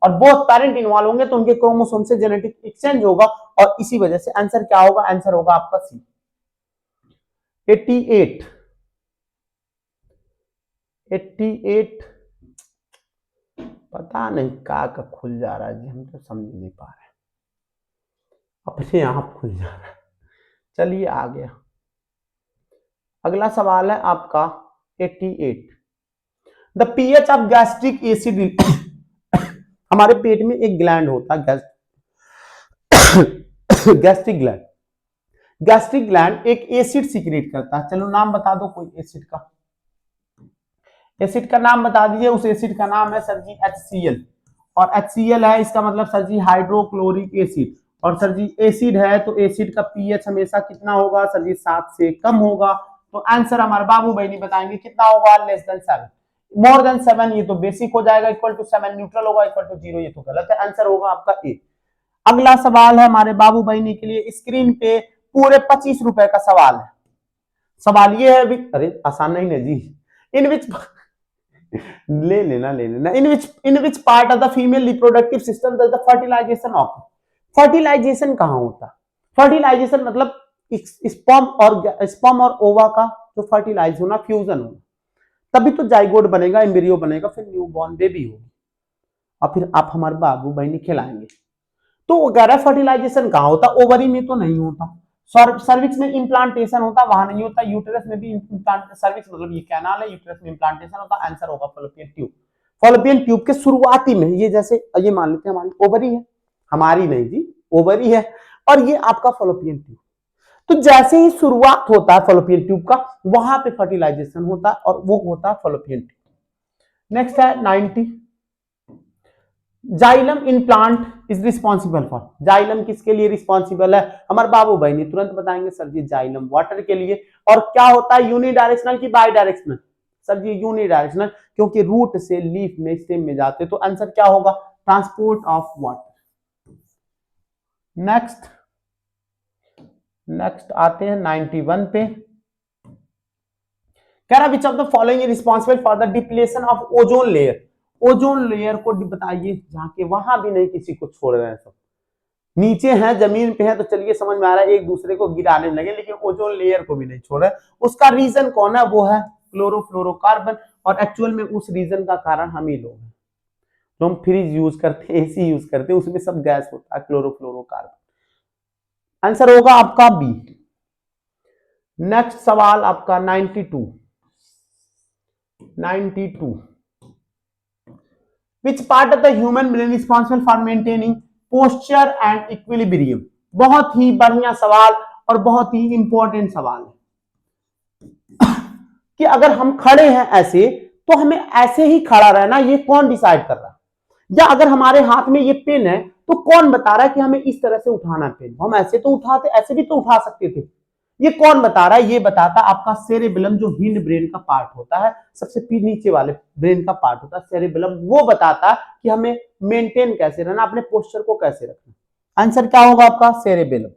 और बोथ पेरेंट इन्वॉल्व होंगे तो उनके क्रोमोसोम से जेनेटिक एक्सचेंज होगा, और इसी वजह से आंसर क्या होगा, आंसर होगा आपका सी। 88 88 पता नहीं का खुल जा रहा है जी, हम तो समझ नहीं पा रहे, अपने आप खुल जा रहा है। चलिए आ गया। अगला सवाल है आपका 88। The pH of gastric acid हमारे पेट में एक ग्लैंड होता है गैस्ट्रिक ग्लैंड। गैस्ट्रिक ग्लैंड एक एसिड सीक्रेट करता है। चलो नाम बता दो कोई एसिड का, एसिड का नाम बता दीजिए। उस एसिड का नाम है सर जी HCl, और HCl है इसका मतलब सर जी हाइड्रोक्लोरिक एसिड। और सर जी एसिड है तो एसिड का पीएच हमेशा कितना होगा सर जी 7 से कम होगा। तो आंसर हमारे बाबू भाई नहीं बताएंगे कितना होगा, लेस देन 7। मोर देन 7 ये तो बेसिक हो जाएगा, इक्वल टू 7 न्यूट्रल होगा, इक्वल टू 0 ये तो गलत है। आंसर होगा आपका ए। अगला सवाल है हमारे बाबू बहनी के लिए, स्क्रीन पे पूरे 25 रुपए का सवाल है। सवाल ये है, अरे आसान नहीं है जी। इन विच ले लेना in which part of the female reproductive system does the fertilization of. Fertilization कहां होता? फर्टिलाइजेशन मतलब स्पर्म और ओवा का जो फर्टिलाइज होना, फ्यूजन होना, तभी तो जाइगोट बनेगा, एम्ब्रियो बनेगा, फिर न्यूबॉर्न बेबी होगी, और फिर आप हमारे बाबू बहनी खिलाएंगे। तो वो कह रहा है फर्टिलाइजेशन कहां होता? ओवरी में तो नहीं होता, सर्विक्स में इम्प्लांटेशन होता, वहां नहीं होता। यूटेरस में भी इम्प्लांट, सर्विक्स मतलब ये कैनाल है, यूटेरस में इम्प्लांटेशन होता। आंसर होगा फॉलोपियन ट्यूब। फॉलोपियन ट्यूब के शुरुआती में, ये जैसे ये मान लेते हैं हमारी ओवरी है, हमारी नहीं जी ओवरी है, और ये आपका फॉलोपियन ट्यूब। तो जैसे ही शुरुआत होता है फॉलोपियन ट्यूब का, वहां पे फर्टिलाइजेशन होता है, और वो होता है फॉलोपियन ट्यूब। नेक्स्ट है 90। Xylem in plant is responsible for. Xylem किसके लिए रिस्पॉन्सिबल है? हमारे बाबू भाई ने तुरंत बताएंगे सर जी जाइलम वाटर के लिए। और क्या होता है, यूनिडायरेक्शनल की by directional? Sir ji unidirectional, क्योंकि रूट से लीफ में स्टेम में जाते, तो आंसर क्या होगा? Transport of water. नेक्स्ट आते हैं 91 पे। कह रहा which of the following is responsible for the depletion of ozone layer. Ozone layer को बताइए, जहां के वहां भी नहीं किसी को छोड़ रहे हैं, सब नीचे हैं, जमीन पे है, तो चलिए समझ में आ रहा है एक दूसरे को गिराने लगे, लेकिन ओजोन लेयर को भी नहीं छोड़ रहे। उसका रीजन कौन है? वो है क्लोरोफ्लोरोकार्बन, और एक्चुअल में उस रीजन का कारण हम ही लोग हैं। जो हम फ्रिज यूज करते हैं, एसी यूज करते हैं, उसमें सब गैस होता है क्लोरोफ्लोरोकार्बन। आंसर होगा आपका बी। नेक्स्ट सवाल आपका 92। Which part of the human brain is responsible for maintaining posture and equilibrium? बहुत ही बढ़िया सवाल और बहुत ही इंपॉर्टेंट सवाल है कि अगर हम खड़े हैं ऐसे, तो हमें ऐसे ही खड़ा रहना, ये कौन डिसाइड कर रहा है? या अगर हमारे हाथ में ये पेन है, तो कौन बता रहा है कि हमें इस तरह से उठाना पेन? हम ऐसे तो उठाते, ऐसे भी तो उठा सकते थे। ये कौन बता रहा है? ये बताता आपका सेरेबेलम, जो हिंड ब्रेन का पार्ट होता है, सबसे नीचे वाले ब्रेन का पार्ट होता है सेरेबेलम। वो बताता कि हमें मेंटेन कैसे रहना, अपने पोस्चर को कैसे रखना। आंसर क्या होगा आपका? सेरेबेलम।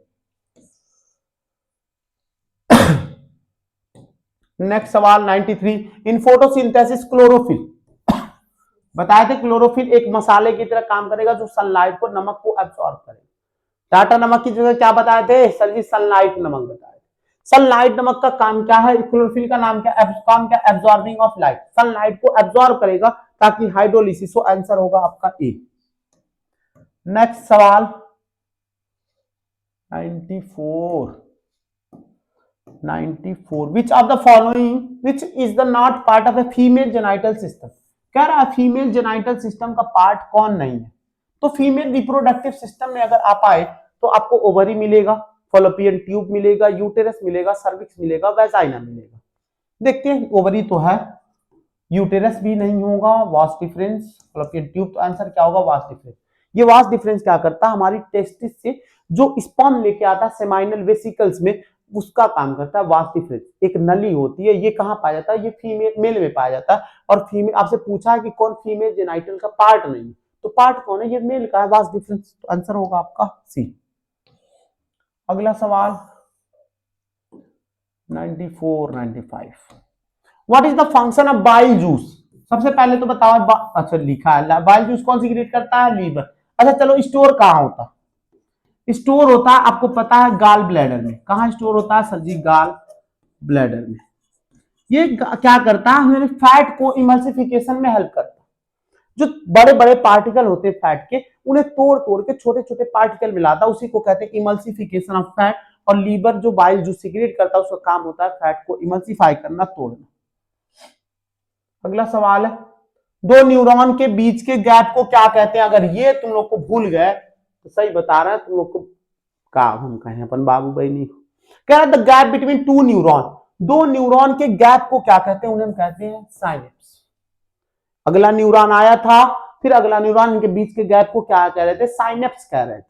नेक्स्ट सवाल 93। इन फोटोसिंथेसिस क्लोरोफिल, बताए थे क्लोरोफिल एक मसाले की तरह काम करेगा जो सनलाइट को, नमक को एब्सॉर्ब करेगा। टाटा नमक की जगह क्या बताए थे सर जी? सनलाइट नमक बताए। सनलाइट नमक का काम क्या है? क्लोरोफिल का नाम क्या? काम क्या? एब्जॉर्बिंग ऑफ लाइट, सनलाइट को एब्जॉर्ब करेगा ताकि हाइड्रोलिसिस हो। आंसर होगा आपका ए। नेक्स्ट सवाल 94। Which of the following, which is the not part of a female genital system? कह रहा है फीमेल जेनाइटल सिस्टम का पार्ट कौन नहीं है? तो फीमेल रिप्रोडक्टिव सिस्टम में अगर आप आए, तो आपको ओवरी मिलेगा, फॉलोपियन ट्यूब मिलेगा, यूटेरस मिलेगा, सर्विक्स मिलेगा, वैजाइना मिलेगा। देखते हैं, ओवरी तो है, यूटेरस भी नहीं होगा, वास डिफरेंस, फॉलोपियन ट्यूब, तो आंसर क्या होगा? Vas deferens. ये वास डिफरेंस क्या करता है? हमारी टेस्टिस से जो स्पर्म लेके आता है सेमाइनल वेसिकल्स में, उसका काम करता है वास डिफरेंस। एक नली होती है, ये कहां पाया जाता है? ये फीमेल, मेल में पाया जाता है। और फीमेल, आपसे पूछा है कि कौन फीमेल जेनाइटल का पार्ट नहीं है, तो पार्ट कौन है? ये मेल का है, वास डिफरेंस। तो आंसर होगा आपका सी। अगला सवाल 94, 95। What is the function of bile juice? सबसे पहले तो बताओ, अच्छा लिखा है बाइल जूस कौन सीक्रेट करता है? लीवर। अच्छा चलो, स्टोर कहां होता है? स्टोर होता है, आपको पता है, गाल ब्लैडर में। कहां स्टोर होता है सर जी? गाल ब्लैडर में। ये क्या करता है, हमें फैट को इमल्सिफिकेशन में हेल्प करता है। जो बड़े बड़े पार्टिकल होते हैं फैट के, उन्हें तोड़ तोड़ के छोटे छोटे पार्टिकल मिलाता है, उसी को कहते हैं इमल्सिफिकेशन ऑफ फैट। और लीवर जो बाइल जो सिक्रेट करता है, उसका काम होता है फैट को इमल्सिफाई करना, तोड़ना। अगला सवाल है, दो न्यूरॉन के बीच के गैप को क्या कहते हैं? अगर ये तुम लोग को भूल गए तो सही बता रहा है तुम लोग को, का हम कहें अपन बाबू भाई नहीं कह रहा, the gap between two neuron, दो न्यूरॉन के गैप को क्या कहते हैं? उन्हें हम कहते हैं साइनेप्स। अगला न्यूरॉन आया था, फिर अगला न्यूरॉन, इनके बीच के गैप को क्या कह रहे थे? साइनेप्स कह रहे थे।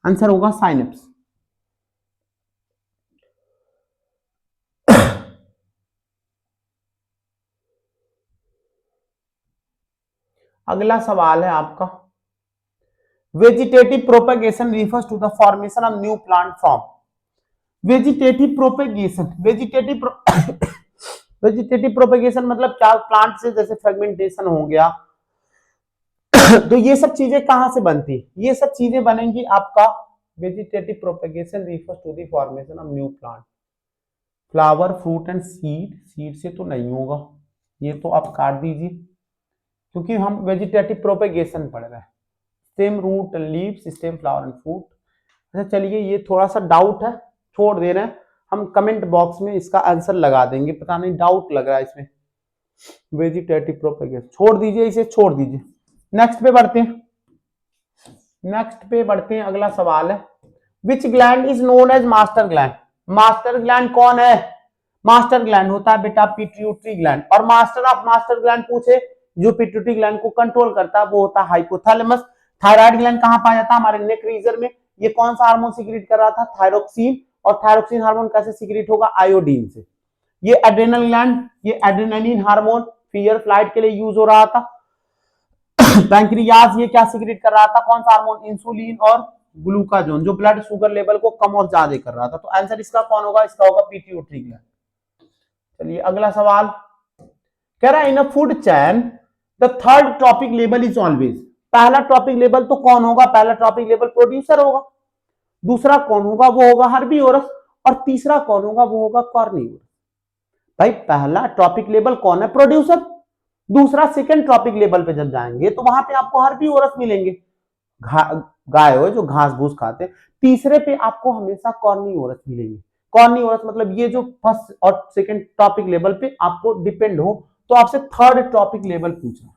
आंसर होगा साइनेप्स। अगला सवाल है आपका, vegetative propagation refers to the formation of new plant from. Vegetative propagation, vegetative propagation मतलब क्या? प्लांट से जैसे फ्रेगमेंटेशन हो गया तो ये सब चीजें कहां से बनती है? ये सब चीजें बनेंगी आपका vegetative propagation refers to the formation of new plant. Flower, fruit and seed, seed से तो नहीं होगा, ये तो आप काट दीजिए क्योंकि हम वेजिटेटिव प्रोपेगेशन पढ़ रहे हैं। Stem, root and leaves, stem, flower and fruit. अच्छा चलिए, ये थोड़ा सा डाउट है, छोड़ दे रहे हैं हम, कमेंट बॉक्स में इसका आंसर लगा देंगे, पता नहीं डाउट लग रहा है इसमें। वेजिटेटिव प्रोपेगेशन छोड़ दीजिए, इसे छोड़ दीजिए। नेक्स्ट पे बढ़ते हैं, अगला सवाल है, which gland is known as master gland? Master gland कौन है? मास्टर ग्लैंड होता है बेटा पिट्यूटरी ग्लैंड। और मास्टर ऑफ मास्टर ग्लैंड पूछे, जो पिट्यूटरी ग्लैंड को कंट्रोल करता है वो होता है हाइपोथैलेमस। थायराइड ग्लैंड कहां पाया जाता है? हमारे नेक रीजन में। ये कौन सा हार्मोन सीक्रेट कर रहा था? थायरोक्सिन। और थायरोक्सिन हार्मोन कैसे सीक्रेट होगा? आयोडीन से। ये एड्रेनल ग्लैंड, ये एड्रेनालिन हार्मोन फियर फ्लाइट के लिए यूज हो रहा था। पैंक्रियाज ये क्या सीक्रेट कर रहा था? कौन सा हार्मोन? इंसुलिन और ग्लूकाजोन, जो ब्लड शुगर लेवल को कम और ज्यादा कर रहा था। तो आंसर इसका कौन होगा? इसका होगा पिट्यूटरी ग्लैंड। चलिए अगला सवाल कह रहा है, in a food chain the third trophic level is always. पहला ट्रॉपिक लेवल तो कौन होगा? पहला ट्रॉपिक लेवल प्रोड्यूसर होगा। दूसरा कौन होगा? वो होगा हर्बीवोरस। और तीसरा कौन होगा? वो होगा कार्निवोरस। भाई पहला ट्रॉपिक लेवल कौन है? प्रोड्यूसर। दूसरा सेकंड ट्रॉपिक लेवल पे जब जाएंगे तो वहां पे आपको हर्बीवोरस मिलेंगे, गाय हो जो घास भूस खाते हैं। तीसरे पे आपको हमेशा कार्निवोरस मिलेंगे। कार्निवोरस मतलब ये जो फर्स्ट और सेकंड टॉपिक लेवल पे आपको डिपेंड हो, तो आपसे थर्ड टॉपिक लेवल पूछ रहा है।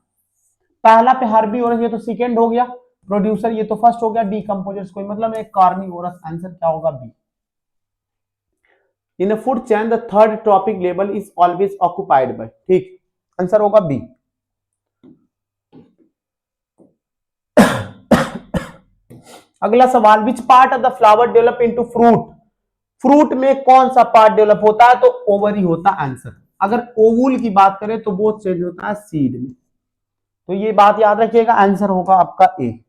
पहला पे हर्बीवोरस, ये तो सेकंड हो गया। प्रोड्यूसर ये तो फर्स्ट हो गया। डीकंपोजर्स कोई मतलब है कार्निवोरस। आंसर क्या होगा? B. In a food chain the third topic level is always occupied by. ठीक, आंसर होगा बी। अगला सवाल, which part of the flower develop into fruit? Fruit में कौन सा पार्ट डेवलप होता है? तो ओवरी होता है आंसर। अगर ओवूल की बात करें तो वो चेंज होता है सीड में। तो ये बात याद रखिएगा, आंसर होगा आपका ए।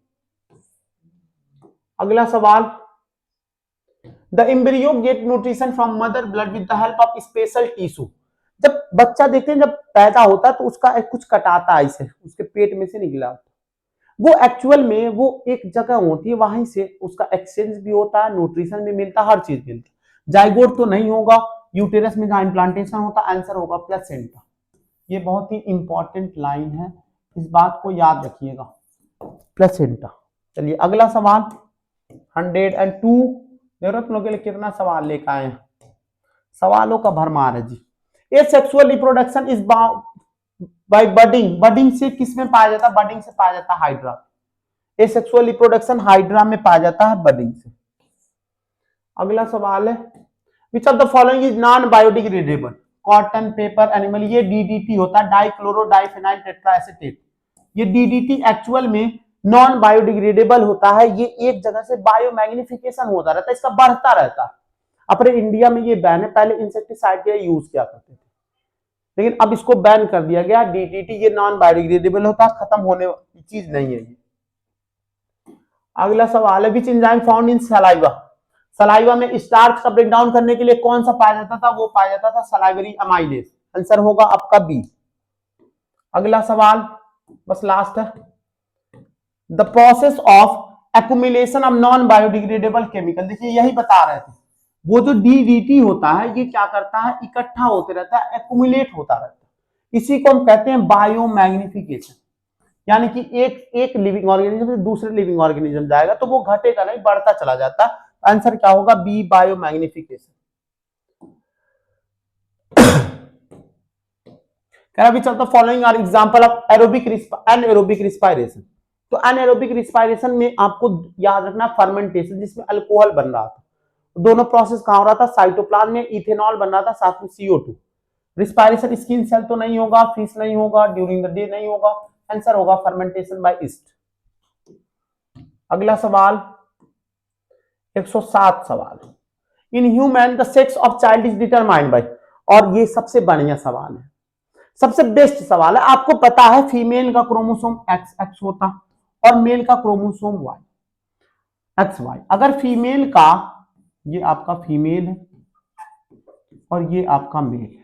अगला सवाल, the embryo get nutrition from mother blood with the help of special tissue. जब बच्चा देखते हैं जब पैदा होता है तो उसका कुछ कटाता है, इसे उसके पेट में से निकला, वो एक्चुअल में वो एक जगह होती है, वहीं से उसका एक्सचेंज भी होता है, न्यूट्रिशन भी मिलता है, हर चीज मिलती है। जाइगोट तो नहीं होगा, यूटेरस में जहां इम्प्लांटेशन होता है। आंसर होगा प्लेसेंटा। ये बहुत ही इंपॉर्टेंट लाइन है, इस बात को याद रखिएगा, प्लेसेंटा। चलिए अगला सवाल, 102। जरूरत लोगों के लिए कितना सवाल लेकर आए हैं, सवालों का भरमार है जी। Asexual reproduction is by budding. Budding से किस में पाया जाता है? बडिंग से पाया जाता है हाइड्रा। ए सेक्सुअल रिप्रोडक्शन हाइड्रा में पाया जाता है, बडिंग से। अगला सवाल है, which of the following is non biodegradable? Cotton, paper, animal. ये डीडीटी होता है, डाइक्लोरो डाइफेनाइल टेट्राएसीटेट। ये डीडीटी एक्चुअल में नॉन बायोडिग्रेडेबल होता है। ये एक जगह से बायोमैग्निफिकेशन होता रहता है, इसका बढ़ता रहता है। अपने इंडिया में ये बैन है, पहले इंसेक्टिसाइड के यूज किया करते थे, लेकिन अब इसको बैन कर दिया गया। डीडीटी ये नॉन बायोडिग्रेडेबल होता है, खत्म होने वाली चीज नहीं है ये। अगला सवाल है, which enzyme found in saliva? Saliva में स्टार्च का ब्रेक डाउन करने के लिए कौन सा पाया जाता था? वो पाया जाता था सलाइवरी अमाइलेज। आंसर होगा आपका बी। अगला सवाल बस लास्ट है, the process of accumulation of non biodegradable chemical. देखिए यही बता रहे थे, वो जो डी होता है ये क्या करता है, इकट्ठा होते रहता है, एक्यूमुलेट होता रहता है। इसी को हम कहते हैं बायोमैग्निफिकेशन। यानी कि एक लिविंग ऑर्गेनिज्म से दूसरे लिविंग ऑर्गेनिज्म जाएगा तो वो घटेगा नहीं, बढ़ता चला जाता। आंसर क्या होगा, बी, बायोमैग्निफिकेशन। अभी चलता, following are example of aerobic anaerobic respiration. तो एनएरोबिक रिस्पायरेशन में आपको याद रखना फर्मेंटेशन, जिसमें अल्कोहल बन रहा था। दोनों प्रोसेस कहां हो रहा था, साइटोप्लाज्म में इथेनॉल बन रहा था, साथ में CO2। रिस्पायरेशन स्किन सेल तो नहीं होगा, फिश नहीं होगा, ड्यूरिंग द डे नहीं होगा। आंसर होगा फर्मेंटेशन बाय ईस्ट। अगला सवाल 107 सवाल। In human the sex of child is determined by, और ये सबसे बढ़िया सवाल है, सबसे बेस्ट सवाल है। आपको पता है फीमेल का क्रोमोसोम XX होता और मेल का क्रोमोसोम XY। अगर फीमेल का, ये आपका फीमेल है और ये आपका मेल है,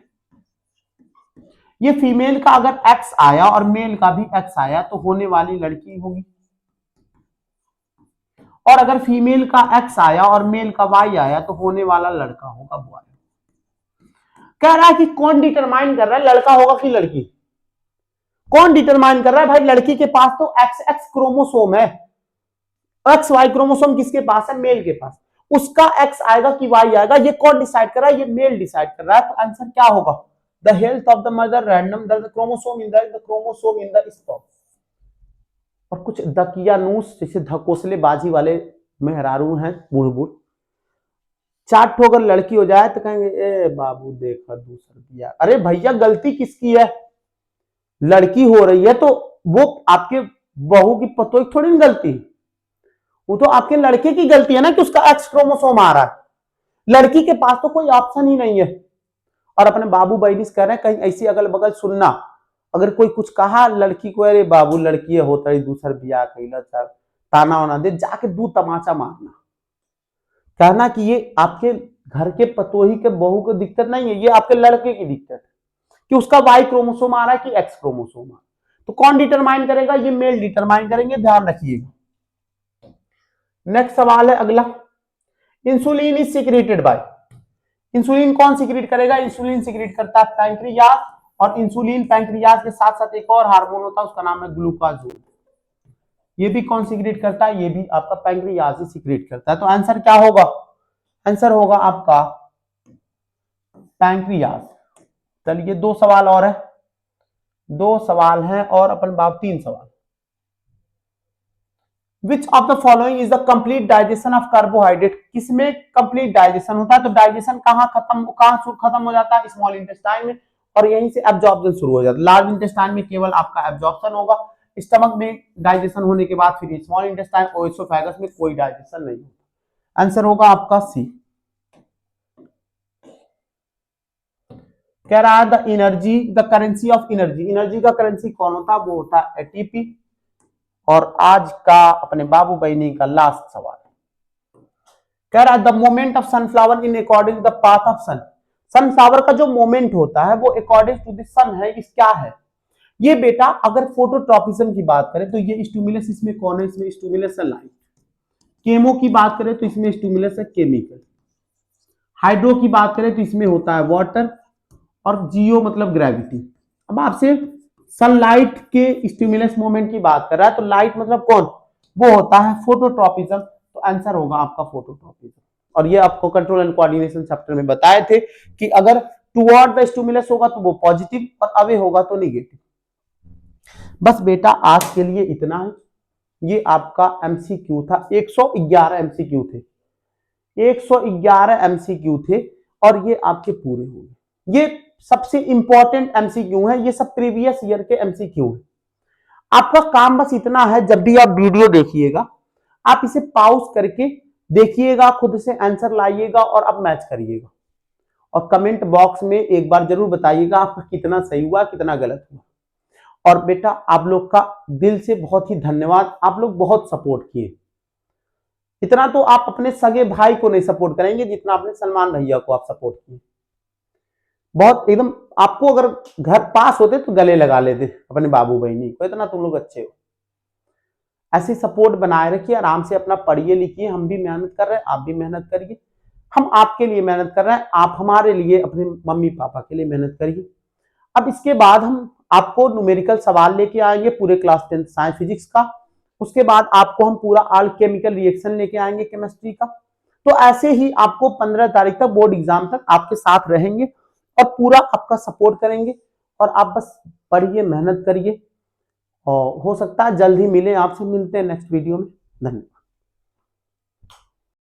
ये फीमेल का अगर X आया और मेल का भी X आया तो होने वाली लड़की होगी, और अगर फीमेल का X आया और मेल का Y आया तो होने वाला लड़का होगा बॉय। कह रहा है कि कौन डिटरमाइन कर रहा है लड़का होगा कि लड़की, कौन डिटरमाइन कर रहा है भाई, लड़की के पास तो XX क्रोमोसोम है, XY क्रोमोसोम किसके पास है, मेल के पास। उसका X आएगा कि Y आएगा, ये कौन डिसाइड कर रहा है, ये मेल डिसाइड कर रहा है। तो आंसर क्या होगा, the health of the mother random the chromosome in the sperm. और कुछ दकियानूस जैसे धकोसलेबाजी वाले मेहरारू हैं बुढ़, 4 ठो अगर लड़की हो जाए तो कहेंगे ए बाबू देखा दूसर दिया। अरे भैया गलती किसकी है, लड़की हो रही है तो वो आपके बहू की पतों की थोड़ी ना गलती, वो तो आपके लड़के की गलती है ना कि उसका X क्रोमोसोम आ रहा है। लड़की के पास तो कोई ऑप्शन ही नहीं है। और अपने बाबू बहनीस कह रहे हैं कहीं ऐसी अगल बगल सुनना, अगर कोई कुछ कहा लड़की को, अरे बाबू लड़की होता है दूसर बिया कैला, ताना वाना दे, जाके दू तमाचा मारना, कहना कि ये आपके घर के पतोही के बहू को दिक्कत नहीं है, ये आपके लड़के की दिक्कत है कि उसका Y क्रोमोसोम आ रहा है कि X क्रोमोसोम आ रहा है। तो कौन डिटरमाइन करेगा, ये मेल डिटरमाइन करेंगे, ध्यान रखिएगा। नेक्स्ट सवाल है अगला, insulin is secreted by. Insulin कौन सिक्रेट करेगा, इंसुलिन सिक्रेट करता है पैंक्रियाज, और इंसुलिन पैंक्रियाज के साथ साथ एक और हार्मोन होता है उसका नाम है ग्लूकागोन। ये भी कौन सिक्रेट करता है, ये भी आपका पैंक्रियाज ही सिक्रेट करता है। तो आंसर क्या होगा, आंसर होगा आपका पैंक्रियाज। चलिए 2 सवाल और है, 2 सवाल हैं और अपन बाप 3 सवाल। Which of the following is the complete digestion of carbohydrate. किसमें कंप्लीट डाइजेशन होता है, तो डाइजेशन कहां खत्म हो जाता है, स्मॉल इंटेस्टाइन में, और यहीं से एब्जॉर्प्शन शुरू हो जाता है। लार्ज इंटेस्टाइन में केवल आपका एब्जॉर्प्शन होगा, स्टमक में डाइजेशन होने के बाद फिर स्मॉल इंटेस्टाइन और एसोफेगस में कोई डाइजेशन नहीं होता। आंसर होगा आपका सी। कह रहा है the energy the currency of energy, energy का करेंसी कौन होता है, वो होता है ATP। और आज का अपने बाबू बहनी का लास्ट सवाल कह रहा है the moment of sunflower in according the path of sun. Sunflower का जो मोमेंट होता है वो अकॉर्डिंग टू द सन है, इस क्या है ये बेटा। अगर फोटोट्रॉपिज्म की बात करें तो ये स्टिमुलस इसमें कौन है, इसमें स्टिमुलस है लाइट। केमो की बात करें तो इसमें स्टिमुलस है केमिकल। हाइड्रो की बात करें तो इसमें होता है वाटर, और जियो मतलब ग्रेविटी। अब आपसे सनलाइट के स्टिमुलस मोमेंट की बात कर रहा है तो लाइट मतलब कौन, वो होता है फोटोट्रॉपिज्म। तो आंसर होगा आपका फोटोट्रॉपिज्म। और ये आपको कंट्रोल एंड कोऑर्डिनेशन चैप्टर में बताए थे कि अगर टुवर्ड द स्टिमुलस होगा तो वो पॉजिटिव और अवे होगा तो नेगेटिव। बस बेटा आज के लिए इतना है। ये आपका MCQ था, 111 MCQ थे, 111 MCQ थे और ये आपके पूरे होंगे। ये सबसे इंपॉर्टेंट MCQ है, ये सब प्रीवियस ईयर के MCQ है। आपका काम बस इतना है, जब भी आप वीडियो देखिएगा आप इसे पॉज करके देखिएगा, खुद से आंसर लाइएगा और अब मैच करिएगा, और कमेंट बॉक्स में एक बार जरूर बताइएगा आपका कितना सही हुआ कितना गलत हुआ। और बेटा आप लोग का दिल से बहुत ही धन्यवाद, आप लोग बहुत सपोर्ट किए। इतना तो आप अपने सगे भाई को नहीं सपोर्ट करेंगे जितना आपने सलमान भैया को आप सपोर्ट किए। बहुत एकदम आपको अगर घर पास होते तो गले लगा लेते अपने बाबू बहनी को, इतना तुम लोग अच्छे हो। ऐसी सपोर्ट बनाए रखिए, आराम से अपना पढ़िए लिखिए, हम भी मेहनत कर रहे हैं, आप भी मेहनत करिए। हम आपके लिए मेहनत कर रहे हैं, आप हमारे लिए, अपने मम्मी पापा के लिए मेहनत करिए। अब इसके बाद हम आपको न्यूमेरिकल सवाल लेके आएंगे पूरे क्लास 10 साइंस फिजिक्स का। उसके बाद आपको हम पूरा ऑल केमिकल रिएक्शन लेके आएंगे केमिस्ट्री का। तो ऐसे ही आपको 15 तारीख तक, बोर्ड एग्जाम तक आपके साथ रहेंगे और पूरा आपका सपोर्ट करेंगे। और आप बस पढ़िए, मेहनत करिए, और हो सकता है जल्द ही मिले आपसे। मिलते हैं नेक्स्ट वीडियो में। धन्यवाद।